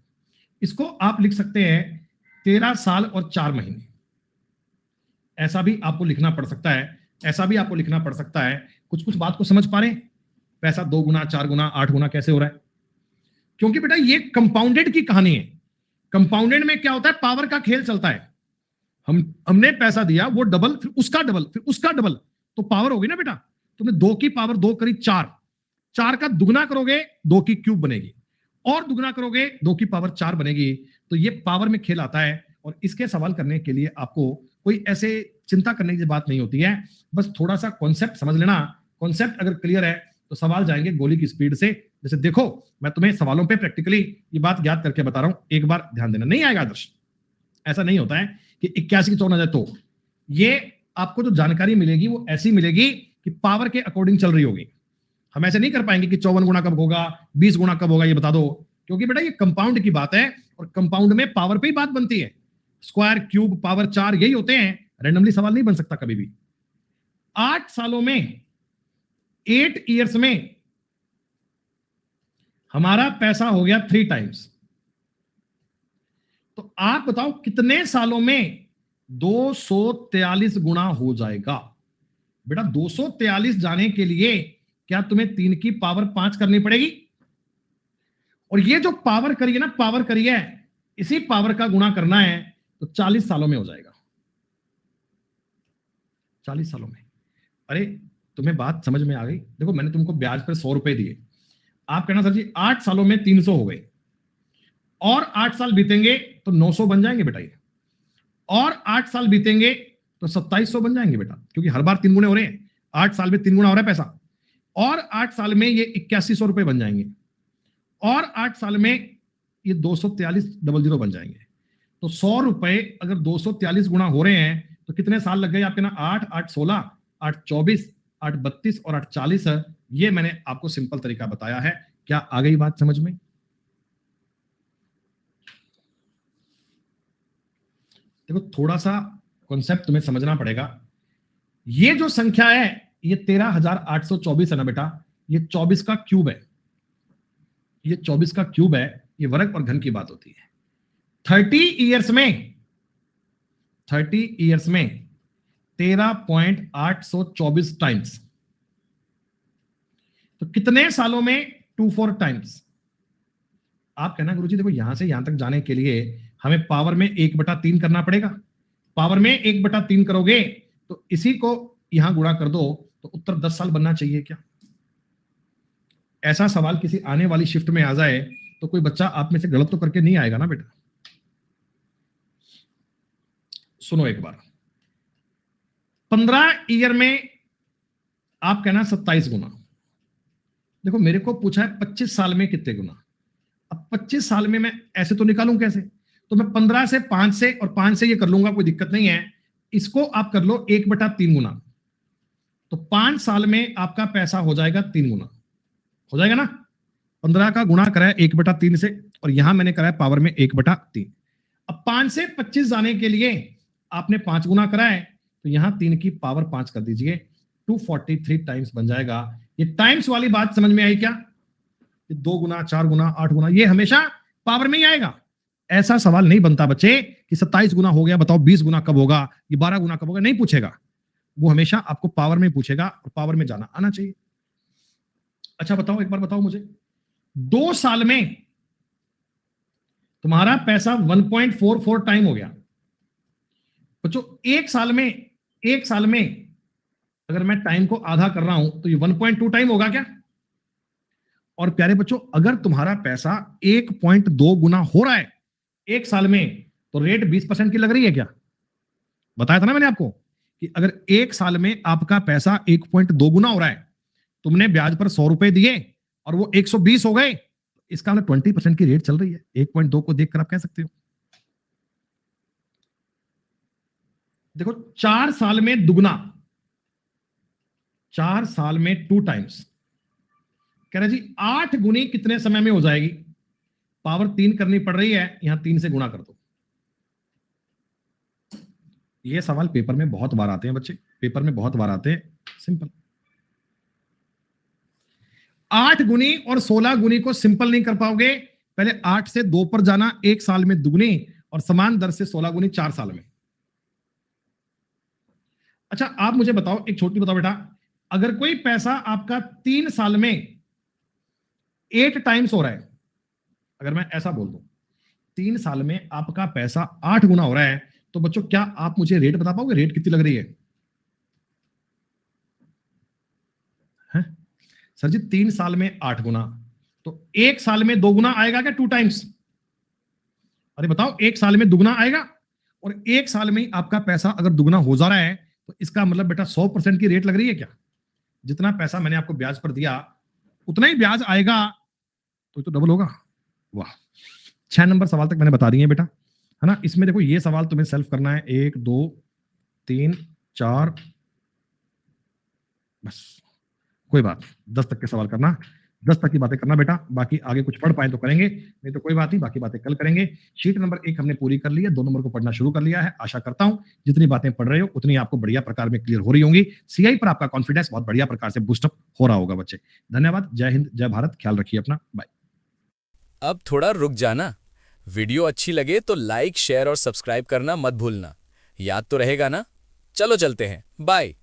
इसको आप लिख सकते हैं 13 साल और 4 महीने। ऐसा भी आपको लिखना पड़ सकता है, ऐसा भी आपको लिखना पड़ सकता है। कुछ कुछ बात को समझ पा रहे हैं? पैसा 2 गुना 4 गुना 8 गुना कैसे हो रहा है? क्योंकि बेटा ये कंपाउंडेड की कहानी है। कंपाउंडेड में क्या होता है, पावर का खेल चलता है। हमने पैसा दिया, वो डबल, फिर उसका डबल, फिर उसका डबल, तो पावर होगी ना बेटा। तुमने 2 की पावर 2 करी 4, 4 का दुगना करोगे 2 की क्यूब बनेगी, और दुगना करोगे 2 की पावर 4 बनेगी। तो ये पावर में खेल आता है, और इसके सवाल करने के लिए आपको कोई ऐसे चिंता करने की बात नहीं होती है, बस थोड़ा सा कॉन्सेप्ट समझ लेना। कॉन्सेप्ट अगर क्लियर है तो सवाल जाएंगे गोली की स्पीड से। जैसे देखो मैं तुम्हें सवालों पे प्रैक्टिकली ये बात ज्ञात करके बता रहा हूं, एक बार ध्यान देना। नहीं आएगा आदर्श, ऐसा नहीं होता है कि 81 की 54 तो ये आपको जो जानकारी मिलेगी वो ऐसी मिलेगी कि पावर के अकॉर्डिंग चल रही होगी। हम ऐसे नहीं कर पाएंगे कि 54 गुना कब होगा, 20 गुना कब होगा, ये बता दो, क्योंकि बेटा ये कंपाउंड की बात है, और कंपाउंड में पावर पे ही बात बनती है। स्क्वायर क्यूब पावर 4 यही होते हैं, रैंडमली सवाल नहीं बन सकता कभी भी। 8 सालों में, 8 इयर्स में हमारा पैसा हो गया 3 टाइम्स। तो आप बताओ कितने सालों में 243 गुना हो जाएगा? बेटा 243 जाने के लिए क्या तुम्हें 3 की पावर 5 करनी पड़ेगी, और ये जो पावर करी है ना, पावर करी है, इसी पावर का गुणा करना है, तो 40 सालों में हो जाएगा। 40 सालों में। अरे तुम्हें बात समझ में आ गई? देखो मैंने तुमको ब्याज पर 100 रुपए दिए, आप कहना सर जी 8 सालों में 300 हो गए, और 8 साल बीतेंगे तो 900 बन जाएंगे बेटा ये, और 8 साल बीतेंगे तो 2700 बन जाएंगे बेटा, क्योंकि हर बार 3 गुने हो रहे हैं। 8 साल में 3 गुना हो रहा है पैसा, और 8 साल में ये 8100 रुपए बन जाएंगे, और 8 साल में ये 243,000 बन जाएंगे। तो 100 रुपए अगर 243 गुना हो रहे हैं तो कितने साल लग गए आपके ना? 8 8 16 8 24 8 32 और 8 40 है। ये मैंने आपको सिंपल तरीका बताया है। क्या आ गई बात समझ में? देखो थोड़ा सा कॉन्सेप्ट तुम्हें समझना पड़ेगा। ये जो संख्या है ये 13,824 है ना बेटा, ये 24 का क्यूब है, ये 24 का क्यूब है, ये वर्ग और घन की बात होती है। 30 ईयर्स में 13.824 टाइम्स, तो कितने सालों में 24 टाइम्स। आप कहना गुरुजी देखो यहां से यहां तक जाने के लिए हमें पावर में 1/3 करना पड़ेगा। पावर में 1/3 करोगे तो इसी को यहां गुणा कर दो तो उत्तर 10 साल बनना चाहिए क्या? ऐसा सवाल किसी आने वाली शिफ्ट में आ जाए तो कोई बच्चा आप में से गलत तो करके नहीं आएगा ना बेटा। सुनो एक बार, 15 ईयर में आप कहना 27 गुना। देखो मेरे को पूछा है 25 साल में कितने गुना। अब 25 साल में मैं ऐसे तो निकालूं कैसे, तो मैं 15 से 5 से और 5 से ये कर लूंगा, कोई दिक्कत नहीं है। इसको आप कर लो 1/3 गुना, तो 5 साल में आपका पैसा हो जाएगा 3 गुना, हो जाएगा ना। 15 का गुणा करा है 1/3 से और यहां मैंने करा है पावर में 1/3। अब 5 से 25 जाने के लिए आपने 5 गुना करा है, तो यहां 3 की पावर 5 कर दीजिए, 243 टाइम्स बन जाएगा। ये टाइम्स वाली बात समझ में आई क्या? 2 गुना, 4 गुना, 8 गुना, ये हमेशा पावर में ही आएगा। ऐसा सवाल नहीं बनता बच्चे कि 27 गुना हो गया, बताओ 20 गुना कब होगा, ये 12 गुना कब होगा, नहीं पूछेगा। वो हमेशा आपको पावर में पूछेगा और पावर में जाना आना चाहिए। अच्छा बताओ, एक बार बताओ मुझे, 2 साल में तुम्हारा पैसा 1.44 टाइम हो गया। बच्चों एक साल में अगर मैं टाइम को आधा कर रहा हूं तो ये 1.2 टाइम होगा क्या? और प्यारे बच्चों अगर तुम्हारा पैसा 1.2 गुना हो रहा है एक साल में, तो रेट 20% की लग रही है क्या? बताया था ना मैंने आपको कि अगर एक साल में आपका पैसा 1.2 गुना हो रहा है, तुमने ब्याज पर 100 रुपए दिए और वो 120 हो गए, इसका मतलब 20% की रेट चल रही है। 1.2 को देखकर आप कह सकते हो। देखो 4 साल में दुगना, 4 साल में 2 टाइम्स, कह रहे जी 8 गुनी कितने समय में हो जाएगी? पावर 3 करनी पड़ रही है, यहां 3 से गुणा कर दो। ये सवाल पेपर में बहुत बार आते हैं बच्चे, पेपर में बहुत बार आते हैं। सिंपल 8 गुनी और 16 गुनी को सिंपल नहीं कर पाओगे, पहले 8 से 2 पर जाना, 1 साल में दुगनी, और समान दर से 16 गुनी 4 साल में। अच्छा आप मुझे बताओ, एक छोटी बताओ बेटा, अगर कोई पैसा आपका 3 साल में 8 टाइम्स हो रहा है, अगर मैं ऐसा बोल दूं 3 साल में आपका पैसा 8 गुना हो रहा है, तो बच्चों क्या आप मुझे रेट बता पाओगे, रेट कितनी लग रही है? सर जी 3 साल में 8 गुना, तो 1 साल में 2 गुना आएगा क्या? 2 टाइम्स। अरे बताओ 1 साल में दुगना आएगा, और 1 साल में आपका पैसा अगर दुगना हो जा रहा है, तो इसका मतलब बेटा 100% की रेट लग रही है क्या? जितना पैसा मैंने आपको ब्याज पर दिया उतना ही ब्याज आएगा, तो डबल होगा। वाह, 6 नंबर सवाल तक मैंने बता दिए बेटा, है ना। इसमें देखो ये सवाल तुम्हें सेल्फ करना है, 1 2 3 4, बस कोई बात, 10 तक के सवाल करना, 10 तक की बातें करना बेटा, बाकी आगे कुछ पढ़ पाए तो करेंगे, नहीं तो कोई बात नहीं, बाकी बातें कल करेंगे। शीट नंबर 1 हमने पूरी कर ली है, 2 नंबर को पढ़ना शुरू कर लिया है। आशा करता हूं जितनी बातें पढ़ रहे हो उतनी आपको बढ़िया प्रकार में क्लियर हो रही होंगी। सीआई पर आपका कॉन्फिडेंस बहुत बढ़िया प्रकार से बूस्टअप हो रहा होगा बच्चे। धन्यवाद, जय हिंद, जय भारत, ख्याल रखिए अपना, बाय। अब थोड़ा रुक जाना, वीडियो अच्छी लगे तो लाइक, शेयर और सब्सक्राइब करना मत भूलना। याद तो रहेगा ना? चलो चलते हैं, बाय।